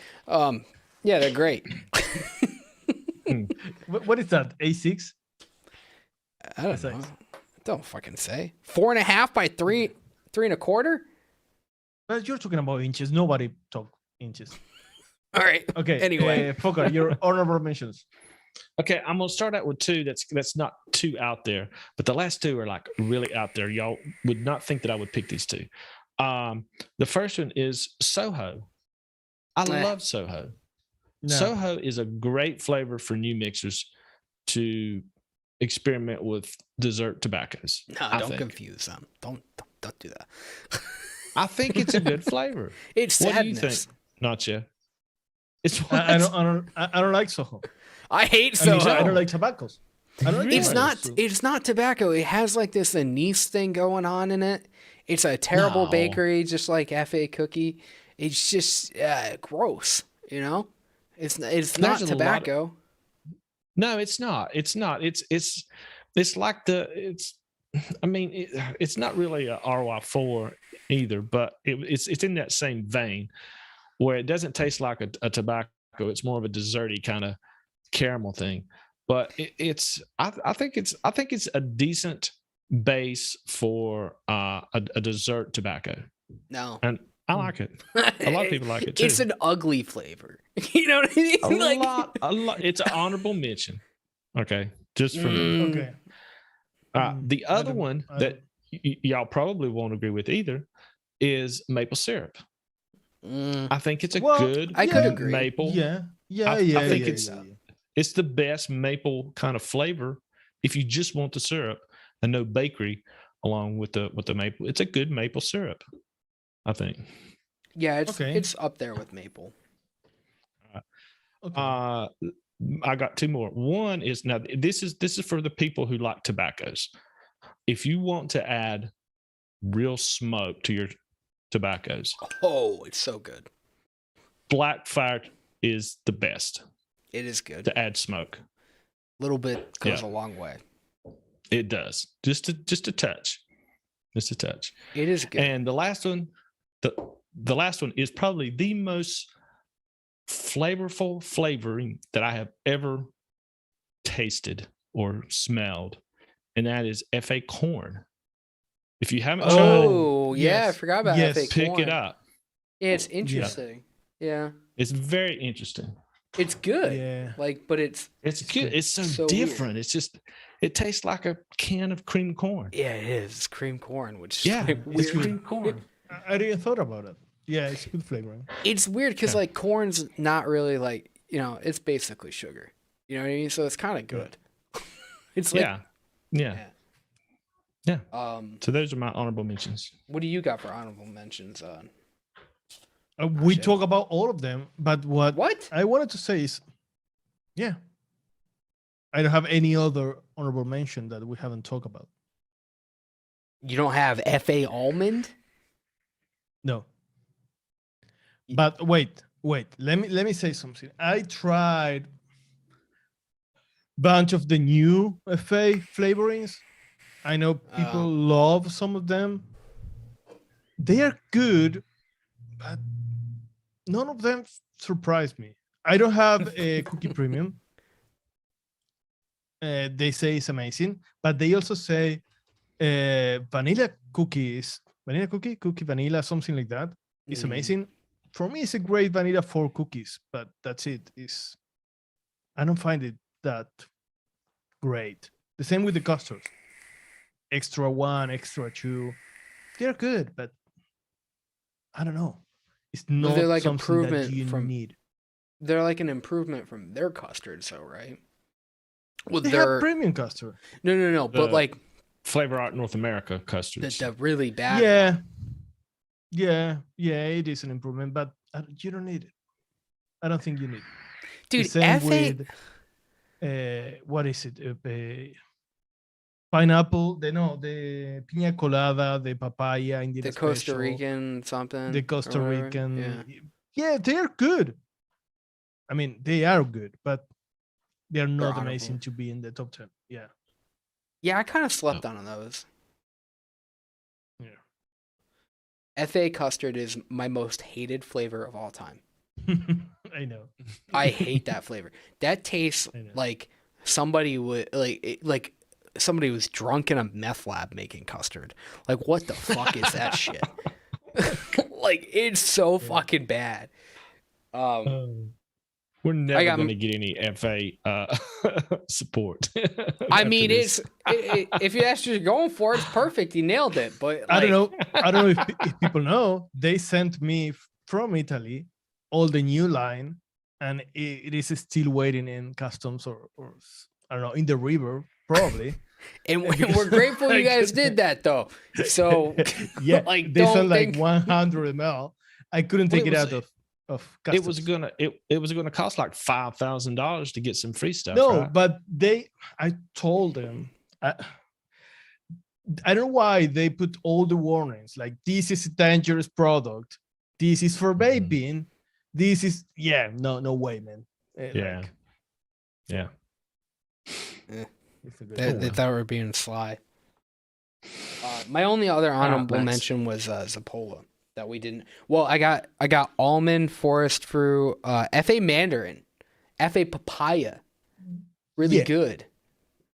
Speaker 1: yeah, they're great.
Speaker 2: What is that? A6?
Speaker 1: I don't
Speaker 2: Size.
Speaker 1: know. Don't fucking say. 4.5 by 3.25.
Speaker 2: But you're talking about inches. Nobody talk inches.
Speaker 1: All right.
Speaker 2: Okay.
Speaker 1: Anyway.
Speaker 2: Fokker, your honorable mentions.
Speaker 3: Okay, I'm gonna start out with two that's not too out there, but the last two are like really out there. Y'all would not think that I would pick these two. The first one is Soho. I
Speaker 1: Eh.
Speaker 3: love Soho.
Speaker 2: No.
Speaker 3: Soho is a great flavor for new mixers to experiment with dessert tobaccos.
Speaker 1: No,
Speaker 3: I
Speaker 1: don't
Speaker 3: think.
Speaker 1: confuse them. Don't do that.
Speaker 3: I think it's a good flavor.
Speaker 1: It's
Speaker 3: What do you
Speaker 1: sadness.
Speaker 3: think, Nacha? It's
Speaker 2: I don't like Soho.
Speaker 1: I hate
Speaker 2: I mean,
Speaker 1: Soho.
Speaker 2: I don't like tobaccos. I don't like
Speaker 1: It's
Speaker 3: Really?
Speaker 1: not.
Speaker 2: tobaccos, so-
Speaker 1: It's not tobacco. It has like this anise thing going on in it. It's a terrible
Speaker 3: No.
Speaker 1: bakery, just like FA Cookie. It's just gross. It's not
Speaker 3: There's a lot of-
Speaker 1: tobacco.
Speaker 3: No, it's not. It's not. It's like it's. I mean, it's not really a RY4 either, but it's in that same vein where it doesn't taste like a tobacco. It's more of a desserty kind of caramel thing. But I think it's a decent base for a dessert tobacco,
Speaker 1: No,
Speaker 3: and I like it. A lot of people like it too.
Speaker 1: It's an ugly flavor. You know what I mean?
Speaker 3: A lot. It's an honorable mention. Okay, just for me.
Speaker 2: Okay.
Speaker 3: The
Speaker 2: I
Speaker 3: other
Speaker 2: don't-
Speaker 3: one
Speaker 2: I
Speaker 3: that y'all probably won't agree with either is maple syrup. I think it's a
Speaker 2: Well,
Speaker 3: good
Speaker 1: I could agree.
Speaker 3: maple.
Speaker 2: Yeah.
Speaker 3: I think
Speaker 2: yeah,
Speaker 3: it's-
Speaker 2: yeah.
Speaker 3: It's the best maple kind of flavor. If you just want the syrup and no bakery along with the maple, it's a good maple syrup. I think.
Speaker 1: Yeah,
Speaker 2: Okay.
Speaker 1: it's up there with maple.
Speaker 2: Okay.
Speaker 3: I got two more. One is now this is for the people who like tobaccos. If you want to add real smoke to your tobaccos,
Speaker 1: Oh, it's so good.
Speaker 3: Black Fire is the best
Speaker 1: It is good.
Speaker 3: to add smoke.
Speaker 1: Little bit goes
Speaker 3: Yeah.
Speaker 1: a long way.
Speaker 3: It does. Just a touch. Just a touch.
Speaker 1: It is good.
Speaker 3: And the last one, the last one is probably the most flavorful flavoring that I have ever tasted or smelled, and that is FA corn. If you haven't tried it,
Speaker 1: Oh, yeah, I
Speaker 2: Yes.
Speaker 1: forgot about
Speaker 2: Yes.
Speaker 1: FA
Speaker 3: pick
Speaker 1: corn.
Speaker 3: it up.
Speaker 1: Yeah, it's interesting. Yeah.
Speaker 3: It's very interesting.
Speaker 1: It's good.
Speaker 2: Yeah.
Speaker 1: Like, but it's
Speaker 3: good.
Speaker 2: good.
Speaker 3: It's so,
Speaker 1: So
Speaker 3: different. It's just it tastes like a can of cream corn.
Speaker 1: yeah, it is. It's cream corn, which is
Speaker 3: Yeah,
Speaker 1: like
Speaker 3: it's
Speaker 1: weird.
Speaker 3: cream corn.
Speaker 2: I didn't thought about it. Yeah, it's good flavoring.
Speaker 1: It's weird because
Speaker 3: Yeah.
Speaker 1: like corn's not really like it's basically sugar. You know what I mean? So it's kind of good. It's like
Speaker 3: Yeah.
Speaker 1: um.
Speaker 3: So those are my honorable mentions.
Speaker 1: What do you got for honorable mentions?
Speaker 2: We
Speaker 1: shit.
Speaker 2: talk about all of them, but what I wanted to say is, yeah, I don't have any other honorable mention that we haven't talked about.
Speaker 1: You don't have F.A. almond?
Speaker 2: No. But wait. Let me say something. I tried bunch of the new FA flavorings. I know people love some of them. They are good, but none of them surprised me. I don't have a cookie premium. They say it's amazing, but they also say vanilla cookie, vanilla, something like that. It's amazing. For me, it's a great vanilla for cookies, but that's it. I don't find it that great. The same with the custards. Extra 1, extra 2. They're good, but I don't know. It's not
Speaker 1: they're like
Speaker 2: something that
Speaker 1: improvement
Speaker 2: you
Speaker 1: from-
Speaker 2: need.
Speaker 1: They're like an improvement from their custards, though, right? Well,
Speaker 2: They
Speaker 1: they're
Speaker 2: have premium custard.
Speaker 1: no, but
Speaker 3: The
Speaker 1: like
Speaker 3: Flavor Art North America
Speaker 1: the,
Speaker 3: custards.
Speaker 1: the really bad.
Speaker 2: Yeah, it is an improvement, but you don't need it. I don't think you need it.
Speaker 1: Dude,
Speaker 2: The same
Speaker 1: F.A.
Speaker 2: with what is it? Pineapple. The piña colada, the papaya, Indian
Speaker 1: the Costa
Speaker 2: special,
Speaker 1: Rican something.
Speaker 2: the
Speaker 1: or
Speaker 2: Costa
Speaker 1: whatever.
Speaker 2: Rican.
Speaker 1: Yeah.
Speaker 2: Yeah, they're good. I mean, they are good, but they're not
Speaker 1: honorable.
Speaker 2: amazing to be in the top 10. Yeah.
Speaker 1: Yeah, I kind of slept on those.
Speaker 2: Yeah.
Speaker 1: F.A. custard is my most hated flavor of all time.
Speaker 2: I know.
Speaker 1: I hate that flavor. That tastes
Speaker 2: I know.
Speaker 1: like somebody would like somebody was drunk in a meth lab making custard. Like, what the fuck is that shit? Like, it's so fucking bad.
Speaker 3: We're never
Speaker 1: got-
Speaker 3: going to get any FA support.
Speaker 1: I
Speaker 3: after
Speaker 1: mean,
Speaker 3: this.
Speaker 1: if that's what you're going for, it's perfect. You nailed it. But
Speaker 2: I don't
Speaker 1: like,
Speaker 2: know. If people know. They sent me from Italy all the new line, and it is still waiting in customs or I don't know, in the river probably.
Speaker 1: And we're grateful you guys did that, though. So
Speaker 2: Yeah,
Speaker 1: like,
Speaker 2: they
Speaker 1: don't
Speaker 2: sent like
Speaker 1: think-
Speaker 2: 100 ml. I couldn't take it out of
Speaker 3: it was
Speaker 2: customs.
Speaker 3: gonna cost like $5,000 to get some free stuff.
Speaker 2: No,
Speaker 3: right?
Speaker 2: but I told them. I don't know why they put all the warnings like this is a dangerous product. This is for vaping. This is no way, man.
Speaker 3: Yeah. Yeah.
Speaker 1: They thought we were being sly. My only other honorable
Speaker 3: nice.
Speaker 1: mention was Zappola that we didn't. Well, I got almond, forest fruit, F.A. mandarin, F.A. papaya, really
Speaker 2: Yeah.
Speaker 1: good.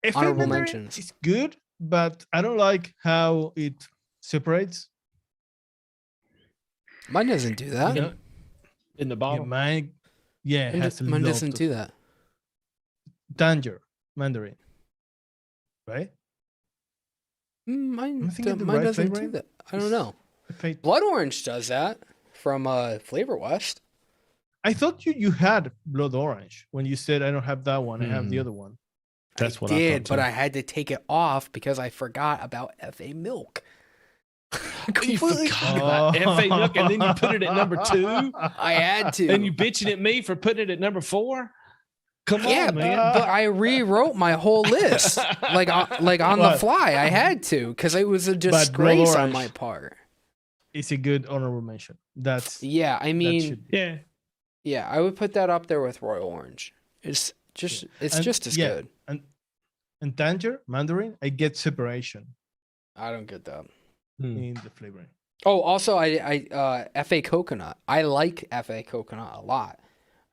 Speaker 2: If
Speaker 1: Honorable
Speaker 2: I remember,
Speaker 1: mentions.
Speaker 2: it's good, but I don't like how it separates.
Speaker 1: Mine doesn't do that.
Speaker 2: You know,
Speaker 3: In the
Speaker 2: yeah,
Speaker 3: bottle.
Speaker 2: mine has a
Speaker 1: Mine
Speaker 2: lot
Speaker 1: doesn't
Speaker 2: of
Speaker 1: do that.
Speaker 2: mandarin, right?
Speaker 1: Mine,
Speaker 2: I'm thinking the
Speaker 1: mine
Speaker 2: right
Speaker 1: doesn't do
Speaker 2: flavoring.
Speaker 1: that. I don't know.
Speaker 2: If I
Speaker 1: Blood orange does that from Flavor West.
Speaker 2: thought you had blood orange when you said I don't have that one. I have the
Speaker 3: Hmm.
Speaker 2: other one.
Speaker 3: That's what I
Speaker 1: did,
Speaker 3: thought.
Speaker 1: but I had to take it off because I forgot about F.A. milk.
Speaker 3: You
Speaker 1: Completely
Speaker 3: forgot about FA milk, and then you put it at number 2,
Speaker 1: I had to.
Speaker 3: and you bitching at me for putting it at number 4. Come
Speaker 1: Yeah,
Speaker 3: on, man.
Speaker 1: but I rewrote my whole list like on the
Speaker 2: But-
Speaker 1: fly. I had to because it was a
Speaker 2: blood
Speaker 1: disgrace on
Speaker 2: orange-
Speaker 1: my part.
Speaker 2: It's a good honorable mention. That's
Speaker 1: Yeah, I
Speaker 2: that
Speaker 1: mean,
Speaker 2: should be.
Speaker 3: Yeah.
Speaker 1: yeah, I would put that up there with Royal Orange. It's just it's
Speaker 2: And-
Speaker 1: just as
Speaker 2: yeah.
Speaker 1: good.
Speaker 2: And Tanger, mandarin, I get separation
Speaker 1: I don't get that.
Speaker 2: in the flavoring.
Speaker 1: Oh, also I F.A. coconut. I like F.A. coconut a lot.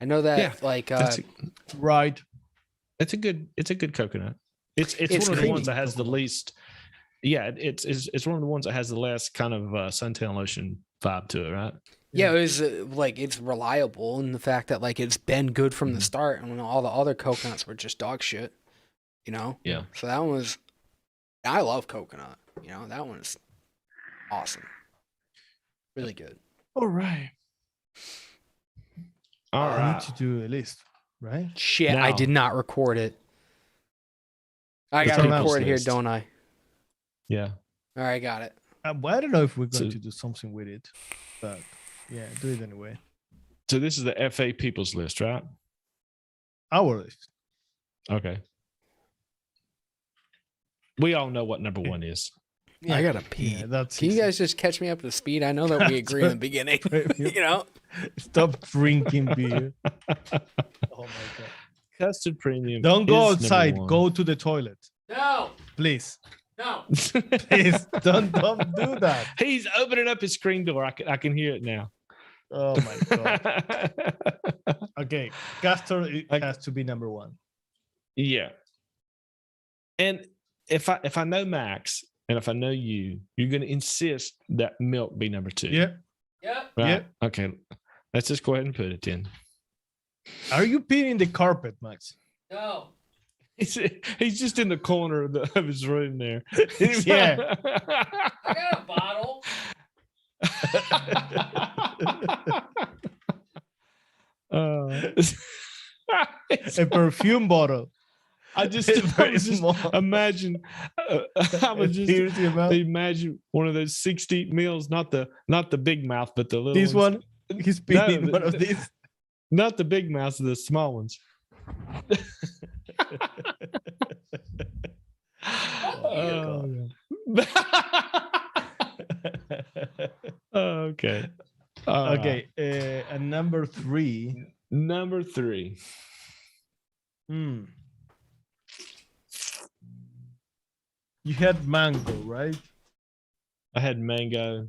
Speaker 1: I know that
Speaker 3: Yeah,
Speaker 1: like
Speaker 2: Right.
Speaker 3: It's a good coconut. It's
Speaker 1: It's
Speaker 3: one of the
Speaker 1: creamy.
Speaker 3: ones that has the least. Yeah, it's one of the ones that has the less kind of suntan lotion vibe to it, right?
Speaker 1: Yeah, it was like it's reliable in the fact that like it's been good from the start, and when all the other coconuts were just dog shit, you know.
Speaker 3: Yeah.
Speaker 1: So that one was. I love coconut. You know, that one is awesome. Really good.
Speaker 2: All right.
Speaker 3: All
Speaker 2: I
Speaker 3: right.
Speaker 2: need to do a list, right?
Speaker 1: Shit, I
Speaker 3: Now-
Speaker 1: did not record it. I
Speaker 2: It's
Speaker 1: got to
Speaker 2: on our
Speaker 1: record it here,
Speaker 3: list.
Speaker 1: don't I?
Speaker 3: Yeah.
Speaker 1: All right, got it.
Speaker 2: Well, I don't know if we're going
Speaker 3: So-
Speaker 2: to do something with it, but yeah, do it anyway.
Speaker 3: So this is the FA people's list, right?
Speaker 2: Our list.
Speaker 3: Okay. We all know what number one is.
Speaker 1: I gotta pee.
Speaker 2: Yeah, that's
Speaker 1: Can you
Speaker 2: easy.
Speaker 1: guys just catch me up to speed? I know that we agree in the beginning. You know?
Speaker 2: Stop drinking beer. Oh my god!
Speaker 3: Custard Premium.
Speaker 2: Don't go
Speaker 3: is number
Speaker 2: outside.
Speaker 3: one.
Speaker 2: Go to the toilet,
Speaker 1: No,
Speaker 2: please.
Speaker 1: no.
Speaker 2: Please don't do that.
Speaker 3: He's opening up his screen door. I can hear it now.
Speaker 2: Oh my god. Okay, Custard has to be number one.
Speaker 3: Yeah. And if I know Max and if I know you, you're going to insist that milk be number two.
Speaker 2: Yeah.
Speaker 1: Yep.
Speaker 3: Right? Okay. Let's just go ahead and put it in.
Speaker 2: Are you peeing the carpet, Max?
Speaker 1: No.
Speaker 3: He's just in the corner of his room there.
Speaker 2: Yeah.
Speaker 1: I got a bottle.
Speaker 2: A perfume bottle.
Speaker 3: I just
Speaker 2: Very small.
Speaker 3: imagine. I would just
Speaker 2: Here's the amount.
Speaker 3: imagine one of those 60 meals, not the big mouth, but the little
Speaker 2: This
Speaker 3: ones.
Speaker 2: one, he's peeing
Speaker 3: No,
Speaker 2: one of these.
Speaker 3: Not the big mouths, the small ones.
Speaker 2: Oh,
Speaker 3: Okay.
Speaker 2: Okay, and number three.
Speaker 3: Number three.
Speaker 2: Hmm. You had mango, right?
Speaker 3: I had mango.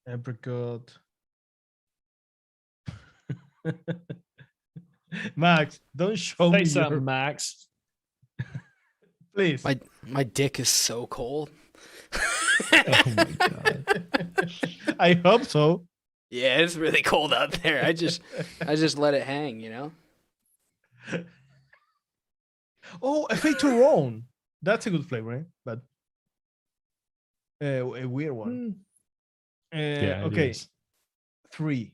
Speaker 2: Apricot. Max, don't show
Speaker 3: Say
Speaker 2: me
Speaker 3: something,
Speaker 2: your...
Speaker 3: Max.
Speaker 2: Please.
Speaker 1: My dick is so cold.
Speaker 3: Oh my god.
Speaker 2: I hope so.
Speaker 1: Yeah, it's really cold out there. I just let it hang, you know.
Speaker 2: Oh, a Faturon. That's a good flavor, eh? But a weird one.
Speaker 3: Yeah. it
Speaker 2: Okay,
Speaker 3: is.
Speaker 2: 3.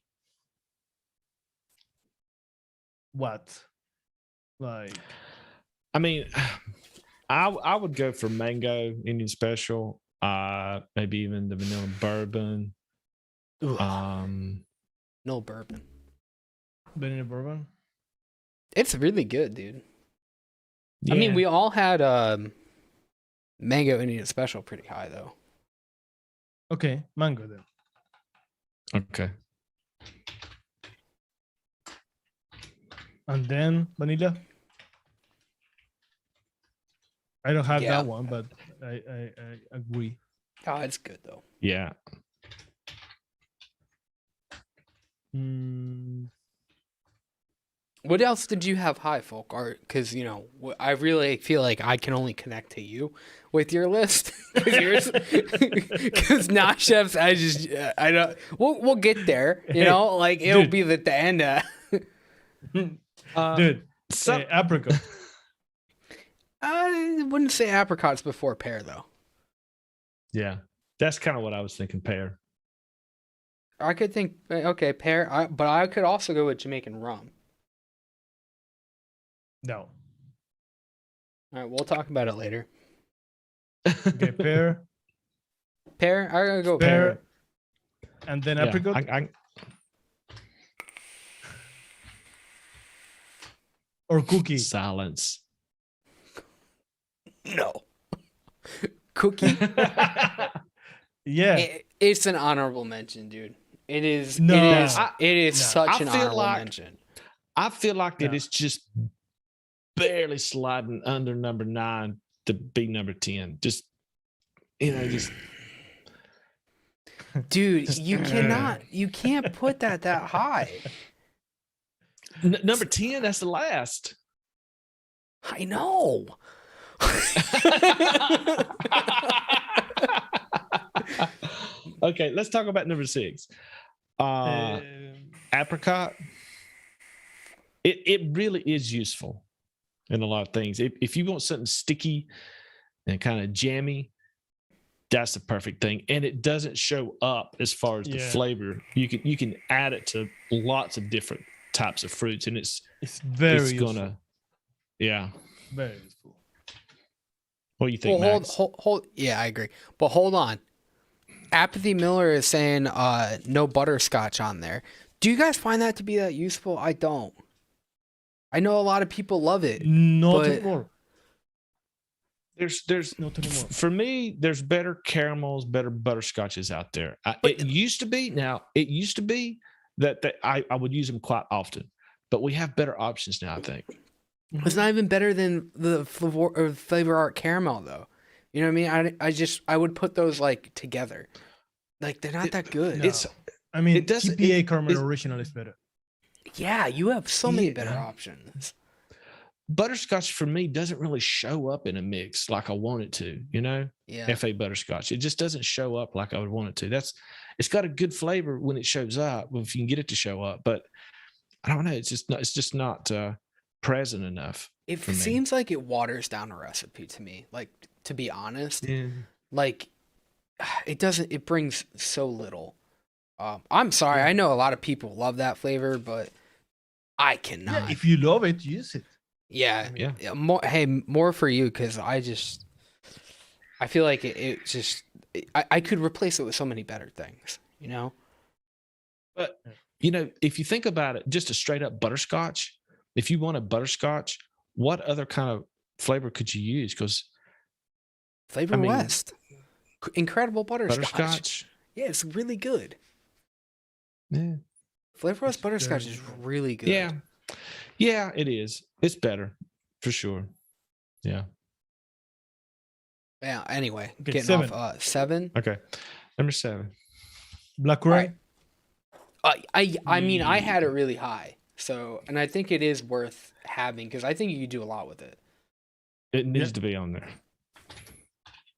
Speaker 2: What? Like,
Speaker 3: I mean, I would go for mango Indian special. Maybe even the vanilla bourbon.
Speaker 1: Ooh,
Speaker 3: Um,
Speaker 1: no bourbon.
Speaker 2: vanilla bourbon?
Speaker 1: It's really good, dude.
Speaker 3: yeah.
Speaker 1: I mean, we all had mango Indian special pretty high though.
Speaker 2: Okay, mango then.
Speaker 3: Okay.
Speaker 2: And then vanilla. I don't have
Speaker 1: Yeah.
Speaker 2: that one, but I agree.
Speaker 1: Oh, it's good though.
Speaker 3: Yeah.
Speaker 2: Mm,
Speaker 1: What else did you have high, folk? Or because you know, I really feel like I can only connect to you with your list. Because not chefs, I don't. We'll get there. You know, like it'll
Speaker 2: Dude.
Speaker 1: be at the end.
Speaker 2: dude,
Speaker 3: some-
Speaker 2: apricot.
Speaker 1: I wouldn't say apricots before pear though.
Speaker 3: Yeah. That's kind of what I was thinking, pear.
Speaker 1: I could think okay pear, but I could also go with Jamaican rum.
Speaker 2: No.
Speaker 1: All right, we'll talk about it later.
Speaker 2: Okay, pear,
Speaker 1: Pear, I'm gonna go
Speaker 2: pear,
Speaker 1: pear.
Speaker 2: and then
Speaker 3: Yeah,
Speaker 2: apricot. Or cookie.
Speaker 3: Silence.
Speaker 1: No. Cookie.
Speaker 2: Yeah.
Speaker 1: It's an honorable mention, dude. It is.
Speaker 2: No.
Speaker 1: It is
Speaker 2: No.
Speaker 1: such
Speaker 3: I
Speaker 1: an
Speaker 3: feel
Speaker 1: honorable
Speaker 3: like-
Speaker 1: mention.
Speaker 3: I feel like that
Speaker 2: No.
Speaker 3: it's just barely sliding under number 9 to be number 10. Just, just
Speaker 1: Dude, you can't put that high.
Speaker 3: number 10. That's the last.
Speaker 1: I know.
Speaker 3: Okay, let's talk about number 6. Apricot. It really is useful in a lot of things. If you want something sticky and kind of jammy, that's the perfect thing. And it doesn't show up as far as the flavor. You can add it to lots of different types of fruits, and it's
Speaker 2: very
Speaker 3: gonna
Speaker 2: useful. Very useful.
Speaker 3: What do you think,
Speaker 1: Well,
Speaker 3: Max?
Speaker 1: hold. Yeah, I agree. But hold on. Apathy Miller is saying no butterscotch on there. Do you guys find that to be that useful? I don't. I know a lot of people love it.
Speaker 2: Not
Speaker 1: but-
Speaker 2: anymore.
Speaker 3: There's
Speaker 2: Not anymore.
Speaker 3: for me, there's better caramels, better butterscotches out there. It used to be that I would use them quite often, but we have better options now, I think.
Speaker 1: It's not even better than the Flavor Art caramel, though. You know what I mean? I would put those like together. Like they're not that good.
Speaker 2: No. I mean,
Speaker 3: it doesn't-
Speaker 2: TPA
Speaker 3: it-
Speaker 2: caramel
Speaker 3: it's-
Speaker 2: original is better.
Speaker 1: Yeah, you have so many
Speaker 3: Yeah.
Speaker 1: better options.
Speaker 3: Butterscotch for me doesn't really show up in a mix like I want it to, you know?
Speaker 1: Yeah.
Speaker 3: FA butterscotch. It just doesn't show up like I would want it to. It's got a good flavor when it shows up, if you can get it to show up, but I don't know. It's just not present enough.
Speaker 1: It
Speaker 3: for me.
Speaker 1: seems like it waters down a recipe to me. Like, to be honest, like it brings so little. I'm sorry. I know a lot of people love that flavor, but I cannot.
Speaker 2: Yeah, if you love it, use it.
Speaker 1: Yeah.
Speaker 3: Yeah.
Speaker 1: More for you, because I feel like I could replace it with so many better things, you know?
Speaker 3: But, you know, if you think about it, just a straight up butterscotch, if you want a butterscotch, what other kind of flavor could you use? Because
Speaker 1: Flavor West. Incredible butterscotch.
Speaker 3: butterscotch.
Speaker 1: Yeah, it's really good.
Speaker 3: Yeah.
Speaker 1: Flavor West
Speaker 2: It's
Speaker 1: butterscotch
Speaker 2: very
Speaker 1: is
Speaker 2: good.
Speaker 1: really good.
Speaker 3: Yeah. Yeah, it is. It's better for sure. Yeah.
Speaker 1: Yeah, anyway,
Speaker 2: Okay,
Speaker 1: getting
Speaker 2: 7.
Speaker 1: off 7.
Speaker 3: Okay. Number 7.
Speaker 2: Black
Speaker 1: All
Speaker 2: currant.
Speaker 1: right. I mean, I had it really high. So, and I think it is worth having because I think you could do a lot with it.
Speaker 3: It needs to be on there.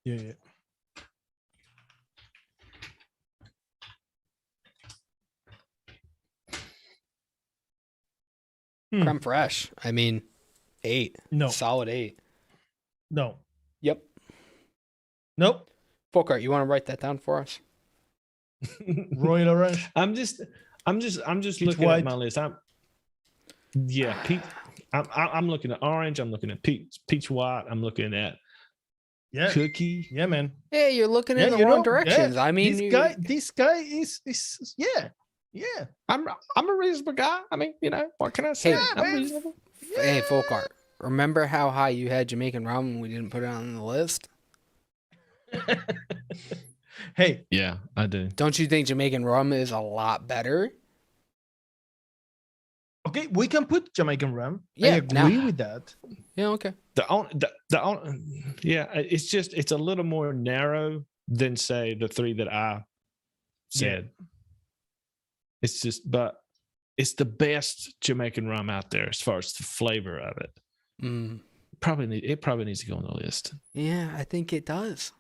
Speaker 2: Yeah.
Speaker 1: Creme fraiche. I mean, 8.
Speaker 2: No.
Speaker 1: Solid 8.
Speaker 2: No.
Speaker 1: Yep.
Speaker 2: Nope.
Speaker 1: Folkart, you want to write that down for us?
Speaker 2: Royal orange.
Speaker 3: I'm just looking
Speaker 2: white.
Speaker 3: at my list. I'm looking at orange. I'm looking at peach white. I'm looking at
Speaker 2: Yeah.
Speaker 3: cookie.
Speaker 2: Yeah, man.
Speaker 1: Hey, you're looking in
Speaker 2: Yeah,
Speaker 1: the
Speaker 2: you
Speaker 1: wrong
Speaker 2: know,
Speaker 1: directions.
Speaker 2: yeah,
Speaker 1: I mean,
Speaker 2: this guy is yeah.
Speaker 3: I'm a reasonable guy. I mean, you know, what can I say?
Speaker 1: Hey,
Speaker 3: I'm
Speaker 2: man.
Speaker 3: reasonable.
Speaker 1: Hey, Folkart, remember how high you had Jamaican rum and we didn't put it on the list?
Speaker 2: Hey,
Speaker 3: Yeah, I do.
Speaker 1: Don't you think Jamaican rum is a lot better?
Speaker 2: okay, we can put Jamaican rum.
Speaker 1: Yeah,
Speaker 2: I agree
Speaker 1: now-
Speaker 2: with that.
Speaker 1: Yeah, okay.
Speaker 3: It's a little more narrow than say the 3 that I said. But it's the best Jamaican rum out there as far as the flavor of it.
Speaker 1: Mm.
Speaker 3: It probably needs to go on the list.
Speaker 1: Yeah, I think it does.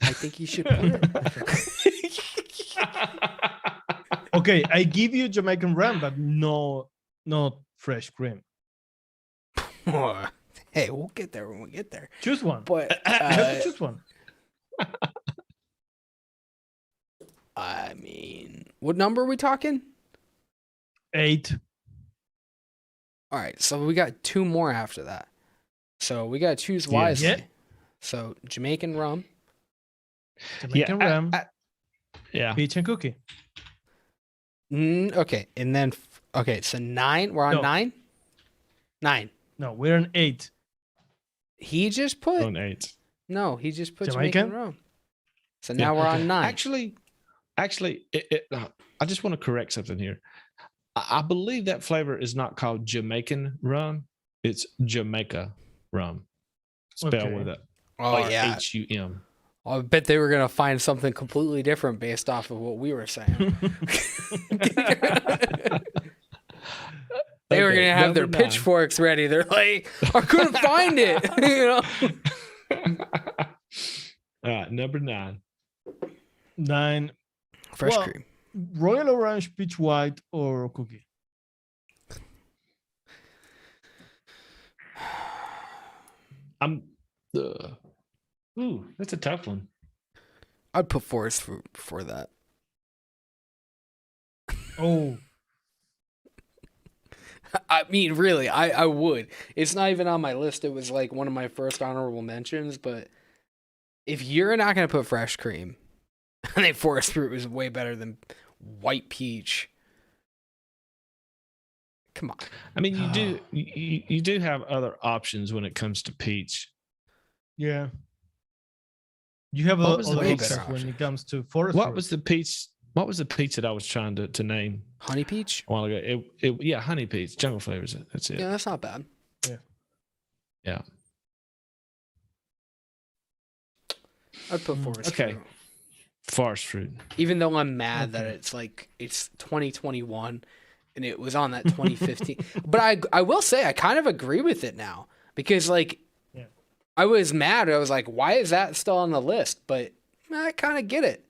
Speaker 1: I think you should put it.
Speaker 2: Okay, I give you Jamaican rum, but not fresh cream.
Speaker 1: Hey, we'll get there when we get there.
Speaker 2: Choose one.
Speaker 1: But
Speaker 2: You have to choose one.
Speaker 1: I mean, what number are we talking?
Speaker 2: 8.
Speaker 1: All right, so we got 2 more after that. So we got to choose wisely.
Speaker 2: Yeah.
Speaker 1: So Jamaican rum.
Speaker 2: Jamaican rum,
Speaker 3: Yeah.
Speaker 2: peach and cookie.
Speaker 1: Okay, and then okay, so 9. We're on
Speaker 2: No.
Speaker 1: 9. 9.
Speaker 2: No, we're on 8.
Speaker 1: He just put
Speaker 3: On 8.
Speaker 1: no. He just put
Speaker 2: Jamaican?
Speaker 1: Jamaican rum. So now we're on 9.
Speaker 3: Actually, I just want to correct something here. I believe that flavor is not called Jamaican rum. It's Jamaica rum. Spelled
Speaker 2: Okay.
Speaker 3: with a
Speaker 1: Oh yeah.
Speaker 3: R-H-U-M.
Speaker 1: I bet they were gonna find something completely different based off of what we were saying. They were
Speaker 3: Okay,
Speaker 1: gonna have their
Speaker 3: number 9.
Speaker 1: pitchforks ready. They're like, I couldn't find it. You know.
Speaker 3: All right, number 9.
Speaker 2: 9.
Speaker 1: Fresh
Speaker 2: Well,
Speaker 1: cream.
Speaker 2: Royal orange, peach white, or cookie.
Speaker 3: I'm. Ooh, that's a tough one.
Speaker 1: I'd put forest fruit before that.
Speaker 2: Oh,
Speaker 1: I mean, really, I would. It's not even on my list. It was like one of my first honorable mentions. But if you're not gonna put fresh cream, I think forest fruit is way better than white peach. Come on.
Speaker 3: I mean, you do have other options when it comes to peach.
Speaker 2: yeah. You have
Speaker 3: What was the
Speaker 2: other
Speaker 1: way
Speaker 2: options
Speaker 1: better
Speaker 2: when
Speaker 1: option?
Speaker 2: it comes to forest
Speaker 3: What
Speaker 2: fruit.
Speaker 3: was the peach? What was the peach that I was trying to name
Speaker 1: Honey peach?
Speaker 3: a while ago? Yeah, honey peach, jungle flavors. That's it.
Speaker 1: Yeah, that's not bad.
Speaker 3: Yeah.
Speaker 1: I'd put forest
Speaker 3: Okay.
Speaker 1: fruit.
Speaker 3: Forest fruit.
Speaker 1: Even though I'm mad that
Speaker 2: Okay.
Speaker 1: it's 2021 and it was on that 2015. But I will say I kind of agree with it now because like
Speaker 2: Yeah.
Speaker 1: I was mad. I was like, why is that still on the list? But I kind of get it.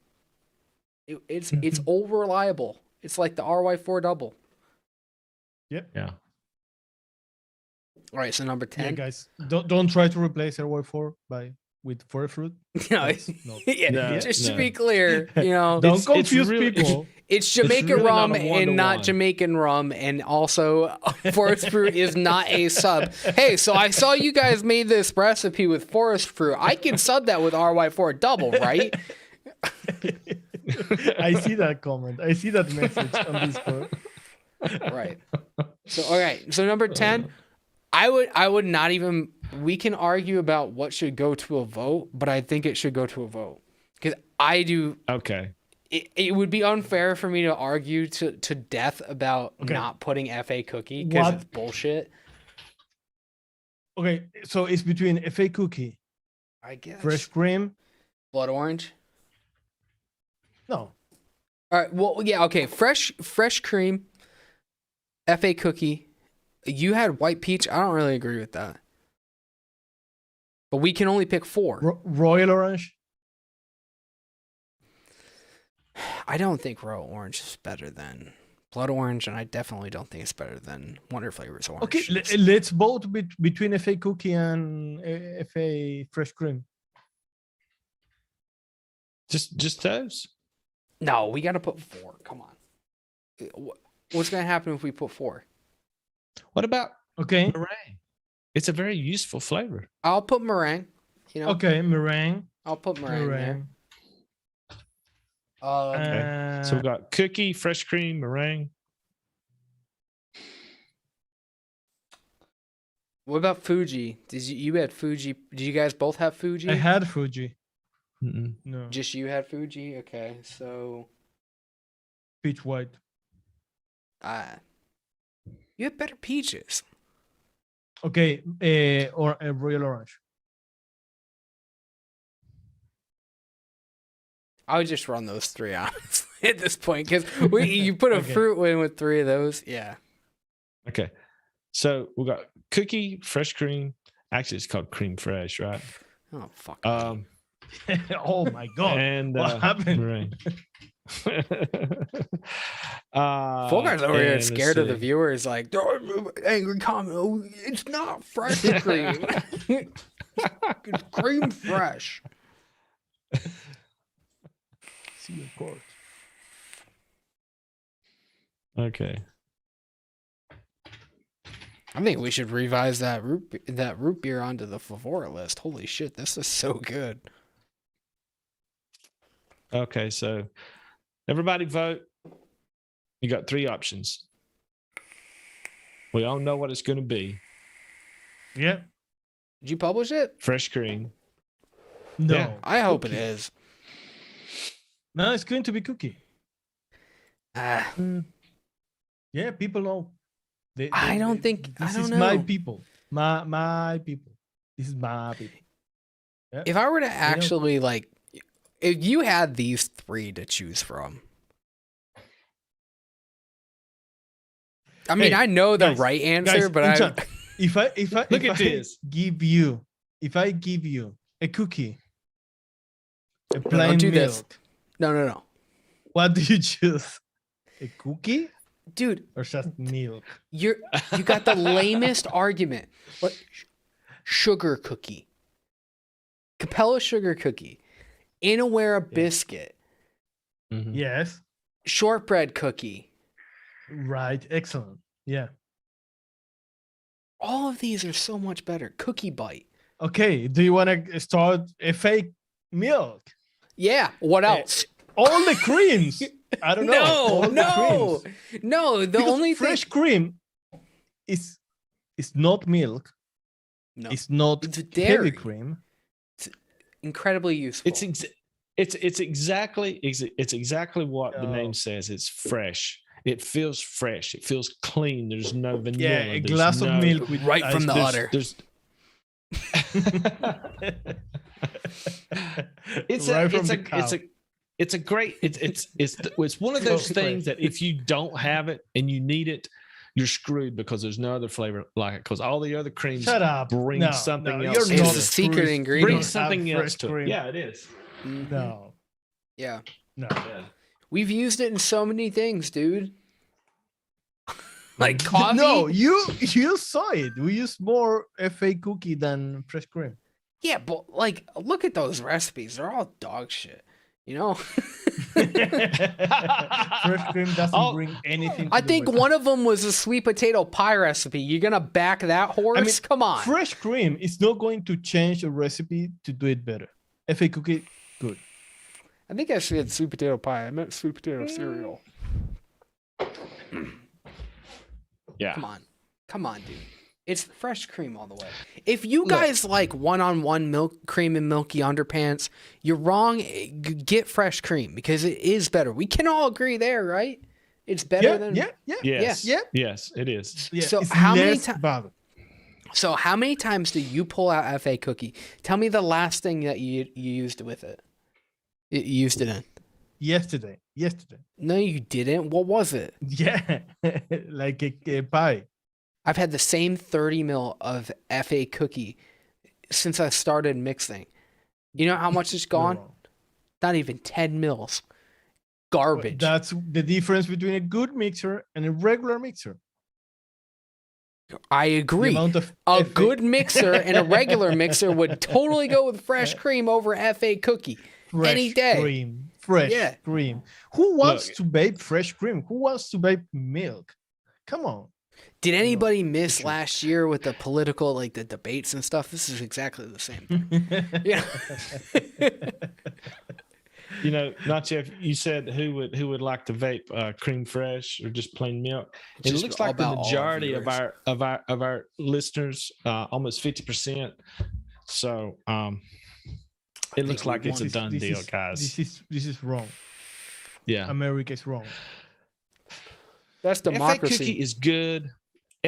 Speaker 1: It's over reliable. It's like the RY4 double.
Speaker 2: Yep.
Speaker 3: Yeah.
Speaker 1: All right, so number
Speaker 2: Yeah,
Speaker 1: 10.
Speaker 2: guys, don't try to replace RY4 with forest fruit.
Speaker 1: No,
Speaker 2: That's not-
Speaker 1: yeah,
Speaker 3: No,
Speaker 1: just to
Speaker 3: no.
Speaker 1: be clear,
Speaker 2: Don't
Speaker 3: it's
Speaker 2: confuse
Speaker 3: really-
Speaker 2: people.
Speaker 1: it's Jamaican
Speaker 3: really
Speaker 1: rum
Speaker 3: not a
Speaker 1: and not
Speaker 3: 1-to-1.
Speaker 1: Jamaican rum, and also forest fruit is not a sub. Hey, so I saw you guys made this recipe with forest fruit. I can sub that with RY4 double, right?
Speaker 2: I see that comment. I see that message on Discord.
Speaker 1: Right. So all right. So number 10, I would not even. We can argue about what should go to a vote, but I think it should go to a vote because I do.
Speaker 3: Okay.
Speaker 1: It would be unfair for me to argue to death about
Speaker 2: Okay.
Speaker 1: not putting FA cookie because
Speaker 2: What?
Speaker 1: it's bullshit.
Speaker 2: Okay, so it's between FA cookie,
Speaker 1: I guess.
Speaker 2: fresh cream.
Speaker 1: Blood orange.
Speaker 2: No,
Speaker 1: All right. Well, yeah. Okay. Fresh cream. FA cookie. You had white peach. I don't really agree with that. But we can only pick 4.
Speaker 2: Royal orange.
Speaker 1: I don't think Royal Orange is better than Blood Orange, and I definitely don't think it's better than Wonder Flavors Orange.
Speaker 2: Okay, let's vote between FA cookie and FA fresh cream.
Speaker 3: Just those.
Speaker 1: No, we got to put 4. Come on. What's going to happen if we put 4?
Speaker 3: What about
Speaker 2: Okay,
Speaker 3: meringue? It's a very useful flavor.
Speaker 1: I'll put meringue. You know,
Speaker 2: okay, meringue.
Speaker 1: I'll put meringue there.
Speaker 2: Meringue.
Speaker 3: Okay. So we've got cookie, fresh cream, meringue.
Speaker 1: What about Fuji? You had Fuji? Did you guys both have Fuji?
Speaker 2: I had Fuji.
Speaker 3: Mm-mm.
Speaker 2: No,
Speaker 1: Just you had Fuji. Okay, so
Speaker 2: peach white.
Speaker 1: you have better peaches.
Speaker 2: Okay, or a royal orange.
Speaker 1: I would just run those 3 honestly at this point because you put a
Speaker 2: Okay.
Speaker 1: fruit in with 3 of those. Yeah.
Speaker 3: Okay. So we've got cookie, fresh cream. Actually, it's called cream fresh, right?
Speaker 1: Oh fuck.
Speaker 3: Um,
Speaker 2: Oh my god!
Speaker 3: and
Speaker 2: What happened?
Speaker 3: meringue.
Speaker 1: Fulgar's over here
Speaker 3: and let's
Speaker 1: scared of the
Speaker 3: see.
Speaker 1: viewers, like angry comment. Oh, it's not fresh cream. It's cream fresh.
Speaker 2: See your court.
Speaker 3: Okay.
Speaker 1: I think we should revise that root beer onto the Flavor list. Holy shit, this is so good.
Speaker 3: Okay. So everybody vote. You got 3 options. We all know what it's going to be.
Speaker 2: Yeah.
Speaker 1: Did you publish it?
Speaker 3: Fresh cream.
Speaker 2: No.
Speaker 3: Yeah.
Speaker 1: I hope it
Speaker 2: Cookie.
Speaker 1: is.
Speaker 2: No, it's going to be cookie.
Speaker 1: Ah,
Speaker 2: Yeah, people know.
Speaker 1: I don't think- I
Speaker 2: this
Speaker 1: don't
Speaker 2: is my
Speaker 1: know.
Speaker 2: people. My people. This is my people.
Speaker 1: if I were to actually like, if you had these 3 to choose from, I mean,
Speaker 2: Hey,
Speaker 1: I know the
Speaker 2: guys,
Speaker 1: right answer,
Speaker 2: guys,
Speaker 1: but I
Speaker 2: Inchan, if I
Speaker 3: Look
Speaker 2: if
Speaker 3: at
Speaker 2: I
Speaker 3: this.
Speaker 2: give you a cookie, a plain
Speaker 1: don't do
Speaker 2: milk,
Speaker 1: this. No.
Speaker 2: What do you choose? A cookie
Speaker 1: Dude,
Speaker 2: or just milk?
Speaker 1: you got the lamest argument. What? Sugar cookie. Capella sugar cookie. Inawera biscuit.
Speaker 3: Mhm.
Speaker 2: Yes.
Speaker 1: Shortbread cookie.
Speaker 2: Right. Excellent. Yeah.
Speaker 1: All of these are so much better. Cookie bite.
Speaker 2: Okay. Do you want to start a fake milk?
Speaker 1: Yeah. What else?
Speaker 2: All the creams. I don't know. All the
Speaker 1: No.
Speaker 2: creams.
Speaker 1: No. The
Speaker 2: Because
Speaker 1: only
Speaker 2: fresh
Speaker 1: thing.
Speaker 2: cream is not milk.
Speaker 1: No.
Speaker 2: It's not
Speaker 1: It's
Speaker 2: heavy
Speaker 1: dairy.
Speaker 2: cream.
Speaker 1: Incredibly useful.
Speaker 3: It's exactly what the name says. It's fresh. It feels fresh. It feels clean. There's no vanilla.
Speaker 2: Yeah, a
Speaker 3: There's
Speaker 2: glass of
Speaker 3: no-
Speaker 2: milk with
Speaker 1: right from
Speaker 2: ice.
Speaker 1: the udder.
Speaker 3: There's it's
Speaker 2: Right
Speaker 3: a
Speaker 2: from
Speaker 3: it's
Speaker 2: the
Speaker 3: a
Speaker 2: cow.
Speaker 3: it's a it's a great it's one of those things that if you don't have it and you need it, you're screwed because there's no other flavor like it. Because all the other creams
Speaker 2: Shut up.
Speaker 3: bring
Speaker 2: No,
Speaker 3: something
Speaker 2: no,
Speaker 3: else.
Speaker 2: you're
Speaker 3: to
Speaker 1: It's
Speaker 2: not
Speaker 1: the
Speaker 3: it.
Speaker 1: secret
Speaker 2: screwed.
Speaker 1: ingredient.
Speaker 3: Bring
Speaker 2: Have
Speaker 3: something else
Speaker 2: fresh
Speaker 3: to it.
Speaker 2: cream.
Speaker 3: Yeah, it is.
Speaker 1: Mhm.
Speaker 2: No.
Speaker 1: Yeah.
Speaker 2: No.
Speaker 3: Yeah.
Speaker 1: We've used it in so many things, dude. Like coffee.
Speaker 2: No, you saw it. We use more FA cookie than fresh cream.
Speaker 1: Yeah, but like, look at those recipes. They're all dog shit. You know.
Speaker 2: Fresh cream doesn't
Speaker 3: Oh,
Speaker 2: bring anything.
Speaker 1: I
Speaker 2: to the
Speaker 1: think
Speaker 2: recipe.
Speaker 1: one of them was a sweet potato pie recipe. You're gonna back that horse?
Speaker 2: I mean,
Speaker 1: Come on.
Speaker 2: fresh cream is not going to change a recipe to do it better. FA cookie, good.
Speaker 1: I think I said sweet potato pie. I meant sweet potato cereal.
Speaker 3: Yeah.
Speaker 1: Come on, dude. It's fresh cream all the way. If you guys like one-on-one milk cream and milky underpants, you're wrong. Get fresh cream because it is better. We can all agree there, right? It's better
Speaker 2: Yeah,
Speaker 1: than
Speaker 3: Yes.
Speaker 2: Yeah.
Speaker 3: Yes, it is.
Speaker 2: yeah.
Speaker 1: So
Speaker 2: it's
Speaker 1: how many
Speaker 2: less
Speaker 1: ti-
Speaker 2: bad.
Speaker 1: So how many times do you pull out FA cookie? Tell me the last thing that you used with it. You used it in.
Speaker 2: Yesterday.
Speaker 1: No, you didn't. What was it?
Speaker 2: Yeah, like a pie.
Speaker 1: I've had the same 30 mil of FA cookie since I started mixing. You know how much it's
Speaker 2: You're
Speaker 1: gone?
Speaker 2: wrong.
Speaker 1: Not even 10 mils. Garbage.
Speaker 2: That's the difference between a good mixer and a regular mixer.
Speaker 1: I
Speaker 2: The
Speaker 1: agree.
Speaker 2: amount of
Speaker 1: A
Speaker 2: FA
Speaker 1: good mixer and a regular mixer would totally go with fresh cream over FA cookie.
Speaker 2: fresh
Speaker 1: any day.
Speaker 2: cream. Fresh
Speaker 1: Yeah.
Speaker 2: cream. Who wants
Speaker 3: Look.
Speaker 2: to bake fresh cream? Who wants to bake milk? Come on.
Speaker 1: Did anybody miss
Speaker 2: true.
Speaker 1: last year with the political, like the debates and stuff? This is exactly the same. Yeah.
Speaker 3: You know, Nacho, you said who would like to vape cream fresh or just plain milk?
Speaker 1: It's
Speaker 3: It
Speaker 1: just
Speaker 3: looks like the
Speaker 1: about all
Speaker 3: majority of
Speaker 1: viewers.
Speaker 3: our listeners, almost 50%. So it looks like it's a done deal, guys.
Speaker 2: This is wrong.
Speaker 3: Yeah.
Speaker 2: America is wrong.
Speaker 1: That's
Speaker 3: FA cookie
Speaker 1: democracy.
Speaker 3: is good.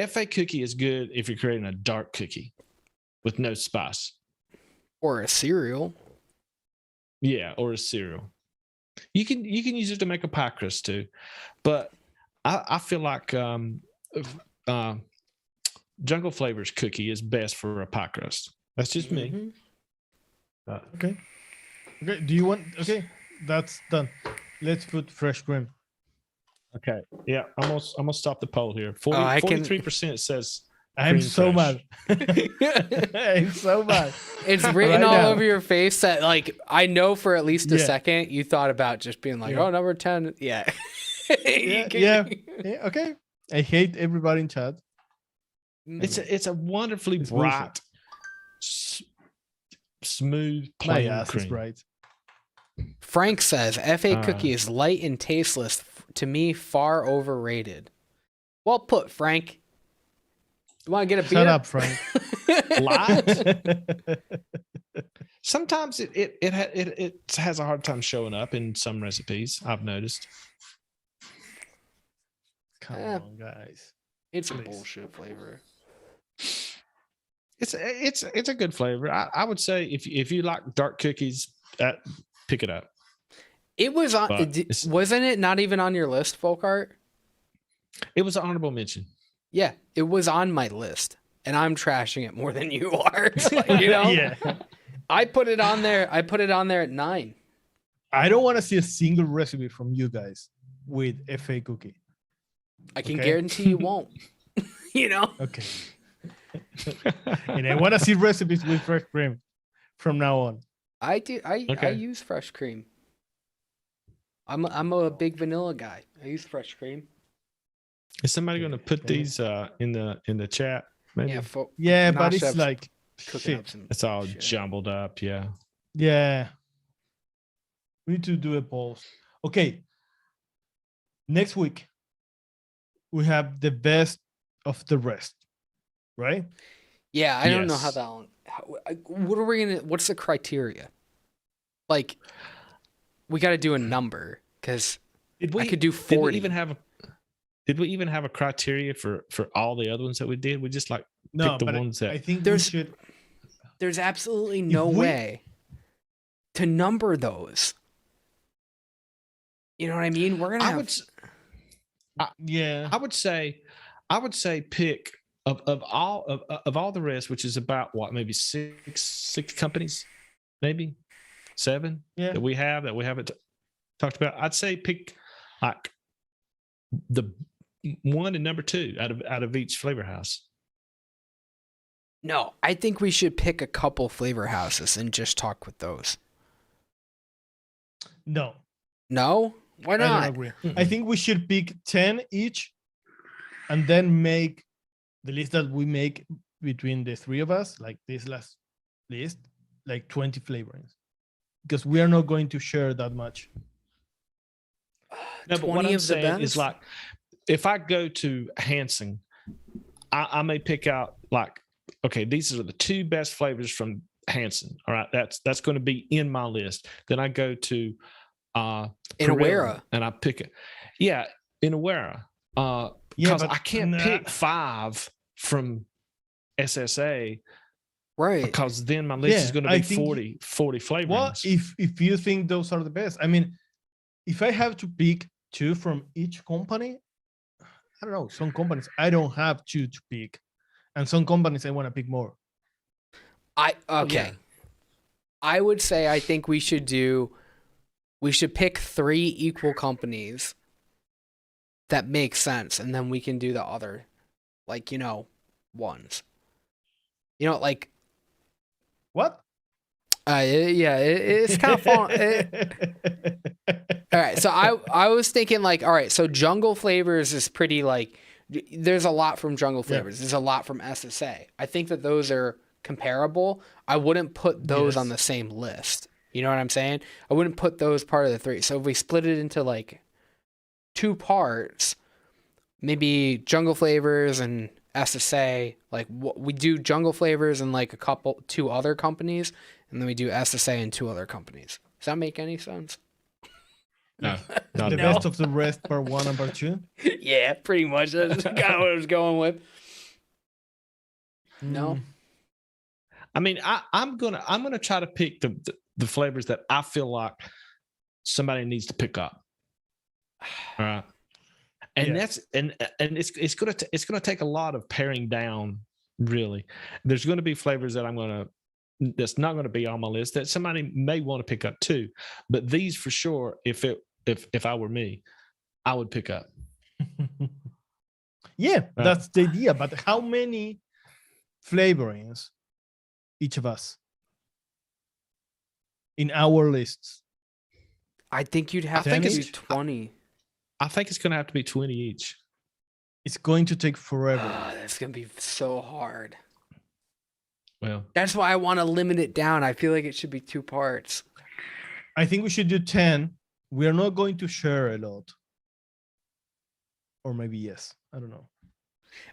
Speaker 3: FA cookie is good if you're creating a dark cookie with no spice.
Speaker 1: Or a cereal.
Speaker 3: Yeah, or a cereal. You can use it to make a pie crust too, but I feel like Jungle Flavors cookie is best for a pie crust. That's just me.
Speaker 1: Mhm.
Speaker 2: Okay. Do you want? Okay, that's done. Let's put fresh cream.
Speaker 3: Okay. Yeah, I'm gonna stop the poll here.
Speaker 1: I can-
Speaker 3: 43% says
Speaker 2: I'm
Speaker 3: cream
Speaker 2: so
Speaker 3: fresh.
Speaker 2: mad. I'm so mad.
Speaker 1: It's written
Speaker 2: Right
Speaker 1: all
Speaker 2: now.
Speaker 1: over your face that, like, I know for at least a
Speaker 2: Yeah.
Speaker 1: second you thought about just being like,
Speaker 2: Yeah.
Speaker 1: oh, number 10. Yeah.
Speaker 2: Yeah, yeah. Yeah, okay. I hate everybody in chat.
Speaker 3: It's a wonderfully
Speaker 2: It's bullshit.
Speaker 3: bright, smooth,
Speaker 2: My
Speaker 3: plain
Speaker 2: ass is
Speaker 3: cream.
Speaker 2: right.
Speaker 1: Frank says FA
Speaker 3: Uh,
Speaker 1: cookie is light and tasteless. To me, far overrated. Well put, Frank. You want to get a beer?
Speaker 2: Shut up, Frank.
Speaker 3: Light. Sometimes it has a hard time showing up in some recipes. I've noticed.
Speaker 2: Come
Speaker 1: Eh.
Speaker 2: on, guys.
Speaker 1: It's a
Speaker 2: Please.
Speaker 1: bullshit flavor.
Speaker 3: It's a good flavor. I would say if you like dark cookies, pick it up.
Speaker 1: It was on.
Speaker 3: But it's-
Speaker 1: Wasn't it not even on your list, folk art?
Speaker 3: It was an honorable mention.
Speaker 1: Yeah, it was on my list, and I'm trashing it more than you are. Like, you know,
Speaker 2: Yeah.
Speaker 1: I put it on there. I put it on there at 9.
Speaker 2: I don't want to see a single recipe from you guys with FA cookie.
Speaker 1: I can
Speaker 2: Okay.
Speaker 1: guarantee you won't. You know?
Speaker 2: Okay. And I want to see recipes with fresh cream from now on.
Speaker 1: I do. I
Speaker 3: Okay.
Speaker 1: use fresh cream. I'm a big vanilla guy. I use fresh cream.
Speaker 3: Is somebody going to put these in the chat? Maybe
Speaker 1: Yeah.
Speaker 2: Yeah,
Speaker 1: Nah,
Speaker 2: but it's
Speaker 1: chef's
Speaker 2: like
Speaker 1: cooking
Speaker 2: shit.
Speaker 1: up some.
Speaker 3: it's all
Speaker 1: shit.
Speaker 3: jumbled up. Yeah.
Speaker 2: Yeah. We need to do a post. Okay. Next week, we have the best of the rest, right?
Speaker 1: Yeah, I don't know how
Speaker 3: Yes.
Speaker 1: that one. What are we gonna? What's the criteria? Like, we got to do a number because
Speaker 3: Did
Speaker 1: I could do
Speaker 3: Did
Speaker 1: 40.
Speaker 3: we even have a criteria for all the other ones that we did? We just like
Speaker 2: No,
Speaker 3: pick the
Speaker 2: but
Speaker 3: ones that
Speaker 2: I think
Speaker 1: There's-
Speaker 2: we should.
Speaker 1: There's absolutely no
Speaker 2: we-
Speaker 1: way to number those. You know what I mean? We're gonna
Speaker 3: I
Speaker 1: have.
Speaker 3: would s-
Speaker 2: Yeah.
Speaker 3: I would say pick of all the rest, which is about what, maybe six companies, maybe 7
Speaker 2: Yeah.
Speaker 3: that we haven't talked about. I'd say pick like the 1 and number 2 out of each flavor house.
Speaker 1: No, I think we should pick a couple flavor houses and just talk with those.
Speaker 2: No,
Speaker 1: No, why
Speaker 2: I don't
Speaker 1: not?
Speaker 2: agree. I think we should pick 10 each and then make the list that we make between the three of us, like this last list, like 20 flavorings. Because we are not going to share that much.
Speaker 3: No, but
Speaker 1: 20
Speaker 3: what I'm
Speaker 1: of the
Speaker 3: saying is
Speaker 1: best?
Speaker 3: like, if I go to Hanson, I may pick out like, okay, these are the 2 best flavors from Hanson. All right, that's going to be in my list. Then I go to
Speaker 1: In
Speaker 3: Perella,
Speaker 1: Awera.
Speaker 3: and I pick it. Yeah, in Awera.
Speaker 2: Yeah,
Speaker 3: Because
Speaker 2: but
Speaker 3: I can't pick 5 from SSA
Speaker 1: Right.
Speaker 3: because then my list is
Speaker 2: Yeah,
Speaker 3: going to
Speaker 2: I
Speaker 3: be
Speaker 2: think-
Speaker 3: 40 flavorings.
Speaker 2: Well, if you think those are the best, I mean, if I have to pick 2 from each company, I don't know. Some companies I don't have 2 to pick, and some companies I want to pick more.
Speaker 1: Okay. I would say I think we should pick 3 equal companies that make sense, and then we can do the other, like, ones. Like,
Speaker 2: What?
Speaker 1: it's kind of fun. All right, so I was thinking, like, all right, so Jungle Flavors is pretty, like, there's a lot from Jungle Flavors. There's a lot from SSA. I think that those are comparable. I wouldn't put those on
Speaker 2: Yes.
Speaker 1: the same list. You know what I'm saying? I wouldn't put those part of the 3. So if we split it into, like, 2 parts, maybe Jungle Flavors and SSA, like, we do Jungle Flavors and, like, 2 other companies, and then we do SSA and 2 other companies. Does that make any sense?
Speaker 3: No, not
Speaker 2: The
Speaker 3: at all.
Speaker 2: best of the rest, part 1 and part 2.
Speaker 1: Yeah, pretty much. That's kind of what I was going with. No.
Speaker 2: Mm.
Speaker 3: I mean, I'm gonna try to pick the flavors that I feel like somebody needs to pick up. All right, and
Speaker 2: Yeah.
Speaker 3: that's and it's gonna take a lot of paring down. Really, there's going to be flavors that that's not going to be on my list that somebody may want to pick up too, but these for sure, if I were me, I would pick up.
Speaker 2: Yeah, that's the idea. But how many flavorings each of us in our lists?
Speaker 1: I think you'd have
Speaker 3: I think
Speaker 1: to do
Speaker 3: it's-
Speaker 1: 20.
Speaker 3: I think it's going to have to be 20 each.
Speaker 2: It's going to take forever.
Speaker 1: That's going to be so hard.
Speaker 3: Well,
Speaker 1: That's why I want to limit it down. I feel like it should be 2 parts.
Speaker 2: I think we should do 10. We are not going to share a lot. Or maybe yes. I don't know.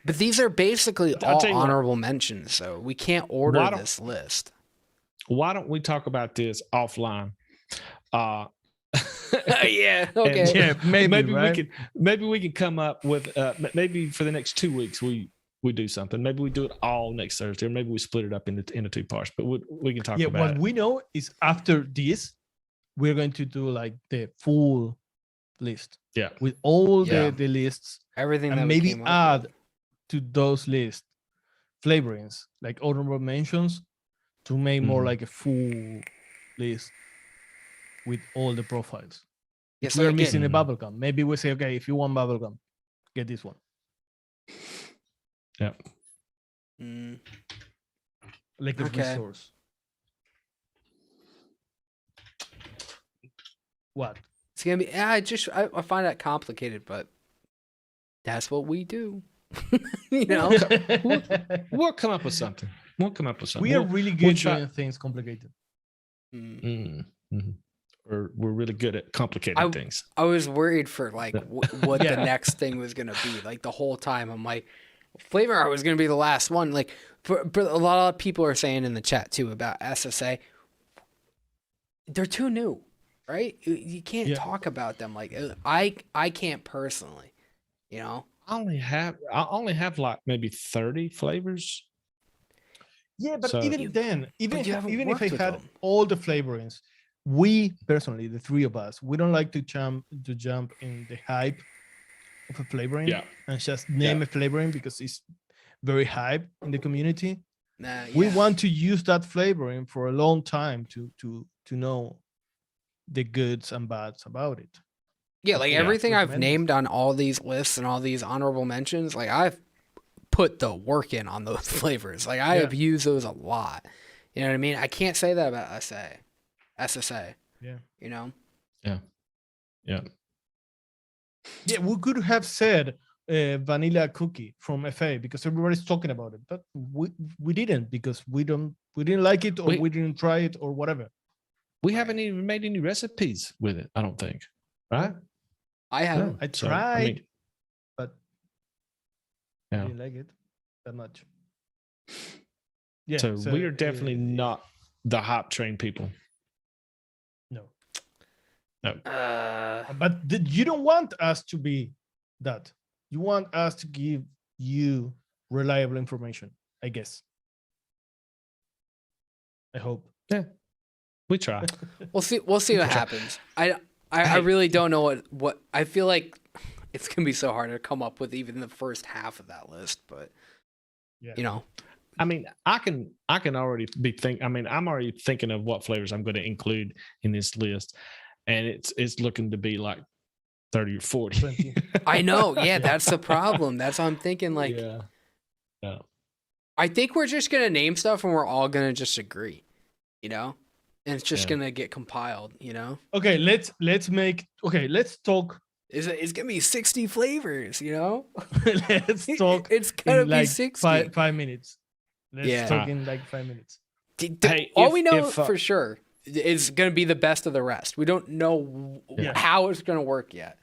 Speaker 1: But these are basically
Speaker 3: I'll
Speaker 1: all
Speaker 3: tell you what.
Speaker 1: honorable mentions, so we can't order
Speaker 3: Why don't-
Speaker 1: this list.
Speaker 3: why don't we talk about this offline?
Speaker 1: Yeah,
Speaker 3: And-
Speaker 1: okay.
Speaker 2: Yeah, maybe, right?
Speaker 3: maybe we can come up with maybe for the next 2 weeks we do something. Maybe we do it all next Thursday, or maybe we split it up into 2 parts. But we can talk
Speaker 2: Yeah,
Speaker 3: about
Speaker 2: what
Speaker 3: it.
Speaker 2: we know is after this, we're going to do like the full list
Speaker 3: Yeah.
Speaker 2: with all
Speaker 1: Yeah.
Speaker 2: the lists,
Speaker 1: Everything
Speaker 2: and
Speaker 1: that we
Speaker 2: maybe
Speaker 1: came up
Speaker 2: add
Speaker 1: with.
Speaker 2: to those lists flavorings like honorable mentions to make more
Speaker 3: Mhm.
Speaker 2: like a full list. with all the profiles.
Speaker 1: Yes,
Speaker 2: If we're
Speaker 1: again,
Speaker 2: missing a bubblegum, maybe we say, okay, if you want bubblegum, get this one.
Speaker 3: Yeah.
Speaker 2: Like a
Speaker 1: Okay.
Speaker 2: resource. What?
Speaker 1: It's gonna be. I find that complicated, but that's what we do. You know.
Speaker 3: We'll come up with something.
Speaker 2: We are really good doing things complicated.
Speaker 3: We're really good at complicated things.
Speaker 1: I was worried for like what the next thing was gonna be. Like the whole time, I'm like, Flavor Art was gonna be the last one. Like, but a lot of people are saying in the chat too about SSA. They're too new, right? You can't talk about them like I can't personally, you know.
Speaker 3: I only have like maybe 30 flavors.
Speaker 2: Yeah, but
Speaker 3: So-
Speaker 2: even then, even
Speaker 1: you haven't
Speaker 2: if I
Speaker 1: worked with
Speaker 2: had
Speaker 1: them.
Speaker 2: all the flavorings, we personally, the three of us, we don't like to jump in the hype of a flavoring and just name a flavoring because it's very hype in the community. We want to use that flavoring for a long time to know the goods and bads about it.
Speaker 1: Yeah, like everything I've
Speaker 2: recommend
Speaker 1: named on all these lists and all these honorable mentions, like I've put the work in on those flavors. Like I have used those a lot. You know what I mean? I can't say that about SSA.
Speaker 2: Yeah.
Speaker 1: You know?
Speaker 3: Yeah.
Speaker 2: Yeah, we could have said vanilla cookie from FA because everybody's talking about it, but we didn't because we didn't like it or we didn't try it or whatever.
Speaker 3: We haven't even made any recipes with it, I don't think. Right?
Speaker 1: I haven't.
Speaker 2: I
Speaker 3: So,
Speaker 2: tried, but I
Speaker 3: yeah.
Speaker 2: didn't like it that much. Yeah,
Speaker 3: So we are definitely not the hype train people.
Speaker 2: No.
Speaker 3: No.
Speaker 2: But you don't want us to be that. You want us to give you reliable information, I guess. I hope.
Speaker 3: Yeah. We try.
Speaker 1: We'll see what happens. I really don't know what I feel like it's gonna be so hard to come up with even the first half of that list, but you know.
Speaker 3: I mean, I can already I'm already thinking of what flavors I'm going to include in this list, and it's looking to be like 30 or 40.
Speaker 2: 20.
Speaker 1: I know, yeah, that's the problem. That's what I'm thinking. Like,
Speaker 3: yeah.
Speaker 1: I think we're just gonna name stuff and we're all gonna just agree, you know, and it's just gonna get compiled, you know.
Speaker 2: Okay, let's talk.
Speaker 1: It's gonna be 60 flavors, you know.
Speaker 2: Let's talk.
Speaker 1: It's gonna
Speaker 2: in
Speaker 1: be
Speaker 2: like
Speaker 1: 60.
Speaker 2: 5 minutes. Let's talk in like 5 minutes.
Speaker 3: Hey,
Speaker 1: all we know for sure is going to be the best of the rest. We don't know how it's going to work yet.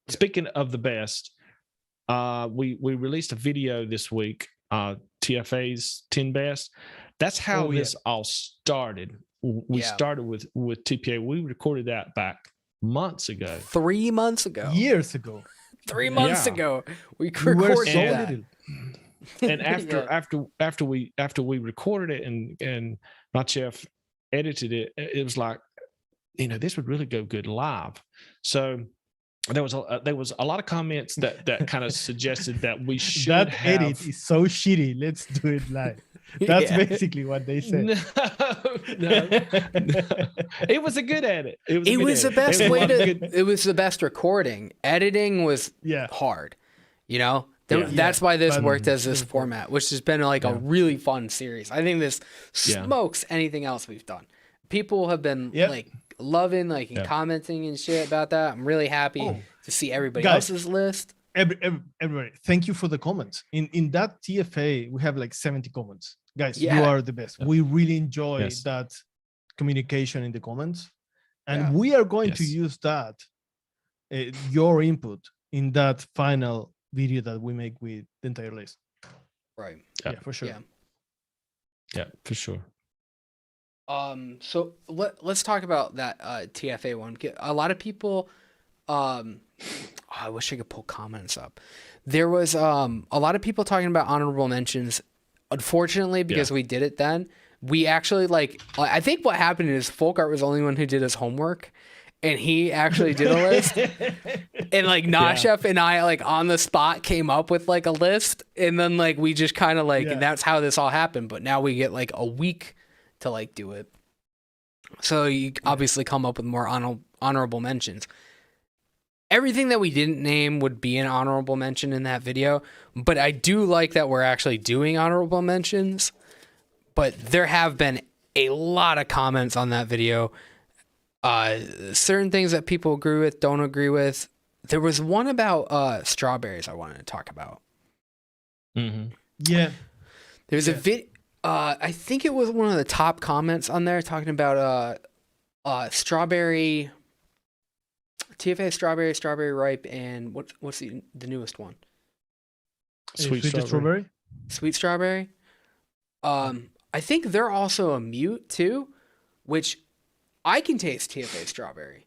Speaker 3: Speaking of the best, we released a video this week, TFA's 10 best. That's how this all started. We started with TPA. We recorded that back months ago.
Speaker 1: 3 months ago.
Speaker 2: Years ago.
Speaker 1: 3 months ago. We
Speaker 2: were
Speaker 1: recorded
Speaker 2: so
Speaker 1: that.
Speaker 2: little.
Speaker 3: And after we recorded it and my chef edited it, it was like, you know, this would really go good live. So there was a lot of comments that kind of suggested that we should
Speaker 2: that
Speaker 3: have...
Speaker 2: edit is so shitty. Let's do it live. That's basically what they said.
Speaker 3: No. It was a good edit.
Speaker 1: It was the best way to. It was the best recording. Editing was hard. You know, that's why this worked as this format, which has been like a really fun series. I think this smokes anything else we've done. People have been like loving, like and commenting and shit about that. I'm really happy to see everybody else's list.
Speaker 2: Everybody, thank you for the comments. In that TFA, we have like 70 comments. Guys, you are the best. We really enjoy that communication in the comments. And we are going to use that, your input in that final video that we make with the entire list.
Speaker 1: Right.
Speaker 2: Yeah, for sure.
Speaker 3: Yeah, for sure.
Speaker 1: So let's talk about that TFA one. A lot of people I wish I could pull comments up. There was a lot of people talking about honorable mentions. Unfortunately, because we did it then, we actually I think what happened is Folkart was the only one who did his homework, and he actually did a list. And like Chef and I on the spot came up with like a list, and then we just kind of and that's how this all happened. But now we get like a week to like do it. So you obviously come up with more honorable mentions. Everything that we didn't name would be an honorable mention in that video, but I do like that we're actually doing honorable mentions. But there have been a lot of comments on that video. Certain things that people agree with, don't agree with. There was one about strawberries I wanted to talk about.
Speaker 3: Mm-hmm.
Speaker 2: Yeah.
Speaker 1: There's a vid. I think it was one of the top comments on there talking about strawberry, TFA strawberry ripe, and what's the newest one?
Speaker 3: Sweet
Speaker 2: strawberry.
Speaker 1: Sweet strawberry. I think they're also a mute too, which I can taste TFA strawberry,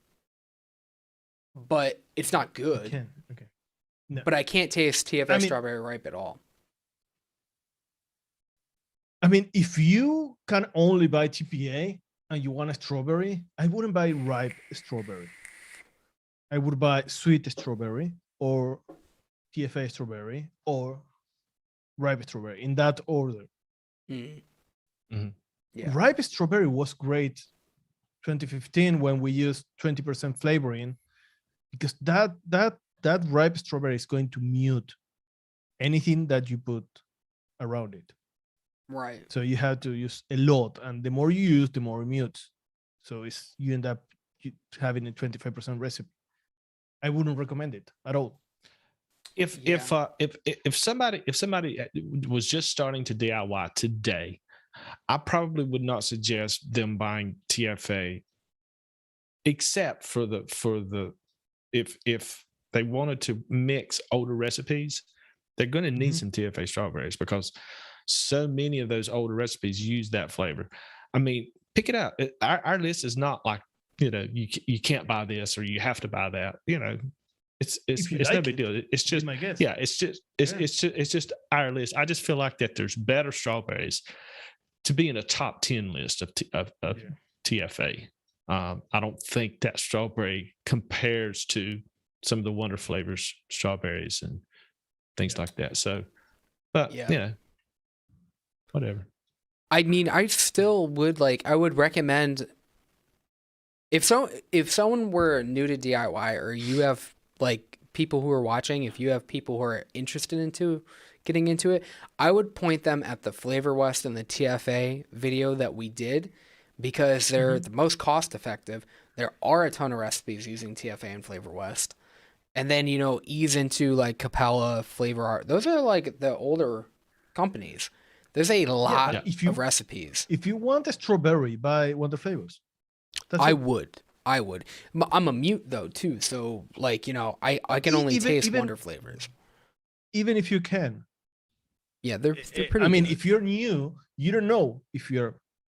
Speaker 1: but it's not good.
Speaker 2: Okay. No.
Speaker 1: But I can't taste TFA strawberry ripe at all.
Speaker 2: I mean, if you can only buy TPA and you want a strawberry, I wouldn't buy ripe strawberry. I would buy sweet strawberry or TFA strawberry or ripe strawberry in that order.
Speaker 3: Mm-hmm.
Speaker 1: Yeah.
Speaker 2: Ripe strawberry was great 2015 when we used 20% flavoring, because that ripe strawberry is going to mute anything that you put around it.
Speaker 1: Right.
Speaker 2: So you have to use a lot, and the more you use, the more it mutes. So you end up having a 25% recipe. I wouldn't recommend it at all.
Speaker 3: If somebody was just starting to DIY today, I probably would not suggest them buying TFA, except for the if they wanted to mix older recipes, they're going to need some TFA strawberries, because so many of those older recipes use that flavor. I mean, pick it out. Our list is not like, you can't buy this or you have to buy that. It's no big deal. It's just
Speaker 2: my guess.
Speaker 3: Yeah, it's just our list. I just feel like that there's better strawberries to be in a top 10 list of TFA. I don't think that strawberry compares to some of the Wonder Flavors strawberries and things like that. So, but whatever.
Speaker 1: I mean, I still would I would recommend, if someone were new to DIY, or you have people who are watching, if you have people who are interested into getting into it, I would point them at the Flavor West and the TFA video that we did, because they're the most cost effective. There are a ton of recipes using TFA and Flavor West. And then, ease into Capella, Flavor Art. Those are the older companies. There's a lot of recipes.
Speaker 2: If you want a strawberry, buy Wonder Flavors.
Speaker 1: I would. I'm a mute though too, so I can only taste Wonder Flavors.
Speaker 2: Even if you can.
Speaker 1: Yeah, they're pretty.
Speaker 2: I mean,
Speaker 1: good.
Speaker 2: if you're new, you don't know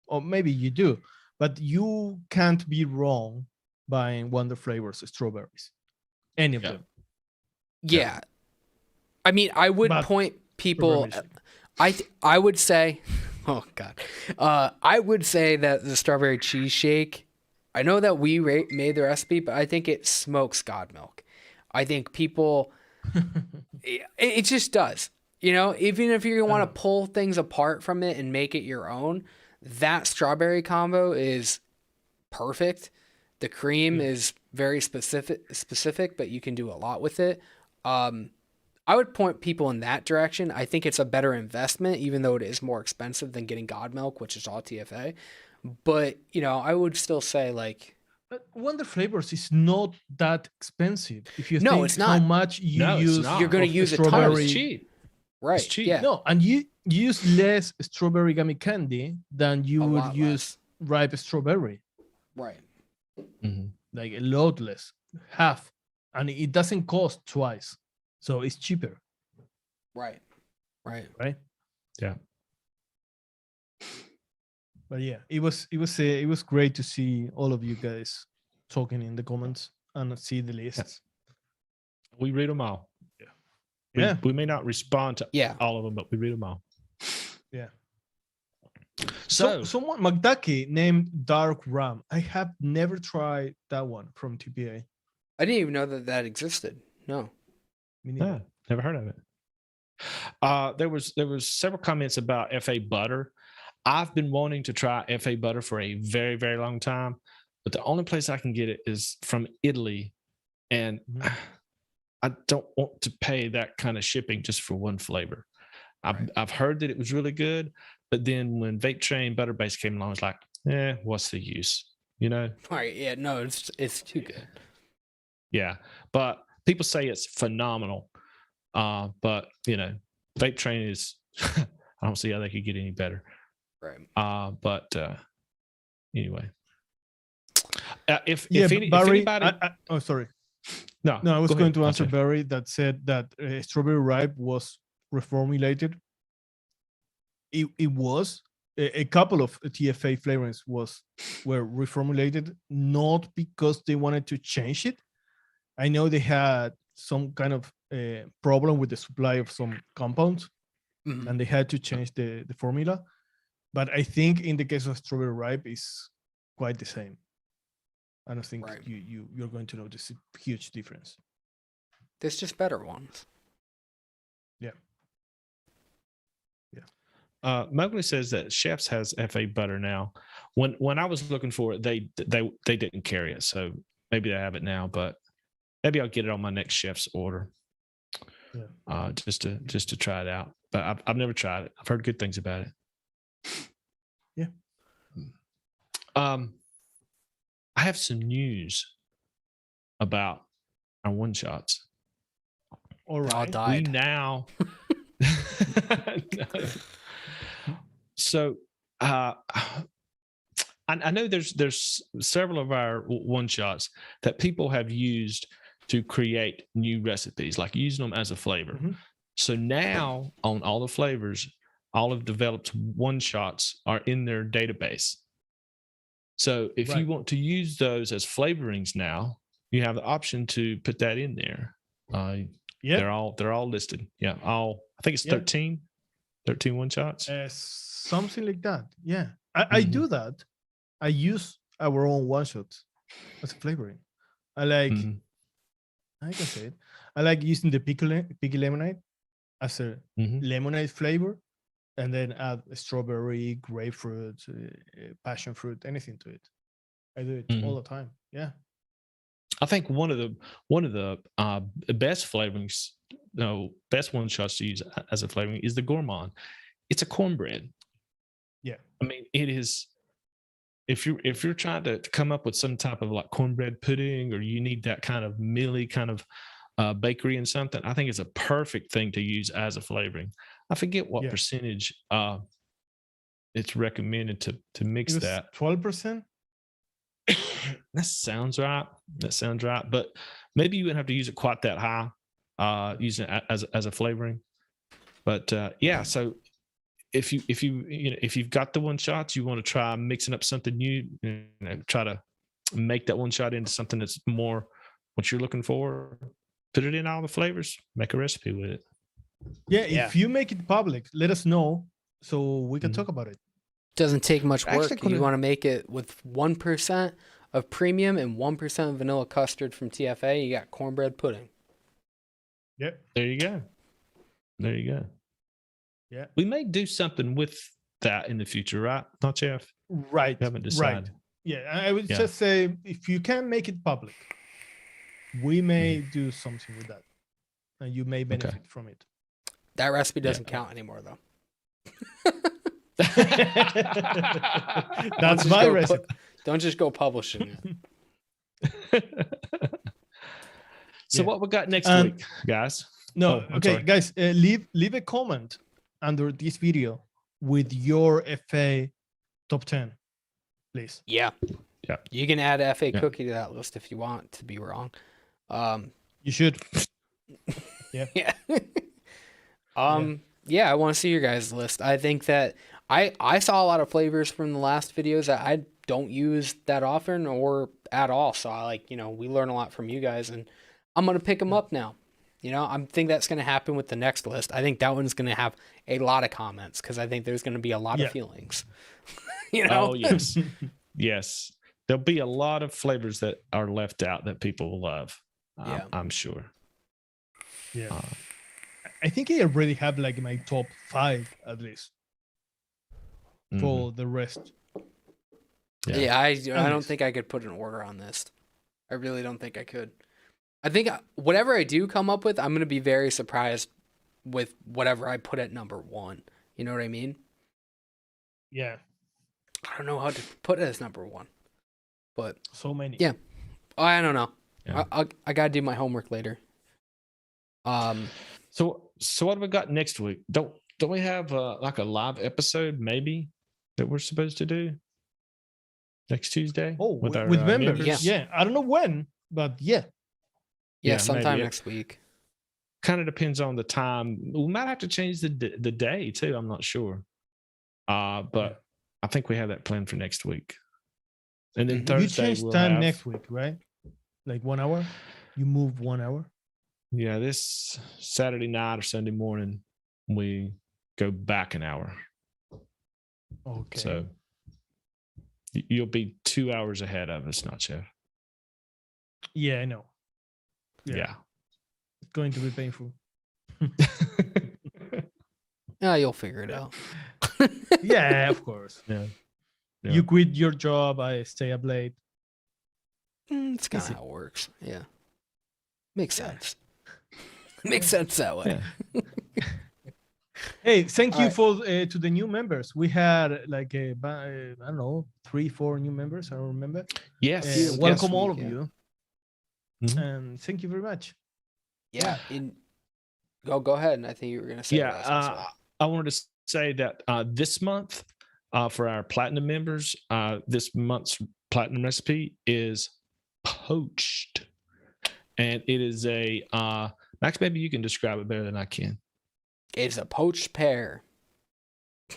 Speaker 2: or maybe you do, but you can't be wrong buying Wonder Flavors strawberries. Any of them.
Speaker 1: Yeah. I mean, I would point people. I would say, oh God, I would say that the strawberry cheesecake. I know that we made the recipe, but I think it smokes God milk. I think people, it just does. Even if you want to pull things apart from it and make it your own, that strawberry combo is perfect. The cream is very specific, but you can do a lot with it. I would point people in that direction. I think it's a better investment, even though it is more expensive than getting God milk, which is all TFA. But, I would still say
Speaker 2: But Wonder Flavors is not that expensive. If you
Speaker 1: No,
Speaker 2: think
Speaker 1: it's not.
Speaker 2: how much you use,
Speaker 1: You're going to use a ton.
Speaker 2: strawberry.
Speaker 3: It's cheap.
Speaker 1: Right.
Speaker 3: It's cheap.
Speaker 1: Yeah.
Speaker 2: No, and you use less strawberry gummy candy than you would use ripe strawberry.
Speaker 1: Right.
Speaker 3: Mm-hmm.
Speaker 2: A lot less, half, and it doesn't cost twice, so it's cheaper.
Speaker 1: Right.
Speaker 2: Yeah. But yeah, it was great to see all of you guys talking in the comments and see the lists.
Speaker 3: We read them all.
Speaker 2: Yeah.
Speaker 3: We may not respond to all of them, but we read them all.
Speaker 2: Yeah.
Speaker 3: So
Speaker 2: someone McDucky named Dark Rum. I have never tried that one from TPA.
Speaker 1: I didn't even know that existed. No.
Speaker 3: Never heard of it. There was several comments about FA butter. I've been wanting to try FA butter for a very, very long time, but the only place I can get it is from Italy. And I don't want to pay that kind of shipping just for one flavor. I've heard that it was really good, but then when Vape Train Butter Base came along, I was like, what's the use? You know?
Speaker 1: Right. Yeah. No, it's too good.
Speaker 3: Yeah. But people say it's phenomenal. But you know, Vape Train is I don't see how they could get any better.
Speaker 1: Right.
Speaker 3: But anyway. If
Speaker 2: Barry,
Speaker 3: anybody
Speaker 2: oh sorry.
Speaker 3: No,
Speaker 2: I was going to answer
Speaker 3: Jeff.
Speaker 2: Barry that said that strawberry ripe was reformulated. It was a couple of TFA flavorings were reformulated, not because they wanted to change it. I know they had some kind of problem with the supply of some compounds, and they had to change the formula. But I think in the case of strawberry ripe, is quite the same. I don't think you're going to notice a huge difference.
Speaker 1: There's just better ones.
Speaker 2: Yeah.
Speaker 3: Mowgli says that Chef's has FA butter now. When I was looking for it, they didn't carry it, so maybe they have it now. But maybe I'll get it on my next Chef's order.
Speaker 2: Yeah.
Speaker 3: Just to try it out. But I've never tried it. I've heard good things about it.
Speaker 2: Yeah.
Speaker 3: I have some news about our one shots.
Speaker 2: All right.
Speaker 1: All died.
Speaker 3: We now. So, I know there's several of our one shots that people have used to create new recipes, like using them as a flavor. So now on all the flavors, all of developed one shots are in their database. So if you want to use those as flavorings now, you have the option to put that in there. They're all listed. Yeah. I think it's 13 one shots.
Speaker 2: Something like that. Yeah. I do that. I use our own one shots as a flavoring. I can say it. I like using the picky lemonade as a lemonade flavor, and then add strawberry, grapefruit, passion fruit, anything to it. I do it all the time. Yeah.
Speaker 3: I think one of the best flavorings, best one shots to use as a flavoring is the Gourmand. It's a cornbread.
Speaker 2: Yeah.
Speaker 3: I mean, it is. If you're trying to come up with some type of like cornbread pudding, or you need that kind of mealy kind of bakery and something, I think it's a perfect thing to use as a flavoring. I forget what percentage it's recommended to mix that.
Speaker 2: 12%.
Speaker 3: That sounds right. But maybe you wouldn't have to use it quite that high, using it as a flavoring. But so if you've got the one shots, you want to try mixing up something new, try to make that one shot into something that's more what you're looking for. Put it in all the flavors, make a recipe with it.
Speaker 2: Yeah, if you make it public, let us know so we can talk about it.
Speaker 1: Doesn't take much work. You want to make it with 1% of premium and 1% of vanilla custard from TFA. You got cornbread pudding.
Speaker 2: Yep.
Speaker 3: There you go.
Speaker 2: Yeah.
Speaker 3: We may do something with that in the future, right? Not Jeff?
Speaker 2: Right.
Speaker 3: We haven't decided.
Speaker 2: Right. Yeah, I would just say if you can make it public, we may do something with that, and you may benefit from it.
Speaker 1: That recipe doesn't count anymore, though.
Speaker 2: That's my recipe.
Speaker 1: Don't just go publishing it.
Speaker 3: So what we got next week, guys?
Speaker 2: No, okay, guys, leave a comment under this video with your FA top 10, please.
Speaker 1: Yeah. You can add a FA cookie to that list if you want to be wrong.
Speaker 2: You should.
Speaker 1: Yeah. I want to see your guys' list. I think that I saw a lot of flavors from the last videos that I don't use that often or at all. So I we learn a lot from you guys, and I'm going to pick them up now. I think that's going to happen with the next list. I think that one's going to have a lot of comments because I think there's going to be a lot of feelings.
Speaker 3: Oh, yes. Yes. There'll be a lot of flavors that are left out that people will love. I'm sure.
Speaker 2: Yeah. I think I already have like my top 5 at least. for the rest.
Speaker 1: Yeah, I don't
Speaker 2: least.
Speaker 1: think I could put an order on this. I really don't think I could. I think whatever I do come up with, I'm gonna be very surprised with whatever I put at number 1. You know what I mean?
Speaker 2: Yeah,
Speaker 1: I don't know how to put it as number 1, but
Speaker 2: so many.
Speaker 1: Yeah. I don't know.
Speaker 3: Yeah.
Speaker 1: I gotta do my homework later.
Speaker 3: So what have we got next week? Don't we have like a live episode maybe that we're supposed to do next Tuesday?
Speaker 2: Oh, with
Speaker 3: our,
Speaker 2: members.
Speaker 1: Yeah.
Speaker 2: Yeah, I don't know when, but yeah.
Speaker 1: Yeah, sometime
Speaker 3: maybe.
Speaker 1: next week.
Speaker 3: Kind of depends on the time. We might have to change the day too. I'm not sure. But I think we have that planned for next week. And then Thursday
Speaker 2: You change
Speaker 3: we'll
Speaker 2: time
Speaker 3: have,
Speaker 2: next week, right? Like 1 hour. You move 1 hour.
Speaker 3: Yeah, this Saturday night or Sunday morning we go back an hour.
Speaker 2: Okay.
Speaker 3: So you'll be 2 hours ahead of us, not Chef.
Speaker 2: Yeah, I know.
Speaker 3: Yeah.
Speaker 2: It's going to be painful.
Speaker 1: Yeah, you'll figure it out.
Speaker 2: Yeah, of course.
Speaker 3: Yeah.
Speaker 2: You quit your job, I stay up late.
Speaker 1: It's kind of
Speaker 2: Easy.
Speaker 1: how it works. Yeah. Makes sense. Makes sense that way.
Speaker 3: Yeah.
Speaker 2: Hey, thank
Speaker 1: All
Speaker 2: you
Speaker 1: right.
Speaker 2: for to the new members. We had like I don't know, 3-4 new members. I don't remember.
Speaker 3: Yes.
Speaker 1: Yes,
Speaker 2: Welcome all
Speaker 1: week,
Speaker 2: of
Speaker 1: yeah.
Speaker 2: you,
Speaker 3: Mhm.
Speaker 2: and thank you very much.
Speaker 1: Yeah. Go ahead. And I think you were gonna say.
Speaker 3: Yeah,
Speaker 1: last as well.
Speaker 3: I wanted to say that this month, for our platinum members, this month's platinum recipe is poached, and it is a Max. Maybe you can describe it better than I can.
Speaker 1: It's a poached pear.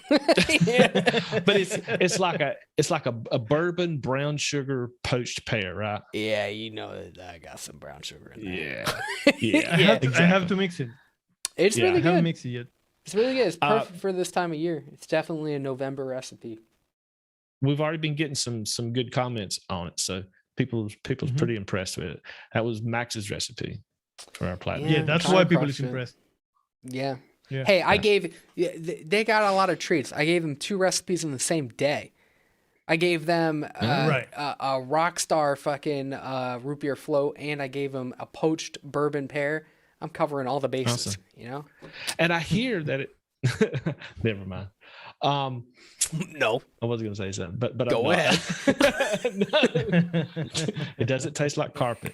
Speaker 3: But it's like a bourbon brown sugar poached pear, right?
Speaker 1: Yeah, you know that I got some brown sugar in there.
Speaker 3: Yeah.
Speaker 2: I have to mix it.
Speaker 1: It's
Speaker 3: Yeah.
Speaker 2: I
Speaker 1: really
Speaker 2: haven't
Speaker 1: good.
Speaker 2: mixed it yet.
Speaker 1: It's really good. It's perfect for this time of year. It's definitely a November recipe.
Speaker 3: We've already been getting some good comments on it, so people's pretty impressed with it. That was Max's recipe for our platinum.
Speaker 2: Yeah,
Speaker 1: Yeah,
Speaker 2: that's
Speaker 1: kinda
Speaker 2: why people is
Speaker 1: crushed it.
Speaker 2: impressed.
Speaker 1: Yeah.
Speaker 2: Yeah.
Speaker 1: Hey, they got a lot of treats. I gave them 2 recipes in the same day. I gave them
Speaker 2: Right.
Speaker 1: a Rockstar fucking root beer float, and I gave them a poached bourbon pear. I'm covering all the bases,
Speaker 3: Awesome.
Speaker 1: you know?
Speaker 3: And I hear that it. Never mind.
Speaker 1: No.
Speaker 3: I was going to say something, but
Speaker 1: Go
Speaker 3: I'm not.
Speaker 1: ahead.
Speaker 3: No. It doesn't taste like carpet.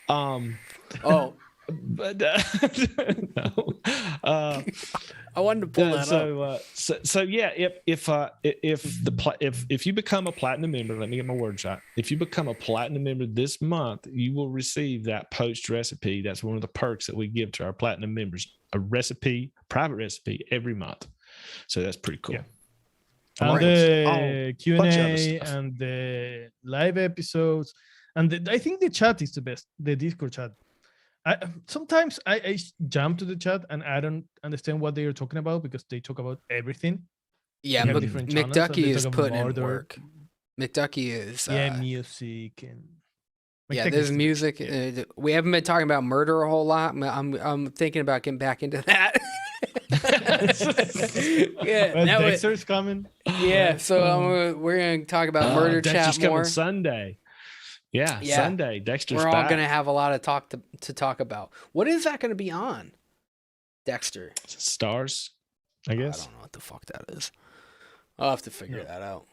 Speaker 1: Oh,
Speaker 3: But no.
Speaker 1: I wanted to pull that up.
Speaker 3: So yeah, if you become a platinum member, let me get my words right. If you become a platinum member this month, you will receive that poached recipe. That's one of the perks that we give to our platinum members: a recipe, private recipe every month. So that's pretty cool.
Speaker 2: Yeah.
Speaker 3: Along
Speaker 2: And
Speaker 3: with
Speaker 2: the
Speaker 3: a bunch of other
Speaker 2: Q&A
Speaker 3: stuff.
Speaker 2: and the live episodes, and I think the chat is the best. The Discord chat. Sometimes I jump to the chat and I don't understand what they are talking about because they talk about everything.
Speaker 1: Yeah,
Speaker 2: They have
Speaker 1: but
Speaker 2: different channels, and
Speaker 1: McDucky
Speaker 2: they
Speaker 1: is
Speaker 2: talk about
Speaker 1: putting in
Speaker 2: murder.
Speaker 1: work. McDucky is.
Speaker 2: Music and
Speaker 1: Yeah,
Speaker 2: McDucky
Speaker 1: there's
Speaker 2: is-
Speaker 1: music. We haven't been talking about murder a whole lot. I'm thinking about getting back into that. Yeah,
Speaker 2: Well,
Speaker 1: that was-
Speaker 2: Dexter's coming.
Speaker 1: yeah. So we're gonna talk about murder
Speaker 3: Dexter's
Speaker 1: chat
Speaker 3: coming
Speaker 1: more.
Speaker 3: Sunday. Yeah,
Speaker 1: Yeah.
Speaker 3: Sunday. Dexter's
Speaker 1: We're all
Speaker 3: back.
Speaker 1: gonna have a lot of talk to talk about. What is that gonna be on? Dexter.
Speaker 3: Stars, I
Speaker 1: I
Speaker 3: guess.
Speaker 1: don't know what the fuck that is. I'll have to figure that out.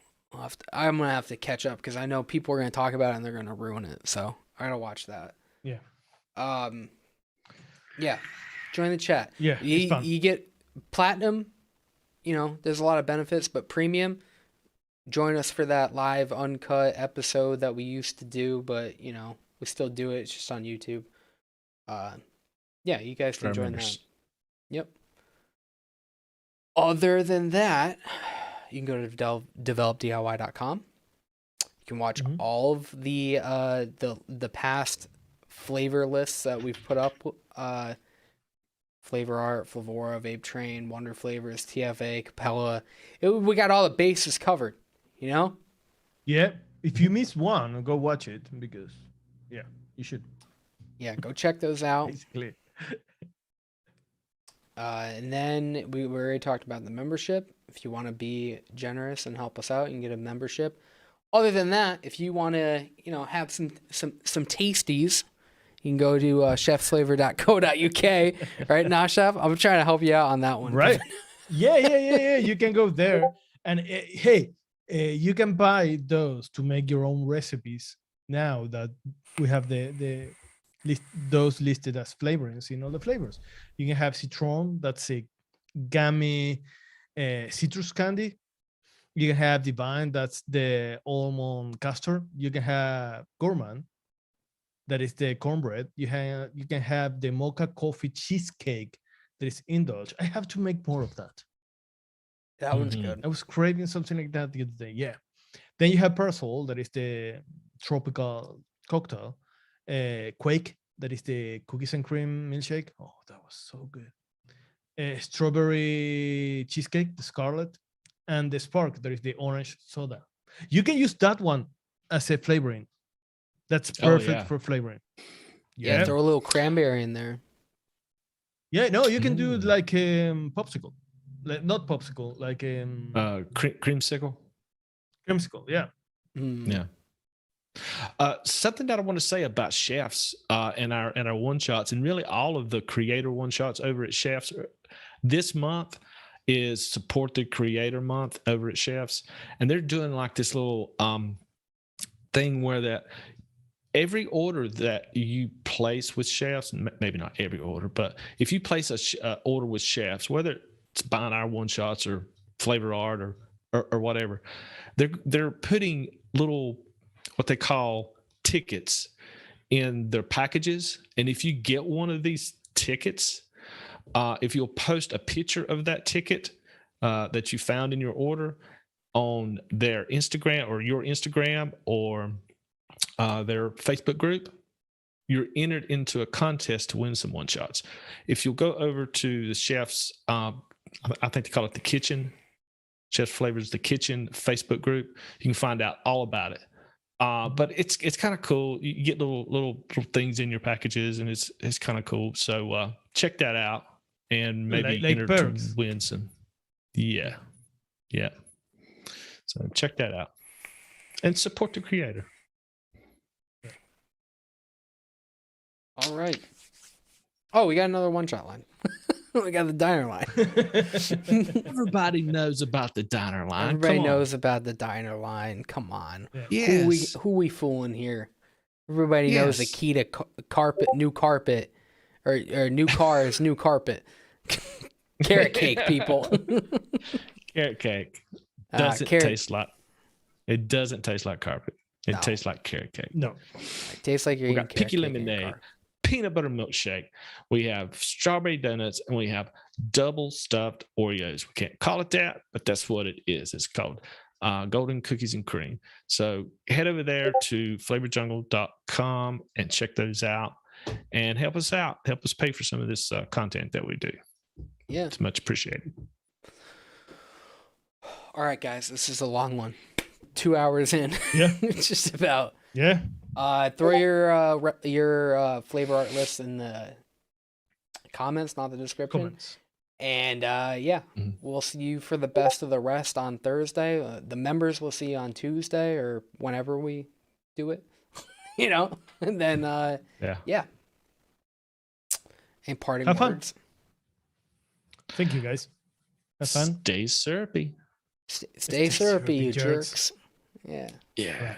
Speaker 1: I'm gonna have to catch up because I know people are gonna talk about it and they're gonna ruin it. So I gotta watch that.
Speaker 2: Yeah.
Speaker 1: Yeah. Join the chat.
Speaker 2: Yeah, it's fun.
Speaker 1: You get platinum. You know, there's a lot of benefits, but premium. Join us for that live uncut episode that we used to do, but you know we still do it. It's just on YouTube. Yeah, you guys
Speaker 3: For
Speaker 1: can
Speaker 3: our
Speaker 1: join
Speaker 3: members.
Speaker 1: that. Yep. Other than that, you can go to developdiy.com. You can watch
Speaker 2: Mhm.
Speaker 1: all of the past flavor lists that we've put up. Flavor Art, Flavora, Vape Train, Wonder Flavors, TFA, Capella. We got all the bases covered, you know?
Speaker 2: Yeah. If you miss one, go watch it because, yeah, you should.
Speaker 1: Yeah, go check those out.
Speaker 2: Basically.
Speaker 1: And then we already talked about the membership. if you want to be generous and help us out, you can get a membership. Other than that, if you want to, have some tasties, you can go to chefsflavor.co.uk. Right now, Chef? I'm trying to help you out on that one.
Speaker 2: Right. Yeah. You can go there. And hey, you can buy those to make your own recipes now that we have the list, those listed as flavorings in all the flavors. You can have citron, that's a gammy citrus candy. You can have divine, that's the almond custard. You can have gourmand, that is the cornbread. You can have the mocha coffee cheesecake that is indulge. I have to make more of that.
Speaker 1: That one's good.
Speaker 2: I was craving something like that the other day. Yeah. Then you have parasol, that is the tropical cocktail. Quake, that is the cookies and cream milkshake. Oh, that was so good. Strawberry cheesecake, the scarlet, and the spark, that is the orange soda. You can use that one as a flavoring. That's perfect for flavoring.
Speaker 1: Yeah, throw a little cranberry in there.
Speaker 2: Yeah, no, you can do it like popsicle. Like, not popsicle, like
Speaker 3: creamsicle.
Speaker 2: Creamsicle, yeah.
Speaker 3: Yeah. Something that I want to say about chefs and our one shots, and really all of the creator one shots over at Chefs this month is Support the Creator Month over at Chefs, and they're doing like this little thing where that every order that you place with Chefs, maybe not every order, but if you place a order with Chefs, whether it's buying our one shots or Flavor Art or whatever, they're putting little what they call tickets in their packages, and if you get one of these tickets, if you'll post a picture of that ticket that you found in your order on their Instagram or your Instagram or their Facebook group, you're entered into a contest to win some one shots. If you'll go over to the Chef's, I think they call it the Kitchen, Chef's Flavors, the Kitchen Facebook group, you can find out all about it. But it's kind of cool. You get little things in your packages, and it's kind of cool. So check that out, and maybe enter to win some. Yeah. So check that out, and support the creator.
Speaker 1: All right. Oh, we got another one shot line. We got the diner line.
Speaker 3: Everybody knows about the diner line.
Speaker 1: Everybody knows about the diner line. Come on.
Speaker 3: Yeah.
Speaker 1: Yes. Who we fooling here? Everybody knows the key to new carpet, or new car is new carpet. Carrot cake, people.
Speaker 3: Carrot cake doesn't taste like. It doesn't taste like carpet. It tastes like carrot cake.
Speaker 2: No,
Speaker 1: it tastes like you're
Speaker 3: we
Speaker 1: eating
Speaker 3: got picky lemonade, peanut butter milkshake. We have strawberry donuts, and we have double stuffed Oreos. We can't call it that, but that's what it is. It's called golden cookies and cream. So head over there to flavorjungle.com and check those out, and help us out. Help us pay for some of this content that we do.
Speaker 1: Yeah,
Speaker 3: it's much appreciated.
Speaker 1: All right, guys, this is a long one. 2 hours in.
Speaker 2: Yeah.
Speaker 1: It's just about.
Speaker 2: Yeah.
Speaker 1: Throw your flavor art list in the comments, not the description.
Speaker 2: Comments.
Speaker 1: And we'll see you for the best of the rest on Thursday. The members will see you on Tuesday or whenever we do it. And then yeah. And parting words.
Speaker 2: Thank you, guys. Have fun.
Speaker 3: Stay syrupy.
Speaker 1: Stay syrupy, you jerks. Yeah.
Speaker 3: Yeah.